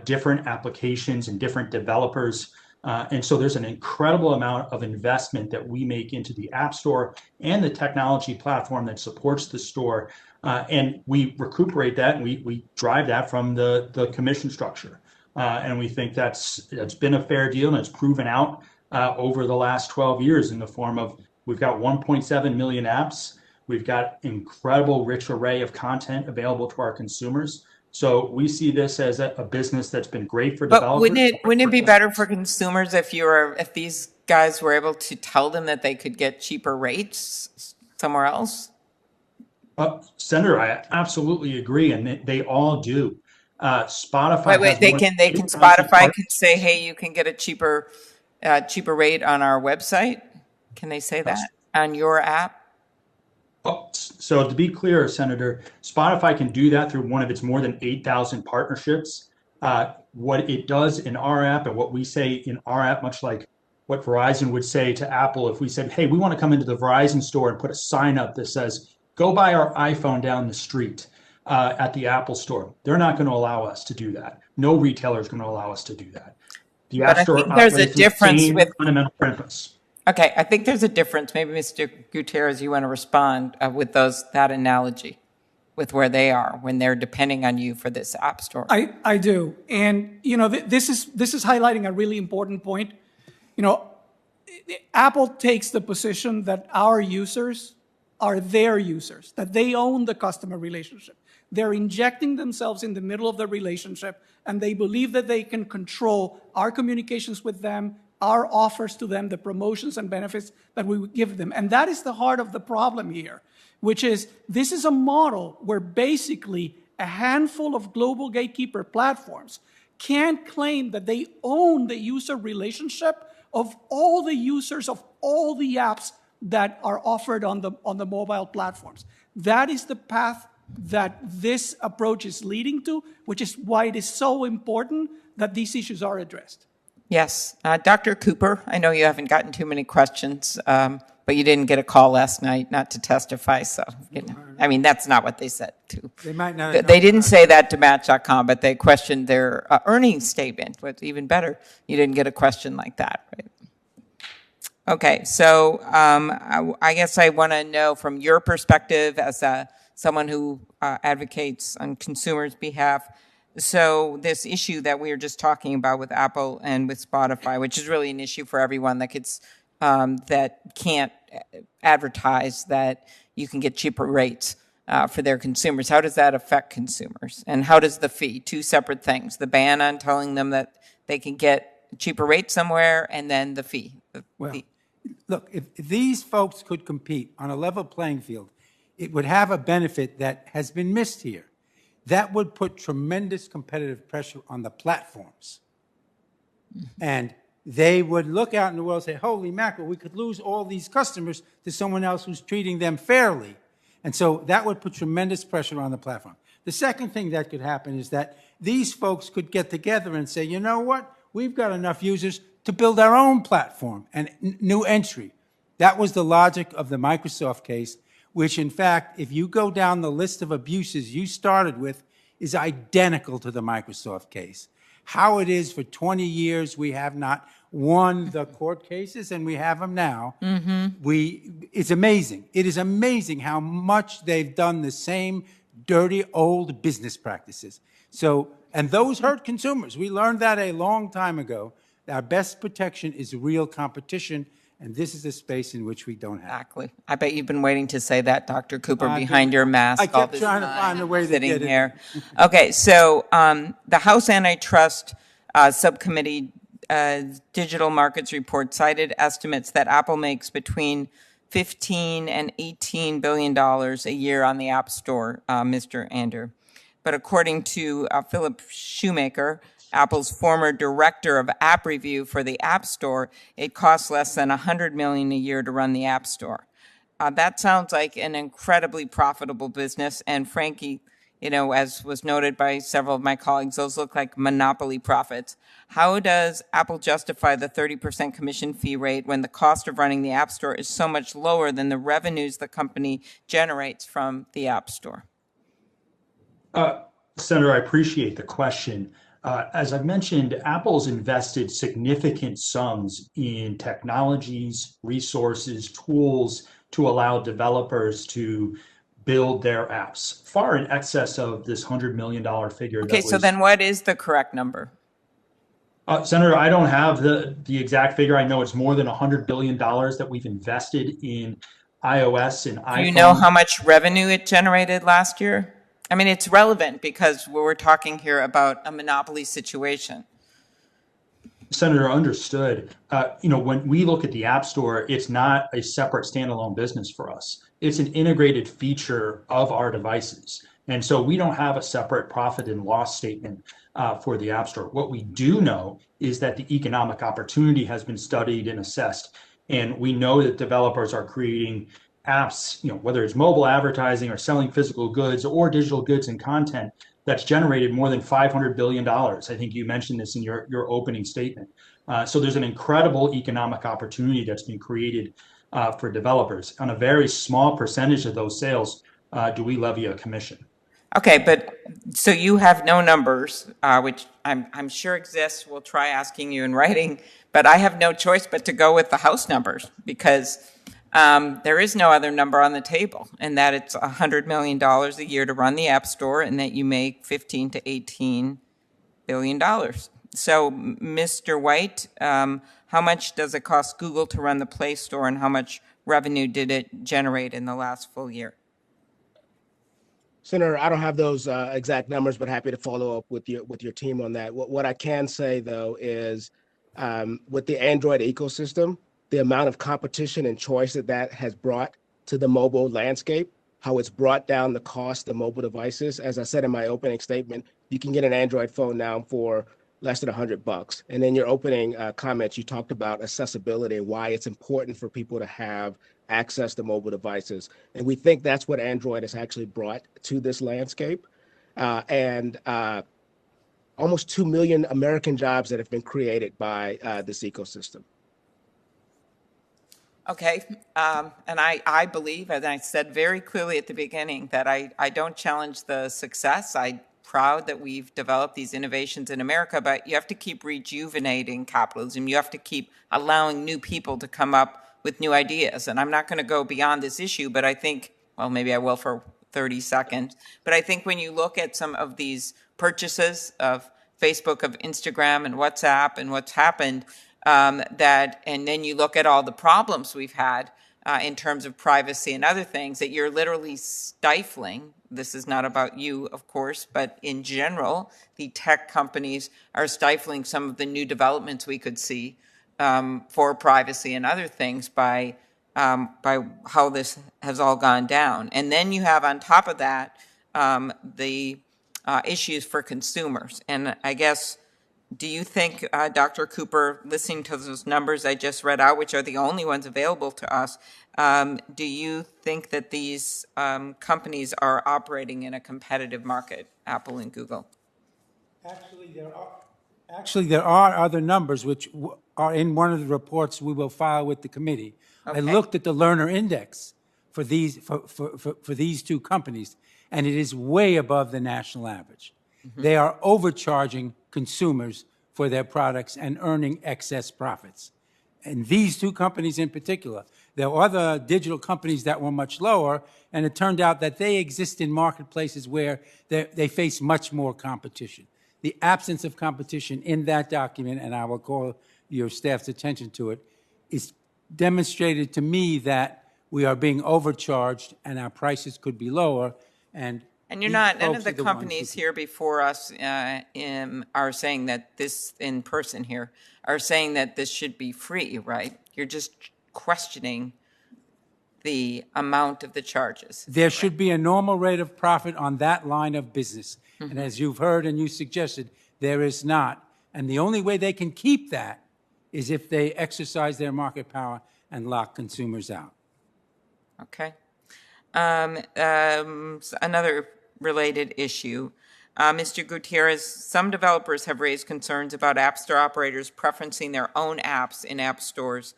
different applications and different developers. And so there's an incredible amount of investment that we make into the App Store and the technology platform that supports the store. And we recuperate that and we drive that from the commission structure. And we think that's been a fair deal, and it's proven out over the last 12 years in the form of, we've got 1.7 million apps. We've got incredible rich array of content available to our consumers. So we see this as a business that's been great for developers. But wouldn't it be better for consumers if these guys were able to tell them that they could get cheaper rates somewhere else? Senator, I absolutely agree, and they all do. Spotify. Spotify can say, "Hey, you can get a cheaper rate on our website." Can they say that on your app? So to be clear, Senator, Spotify can do that through one of its more than 8,000 partnerships. What it does in our app and what we say in our app, much like what Verizon would say to Apple, if we said, hey, we want to come into the Verizon store and put a sign up that says, go buy our iPhone down the street at the Apple store. They're not going to allow us to do that. No retailer is going to allow us to do that. The App Store there's a difference with fundamental premise. Okay, I think there's a difference. Maybe Mr. Gutierrez, you want to respond with that analogy. with where they are when they're depending on you for this app store? I do. And, this is highlighting a really important point. Apple takes the position that our users are their users, that they own the customer relationship. They're injecting themselves in the middle of the relationship, and they believe that they can control our communications with them, our offers to them, the promotions and benefits that we would give them. And that is the heart of the problem here, which is this is a model where basically a handful of global gatekeeper platforms can't claim that they own the user relationship of all the users of all the apps that are offered on the mobile platforms. That is the path that this approach is leading to, which is why it is so important that these issues are addressed. Yes. Dr. Cooper, I know you haven't gotten too many questions, but you didn't get a call last night not to testify. So, that's not what they said, too. They might not. They didn't say that to Match.com, but they questioned their earnings statement. What's even better, you didn't get a question like that, right? Okay, so I guess I want to know from your perspective as someone who advocates on consumers' behalf. So this issue that we were just talking about with Apple and with Spotify, which is really an issue for everyone that can't advertise that you can get cheaper rates for their consumers. How does that affect consumers? And how does the fee? Two separate things. The ban on telling them that they can get cheaper rates somewhere, and then the fee. Look, if these folks could compete on a level playing field, it would have a benefit that has been missed here. That would put tremendous competitive pressure on the platforms. And they would look out in the world and say, holy mackerel, we could lose all these customers to someone else who's treating them fairly. And so that would put tremendous pressure on the platform. The second thing that could happen is that these folks could get together and say, you know what? We've got enough users to build our own platform and new entry. That was the logic of the Microsoft case, which in fact, if you go down the list of abuses you started with, is identical to the Microsoft case. How it is for 20 years we have not won the court cases, and we have them now. It's amazing. It is amazing how much they've done the same dirty old business practices. And those hurt consumers. We learned that a long time ago. Our best protection is real competition, and this is a space in which we don't have. Exactly. I bet you've been waiting to say that, Dr. Cooper, behind your mask. I kept trying to find a way to get it. Here. Okay, so the House Antitrust Subcommittee Digital Markets Report cited estimates that Apple makes between $15 and $18 billion a year on the App Store, Mr. Ander. But according to Philip Shoemaker, Apple's former director of app review for the App Store, it costs less than $100 million a year to run the App Store. That sounds like an incredibly profitable business. And frankly, as was noted by several of my colleagues, those look like monopoly profits. How does Apple justify the 30% commission fee rate when the cost of running the App Store is so much lower than the revenues the company generates from the App Store? Senator, I appreciate the question. As I've mentioned, Apple's invested significant sums in technologies, resources, tools to allow developers to build their apps, far in excess of this $100 million figure. Okay, so then what is the correct number? Senator, I don't have the exact figure. I know it's more than $100 billion that we've invested in iOS and iPhone. Do you know how much revenue it generated last year? I mean, it's relevant because we're talking here about a monopoly situation. Senator, understood. When we look at the App Store, it's not a separate standalone business for us. It's an integrated feature of our devices. And so we don't have a separate profit and loss statement for the App Store. What we do know is that the economic opportunity has been studied and assessed. And we know that developers are creating apps, whether it's mobile advertising or selling physical goods or digital goods and content, that's generated more than $500 billion. I think you mentioned this in your opening statement. So there's an incredible economic opportunity that's been created for developers. On a very small percentage of those sales, do we levy a commission. Okay, but so you have no numbers, which I'm sure exists. We'll try asking you in writing, but I have no choice but to go with the House numbers because There is no other number on the table, and that it's $100 million a year to run the App Store, and that you make $15 to $18 billion. So, Mr. White, how much does it cost Google to run the Play Store, and how much revenue did it generate in the last full year? Senator, I don't have those exact numbers, but happy to follow up with your team on that. What I can say, though, is with the Android ecosystem, the amount of competition and choice that has brought to the mobile landscape, how it's brought down the cost of mobile devices. As I said in my opening statement, you can get an Android phone now for less than $100. And in your opening comments, you talked about accessibility and why it's important for people to have access to mobile devices. And we think that's what Android has actually brought to this landscape. And almost 2 million American jobs that have been created by this ecosystem. Okay, and I believe, as I said very clearly at the beginning, that I don't challenge the success. I'm proud that we've developed these innovations in America, but you have to keep rejuvenating capitalism. You have to keep allowing new people to come up with new ideas. And I'm not going to go beyond this issue, but I think, well, maybe I will for 30 seconds. But I think when you look at some of these purchases of Facebook, of Instagram and WhatsApp and what's happened, and then you look at all the problems we've had in terms of privacy and other things, that you're literally stifling. This is not about you, of course, but in general, the tech companies are stifling some of the new developments we could see for privacy and other things by how this has all gone down. And then you have on top of that the issues for consumers. And I guess, do you think, Dr. Cooper, listening to those numbers I just read out, which are the only ones available to us, do you think that these companies are operating in a competitive market, Apple and Google? Actually, there are other numbers which are in one of the reports we will file with the committee. Okay. I looked at the learner index for these for these two companies, and it is way above the national average. Mm-hmm. They are overcharging consumers for their products and earning excess profits. And these two companies in particular. There are other digital companies that were much lower, and it turned out that they exist in marketplaces where they face much more competition. The absence of competition in that document, and I will call your staff's attention to it, is demonstrated to me that we are being overcharged and our prices could be lower. And you're not, none of the companies here before us are saying that this, in person here, are saying that this should be free, right? You're just questioning the amount of the charges. There should be a normal rate of profit on that line of business. Mm-hmm. And as you've heard and you suggested, there is not. And the only way they can keep that is if they exercise their market power and lock consumers out. Okay. Another related issue. Mr. Gutierrez, some developers have raised concerns about App Store operators preferencing their own apps in App Store's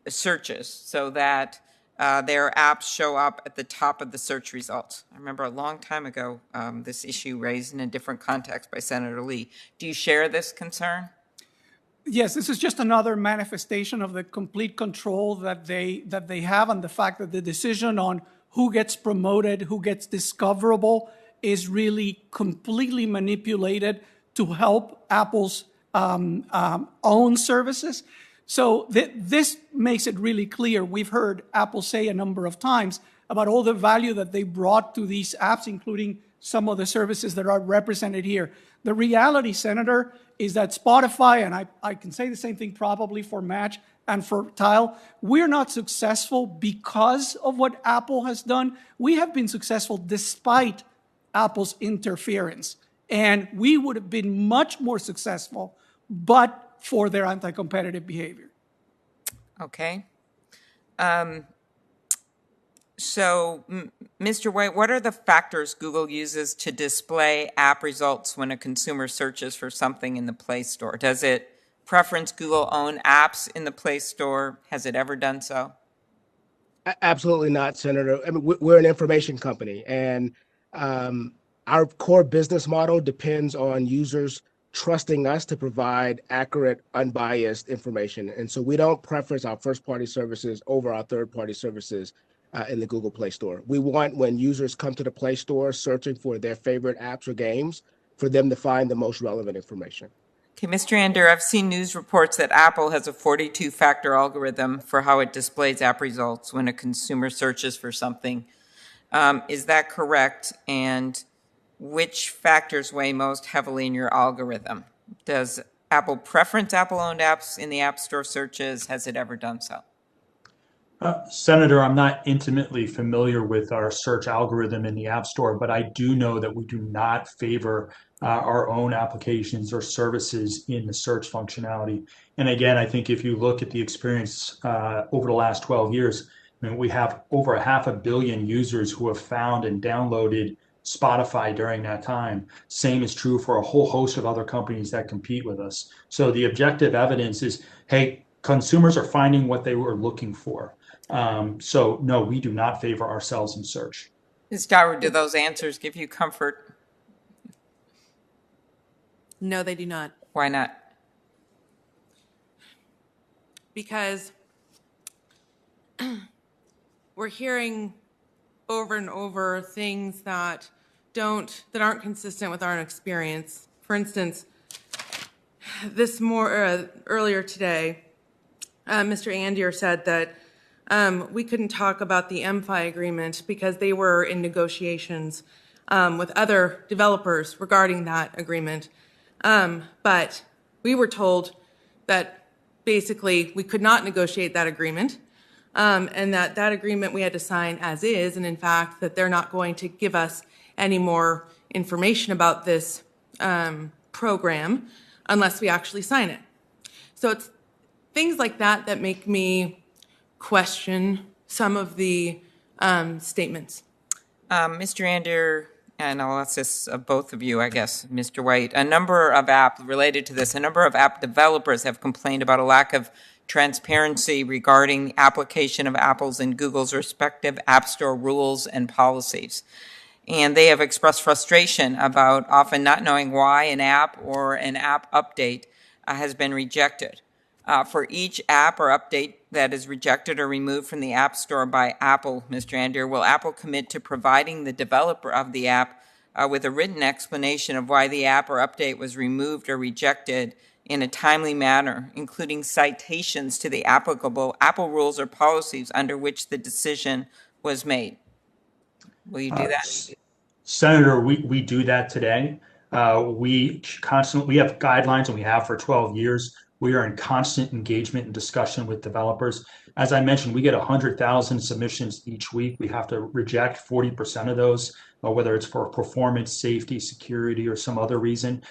searches so that their apps show up at the top of the search results. I remember a long time ago this issue raised in a different context by Senator Lee. Do you share this concern? Yes, this is just another manifestation of the complete control that they have, and the fact that the decision on who gets promoted, who gets discoverable, is really completely manipulated to help Apple's own services. So this makes it really clear. We've heard Apple say a number of times about all the value that they brought to these apps, including some of the services that are represented here. The reality, Senator, is that Spotify, and I can say the same thing probably for Match and for Tile, we're not successful because of what Apple has done. We have been successful despite Apple's interference. And we would have been much more successful but for their anti-competitive behavior. Okay. So, Mr. White, what are the factors Google uses to display app results when a consumer searches for something in the Play Store? Does it preference Google-owned apps in the Play Store? Has it ever done so? Absolutely not, Senator. I mean, we're an information company, and our core business model depends on users trusting us to provide accurate, unbiased information. And so we don't preference our first-party services over our third-party services in the Google Play Store. We want, when users come to the Play Store searching for their favorite apps or games, for them to find the most relevant information. Okay, Mr. Ander, I've seen news reports that Apple has a 42-factor algorithm for how it displays app results when a consumer searches for something. Is that correct? And which factors weigh most heavily in your algorithm? Does Apple preference Apple-owned apps in the App Store searches? Has it ever done so? Senator, I'm not intimately familiar with our search algorithm in the App Store, but I do know that we do not favor our own applications or services in the search functionality. And again, I think if you look at the experience over the last 12 years, I mean, we have over 500 million users who have found and downloaded Spotify during that time. Same is true for a whole host of other companies that compete with us. So the objective evidence is, hey, consumers are finding what they were looking for. So no, we do not favor ourselves in search. Ms. Dowd, do those answers give you comfort? No, they do not. Why not? Because we're hearing over and over things that aren't consistent with our experience. For instance, earlier today, Mr. Andier said that we couldn't talk about the MFI agreement because they were in negotiations with other developers regarding that agreement. But we were told that basically we could not negotiate that agreement, and that agreement we had to sign as is, and in fact that they're not going to give us any more information about this program unless we actually sign it. So it's things like that that make me question some of the statements. Mr. Ander, and I'll ask this of both of you, I guess, Mr. White, a number of app developers have complained about a lack of transparency regarding the application of Apple's and Google's respective App Store rules and policies. And they have expressed frustration about often not knowing why an app or an app update has been rejected. For each app or update that is rejected or removed from the App Store by Apple, Mr. Ander, will Apple commit to providing the developer of the app with a written explanation of why the app or update was removed or rejected in a timely manner, including citations to the applicable Apple rules or policies under which the decision was made? Will you do that? Senator, we do that today. We have guidelines, and we have for 12 years. We are in constant engagement and discussion with developers. As I mentioned, we get 100,000 submissions each week. We have to reject 40% of those, whether it's for performance, safety, security, or some other reason.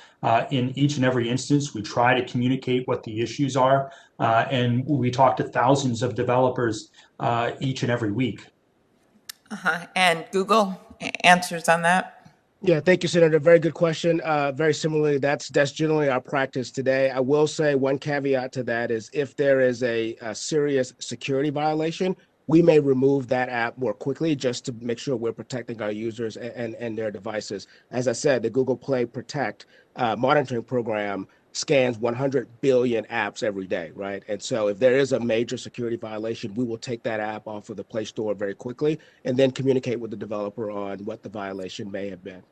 In each and every instance, we try to communicate what the issues are, and we talk to thousands of developers each and every week. And Google answers on that? Yeah, thank you, Senator. Very good question. Very similarly, that's generally our practice today. I will say one caveat to that is if there is a serious security violation, we may remove that app more quickly just to make sure we're protecting our users and their devices. As I said, the Google Play Protect monitoring program scans 100 billion apps every day, right? And so if there is a major security violation, we will take that app off of the Play Store very quickly and then communicate with the developer on what the violation may have been.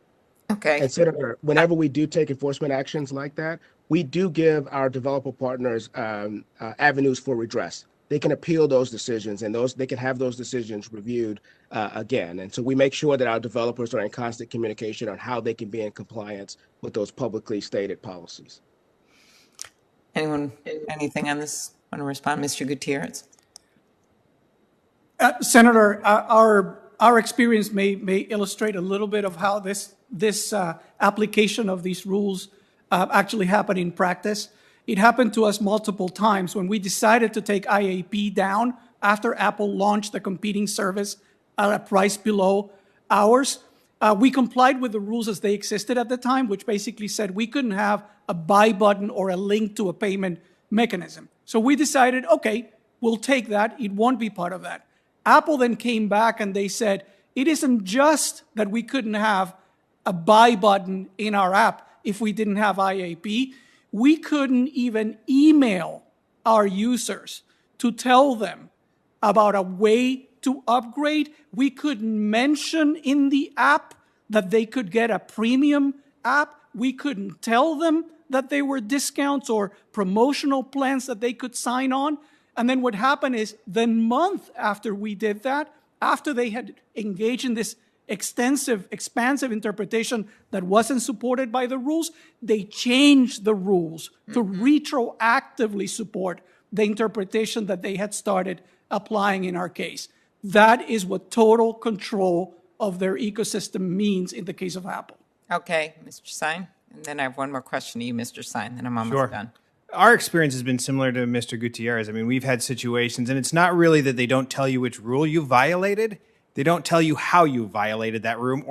Okay. And Senator, whenever we do take enforcement actions like that, we do give our developer partners avenues for redress. They can appeal those decisions, and they can have those decisions reviewed again. And so we make sure that our developers are in constant communication on how they can be in compliance with those publicly stated policies. Anything on this? Want to respond, Mr. Gutierrez? Senator, our experience may illustrate a little bit of how this application of these rules actually happen in practice. It happened to us multiple times when we decided to take IAP down after Apple launched a competing service at a price below ours. We complied with the rules as they existed at the time, which basically said we couldn't have a buy button or a link to a payment mechanism. So we decided, okay, we'll take that. It won't be part of that. Apple then came back and they said, it isn't just that we couldn't have a buy button in our app. if we didn't have IAP. We couldn't even email our users to tell them about a way to upgrade. We couldn't mention in the app that they could get a premium app. We couldn't tell them that they were discounts or promotional plans that they could sign on. And then what happened is the month after we did that, after they had engaged in this extensive, expansive interpretation that wasn't supported by the rules, they changed the rules to retroactively support the interpretation that they had started applying in our case. That is what total control of their ecosystem means in the case of Apple. Okay, Mr. Sine. And then I have one more question to you, Mr. Sine, then I'm almost done. Our experience has been similar to Mr. Gutierrez. I mean, we've had situations, and it's not really that they don't tell you which rule you violated. They don't tell you how you violated that rule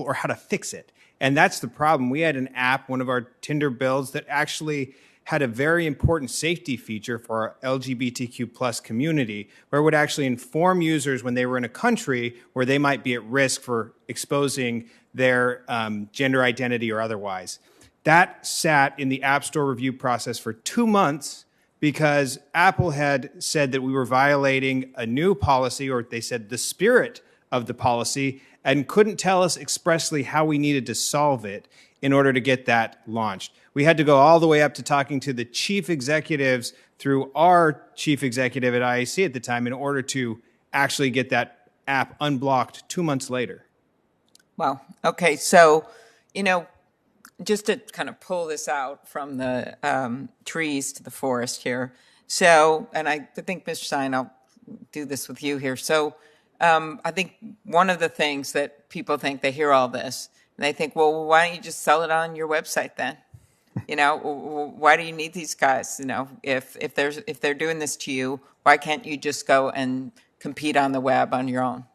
or how to fix it. And that's the problem. We had an app, one of our Tinder builds, that actually had a very important safety feature for our LGBTQ plus community, where it would actually inform users when they were in a country where they might be at risk for exposing their gender identity or otherwise. That sat in the App Store review process for 2 months because Apple had said that we were violating a new policy, or they said the spirit of the policy, and couldn't tell us expressly how we needed to solve it in order to get that launched. We had to go all the way up to talking to the chief executives through our chief executive at IAC at the time in order to actually get that app unblocked 2 months later. Well, okay, so, just to kind of pull this out from the trees to the forest here. So, and I think, Mr. Sine, I'll do this with you here. So I think one of the things that people think, they hear all this, and they think, well, why don't you just sell it on your website then? Why do you need these guys? If they're doing this to you, why can't you just go and compete on the web on your own?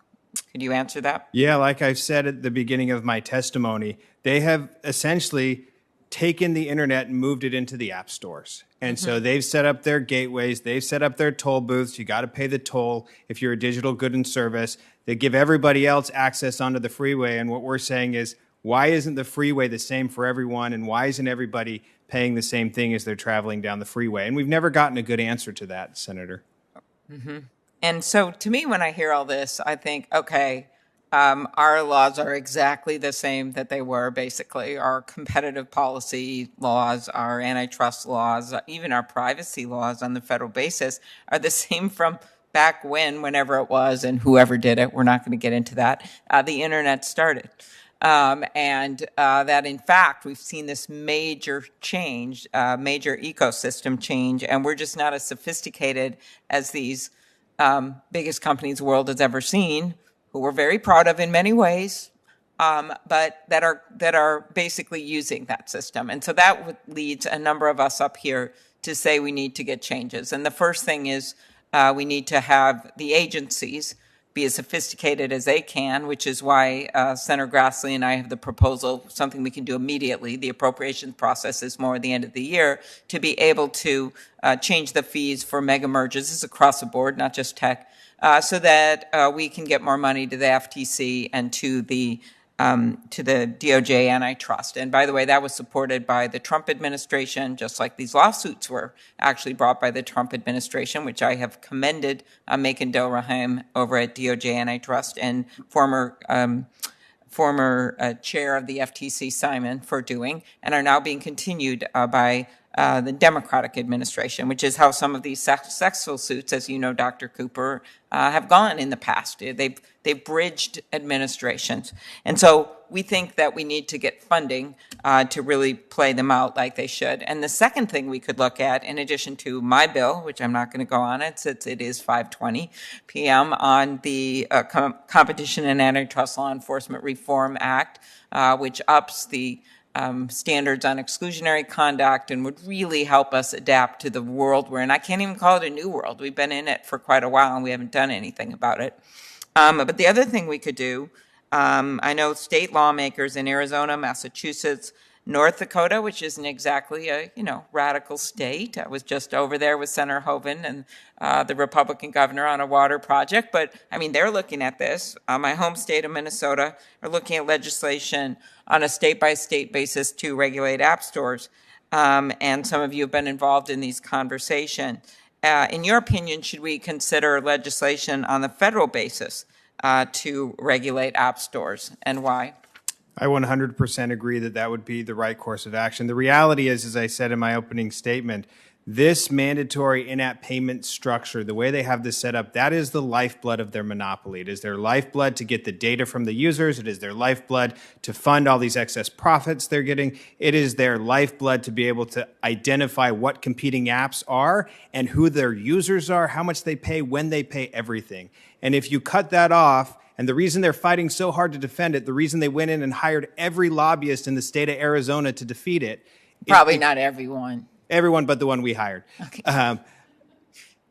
Could you answer that? Yeah, like I said at the beginning of my testimony, they have essentially taken the internet and moved it into the app stores. And so they've set up their gateways, they've set up their toll booths. You got to pay the toll if you're a digital good and service. They give everybody else access onto the freeway. And what we're saying is, why isn't the freeway the same for everyone? And why isn't everybody paying the same thing as they're traveling down the freeway? And we've never gotten a good answer to that, Senator. And so to me, when I hear all this, I think, okay, our laws are exactly the same that they were, basically. Our competitive policy laws, our antitrust laws, even our privacy laws on the federal basis are the same from back whenever it was, and whoever did it. We're not going to get into that. The internet started. And that, in fact, we've seen this major change, major ecosystem change, and we're just not as sophisticated as these biggest companies the world has ever seen, who we're very proud of in many ways, but that are basically using that system. And so that leads a number of us up here to say we need to get changes. And the first thing is we need to have the agencies be as sophisticated as they can, which is why Senator Grassley and I have the proposal, something we can do immediately. The appropriations process is more at the end of the year, to be able to change the fees for mega mergers. This is across the board, not just tech, so that we can get more money to the FTC and to the DOJ antitrust. And by the way, that was supported by the Trump administration, just like these lawsuits were actually brought by the Trump administration, which I have commended Makan Delrahim over at DOJ antitrust and former chair of the FTC, Simon, for doing, and are now being continued by the Democratic administration, which is how some of these sexual suits, as you know, Dr. Cooper, have gone in the past. They've bridged administrations. And so we think that we need to get funding to really play them out like they should. And the second thing we could look at, in addition to my bill, which I'm not going to go on, it is 5:20 p.m., on the Competition and Antitrust Law Enforcement Reform Act, which ups the standards on exclusionary conduct and would really help us adapt to the world we're in. I can't even call it a new world. We've been in it for quite a while and we haven't done anything about it. But the other thing we could do, I know state lawmakers in Arizona, Massachusetts, North Dakota, which isn't exactly a, radical state. I was just over there with Senator Hoeven and the Republican governor on a water project. But, they're looking at this. My home state of Minnesota are looking at legislation on a state-by-state basis to regulate app stores. And some of you have been involved in these conversations. In your opinion, should we consider legislation on the federal basis to regulate app stores, and why? I 100% agree that that would be the right course of action. The reality is, as I said in my opening statement, this mandatory in-app payment structure, the way they have this set up, that is the lifeblood of their monopoly. It is their lifeblood to get the data from the users. It is their lifeblood to fund all these excess profits they're getting. It is their lifeblood to be able to identify what competing apps are and who their users are, how much they pay, when they pay, everything. And if you cut that off, and the reason they're fighting so hard to defend it, the reason they went in and hired every lobbyist in the state of Arizona to defeat it. Probably not everyone. Everyone but the one we hired. Okay.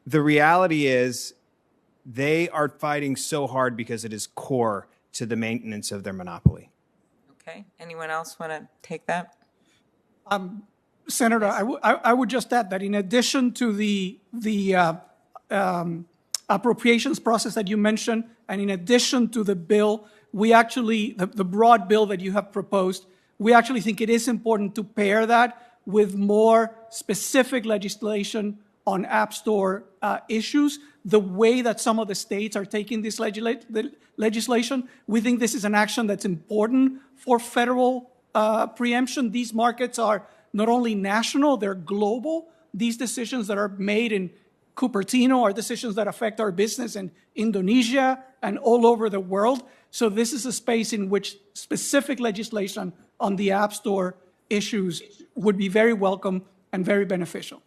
The reality is they are fighting so hard because it is core to the maintenance of their monopoly. Okay. Anyone else want to take that? Senator, I would just add that in addition to the appropriations process that you mentioned, and in addition to the bill, we actually, the broad bill that you have proposed, we actually think it is important to pair that with more specific legislation on App Store issues. The way that some of the states are taking this legislation, we think this is an action that's important for federal preemption. These markets are not only national, they're global. These decisions that are made in Cupertino are decisions that affect our business in Indonesia and all over the world. So this is a space in which specific legislation on the App Store issues would be very welcome and very beneficial.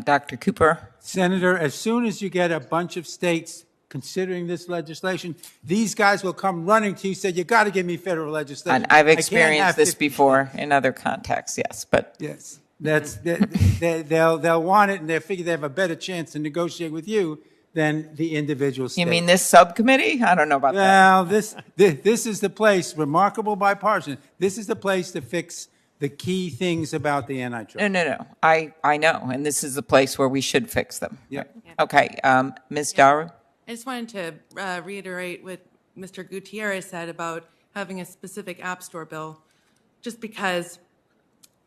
Dr. Cooper? Senator, as soon as you get a bunch of states considering this legislation, these guys will come running to you and say, you got to give me federal legislation. And I've experienced this before in other contexts, yes. But yes, they'll want it, and they figure they have a better chance to negotiate with you than the individual state. You mean this subcommittee? I don't know about that. Well, this is the place, remarkable bipartisan, this is the place to fix the key things about the antitrust. No. I know, and this is the place where we should fix them. Yeah. Okay, Ms. Daru? I just wanted to reiterate what Mr. Gutierrez said about having a specific App Store bill, just because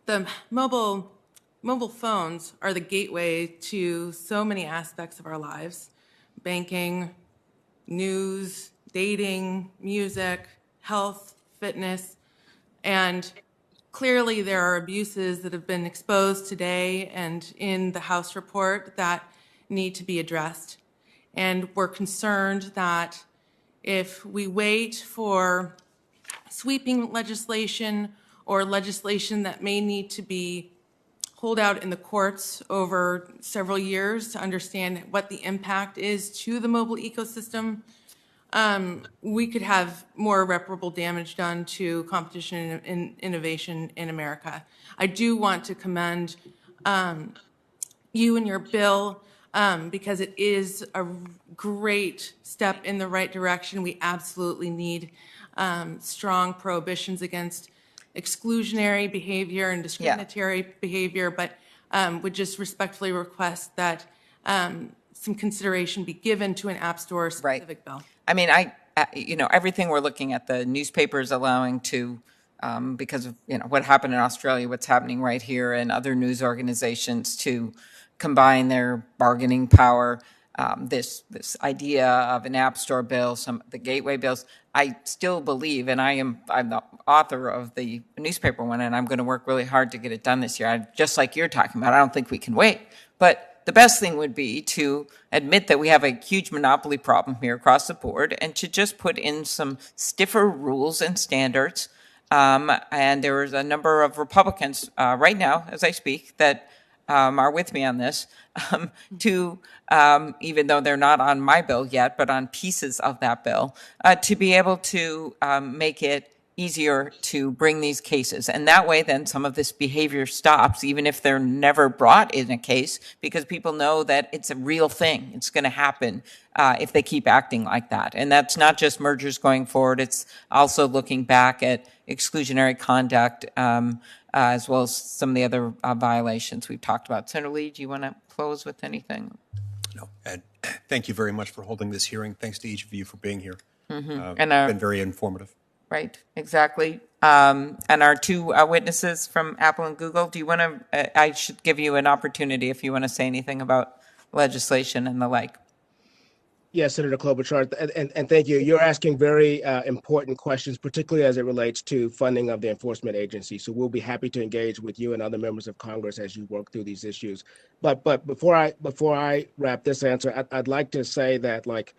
the mobile phones are the gateway to so many aspects of our lives: banking, news, dating, music, health, fitness, and clearly there are abuses that have been exposed today and in the House report that need to be addressed. And we're concerned that if we wait for sweeping legislation or legislation that may need to be hold out in the courts over several years to understand what the impact is to the mobile ecosystem, we could have more irreparable damage done to competition and innovation in America. I do want to commend you and your bill because it is a great step in the right direction. We absolutely need strong prohibitions against exclusionary behavior and discriminatory behavior, but would just respectfully request that some consideration be given to an App Store specific bill. I mean, everything we're looking at, the newspapers allowing to, because of, what happened in Australia, what's happening right here, and other news organizations to combine their bargaining power, this idea of an App Store bill, some the gateway bills. I still believe, and I'm the author of the newspaper one, and I'm going to work really hard to get it done this year. Just like you're talking about, I don't think we can wait. But the best thing would be to admit that we have a huge monopoly problem here across the board, and to just put in some stiffer rules and standards. And there is a number of Republicans right now, as I speak, that are with me on this, to, even though they're not on my bill yet, but on pieces of that bill, to be able to make it easier to bring these cases. And that way, then some of this behavior stops, even if they're never brought in a case, because people know that it's a real thing. It's going to happen if they keep acting like that. And that's not just mergers going forward. It's also looking back at exclusionary conduct, as well as some of the other violations we've talked about. Senator Lee, do you want to close with anything? No. And thank you very much for holding this hearing. Thanks to each of you for being here. And been very informative. Right, exactly. And our two witnesses from Apple and Google, do you want to, I should give you an opportunity if you want to say anything about legislation and the like. Yes, Senator Klobuchar, and thank you. You're asking very important questions, particularly as it relates to funding of the enforcement agency. So we'll be happy to engage with you and other members of Congress as you work through these issues. But before I wrap this answer, I'd like to say that, like,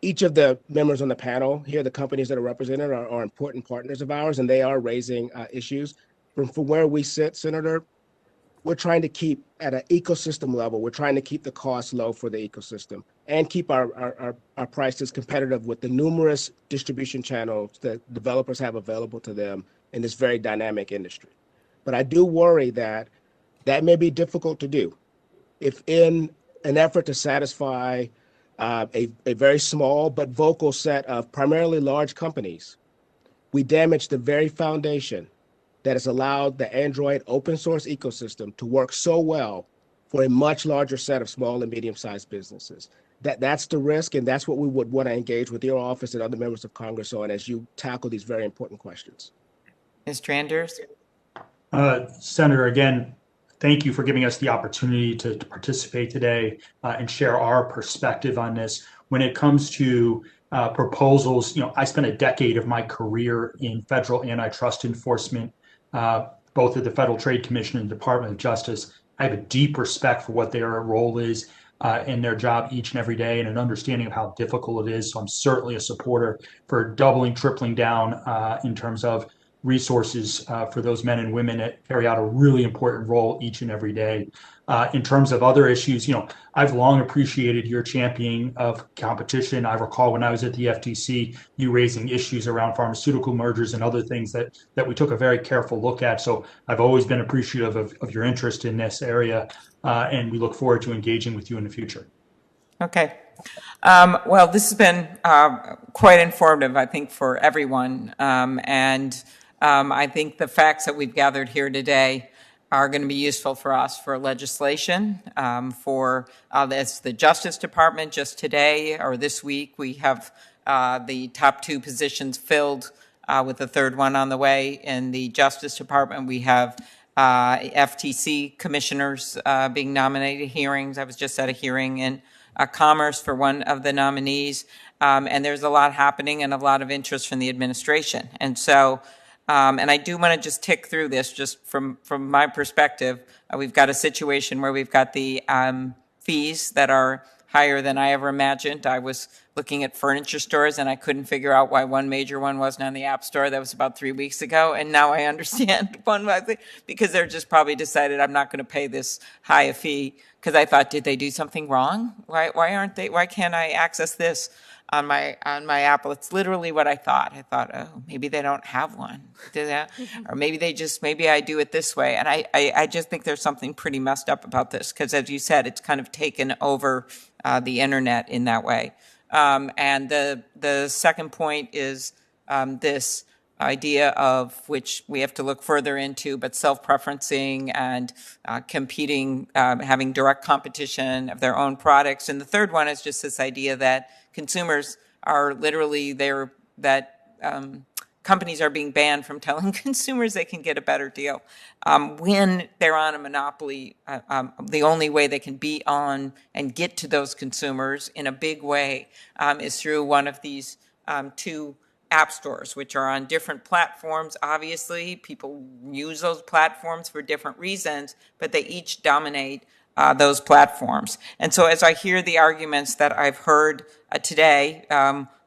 each of the members on the panel here, the companies that are represented are important partners of ours, and they are raising issues. From where we sit, Senator, we're trying to keep at an ecosystem level, we're trying to keep the costs low for the ecosystem and keep our prices competitive with the numerous distribution channels that developers have available to them in this very dynamic industry. But I do worry that may be difficult to do if, in an effort to satisfy a very small but vocal set of primarily large companies, we damage the very foundation that has allowed the Android open source ecosystem to work so well for a much larger set of small and medium-sized businesses. That's the risk, and that's what we would want to engage with your office and other members of Congress on as you tackle these very important questions. Mr. Anders? Senator, again, thank you for giving us the opportunity to participate today and share our perspective on this. When it comes to proposals, I spent a decade of my career in federal antitrust enforcement, both at the Federal Trade Commission and the Department of Justice. I have a deep respect for what their role is in their job each and every day, and an understanding of how difficult it is. So I'm certainly a supporter for doubling, tripling down in terms of resources for those men and women that carry out a really important role each and every day. In terms of other issues, I've long appreciated your championing of competition. I recall when I was at the FTC, you raising issues around pharmaceutical mergers and other things that we took a very careful look at. So I've always been appreciative of your interest in this area, and we look forward to engaging with you in the future. Okay. Well, this has been quite informative, I think, for everyone. I think the facts that we've gathered here today are going to be useful for us for legislation, for the Justice Department. Just today or this week, we have the top 2 positions filled with a third one on the way. In the Justice Department, we have FTC commissioners being nominated, hearings. I was just at a hearing in Commerce for one of the nominees, and there's a lot happening and a lot of interest from the administration. And so, and I do want to just tick through this just from my perspective. We've got a situation where we've got the fees that are higher than I ever imagined. I was looking at furniture stores and I couldn't figure out why one major one wasn't on the App Store. That was about 3 weeks ago. And now I understand one, because they're just probably decided I'm not going to pay this high a fee, because I thought, did they do something wrong? Why can't I access this on my Apple? It's literally what I thought. I thought, oh, maybe they don't have one. Or maybe I do it this way. And I just think there's something pretty messed up about this, because as you said, it's kind of taken over the internet in that way. And the second point is this idea of, which we have to look further into, but self-preferencing and competing, having direct competition of their own products. And the third one is just this idea that consumers are literally there, that companies are being banned from telling consumers they can get a better deal. When they're on a monopoly, the only way they can be on and get to those consumers in a big way is through one of these 2 app stores, which are on different platforms. Obviously, people use those platforms for different reasons, but they each dominate those platforms. And so as I hear the arguments that I've heard today,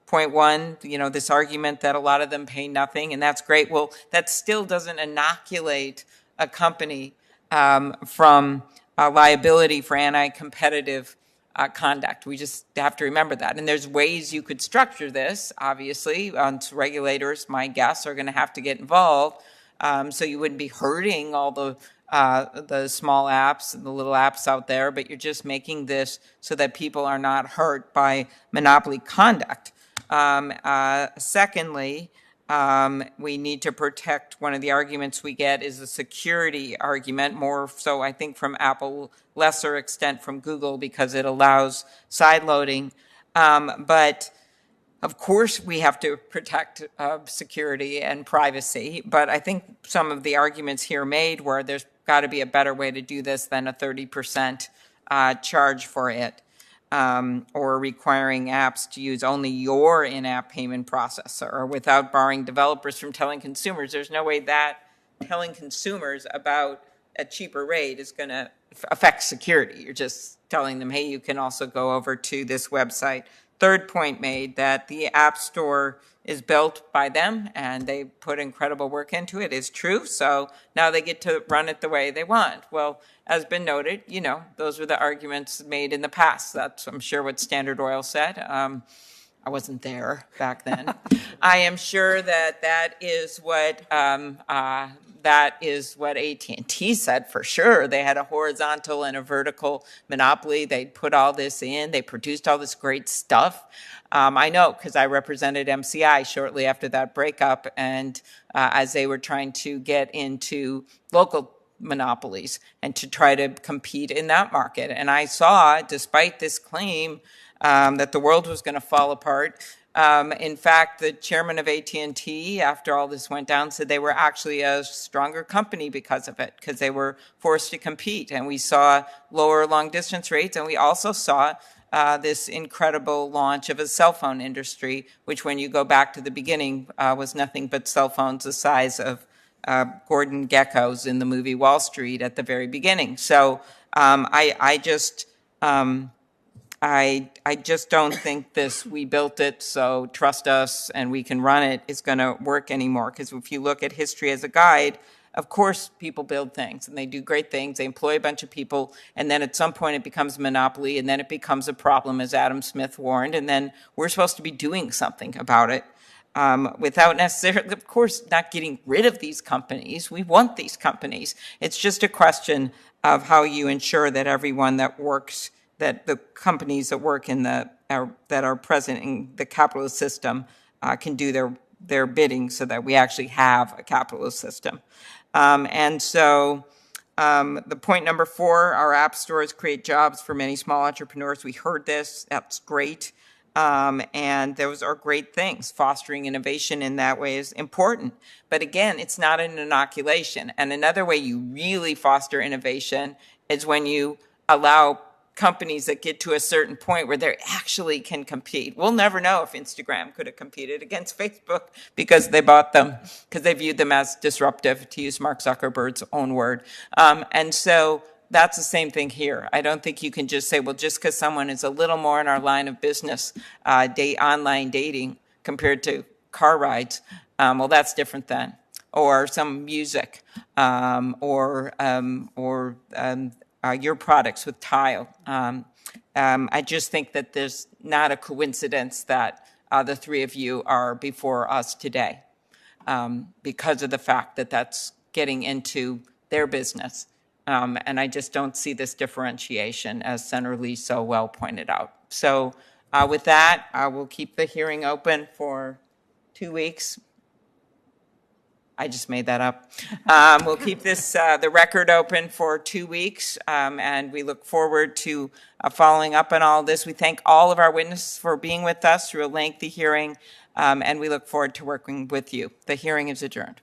point one, this argument that a lot of them pay nothing, and that's great. Well, that still doesn't inoculate a company from liability for anti-competitive conduct. We just have to remember that. And there's ways you could structure this, obviously. Regulators, my guess, are going to have to get involved. So you wouldn't be hurting all the small apps and the little apps out there, but you're just making this so that people are not hurt by monopoly conduct. Secondly, we need to protect. One of the arguments we get is a security argument, more so I think from Apple, lesser extent from Google, because it allows sideloading. But of course, we have to protect security and privacy, but I think some of the arguments here made where there's got to be a better way to do this than a 30% charge for it, or requiring apps to use only your in-app payment processor, or without barring developers from telling consumers. There's no way that telling consumers about a cheaper rate is going to affect security. You're just telling them, hey, you can also go over to this website. Third point made, that the App Store is built by them and they put incredible work into it, is true. So now they get to run it the way they want. Well, as been noted, those were the arguments made in the past. That's, I'm sure, what Standard Oil said. I wasn't there back then. I am sure that is what AT&T said for sure. They had a horizontal and a vertical monopoly. They put all this in. They produced all this great stuff. I know because I represented MCI shortly after that breakup, and as they were trying to get into local monopolies and to try to compete in that market. And I saw, despite this claim that the world was going to fall apart, in fact, the chairman of AT&T, after all this went down, said they were actually a stronger company because of it, because they were forced to compete. And we saw lower long-distance rates, and we also saw this incredible launch of a cell phone industry, which, when you go back to the beginning, was nothing but cell phones the size of Gordon Gekko's in the movie Wall Street at the very beginning. So I just don't think this "we built it, so trust us and we can run it" is going to work anymore. Because if you look at history as a guide, of course people build things and they do great things. They employ a bunch of people, and then at some point it becomes a monopoly, and then it becomes a problem, as Adam Smith warned, and then we're supposed to be doing something about it. Without necessarily, of course, not getting rid of these companies. We want these companies. It's just a question of how you ensure that everyone that works, that the companies that work in that are present in the capitalist system can do their bidding, so that we actually have a capitalist system. And so the point number 4, our app stores create jobs for many small entrepreneurs. We heard this. That's great. And those are great things. Fostering innovation in that way is important. But again, it's not an inoculation. And another way you really foster innovation is when you allow companies that get to a certain point where they actually can compete. We'll never know if Instagram could have competed against Facebook because they bought them, because they viewed them as disruptive, to use Mark Zuckerberg's own word. And so that's the same thing here. I don't think you can just say, well, just because someone is a little more in our line of business, online dating compared to car rides, well, that's different then. Or some music, or your products with Tile. I just think that there's not a coincidence that the three of you are before us today, because of the fact that that's getting into their business. And I just don't see this differentiation, as Senator Lee so well pointed out. So with that, I will keep the hearing open for 2 weeks. I just made that up. We'll keep the record open for 2 weeks, and we look forward to following up on all this. We thank all of our witnesses for being with us through a lengthy hearing, and we look forward to working with you. The hearing is adjourned.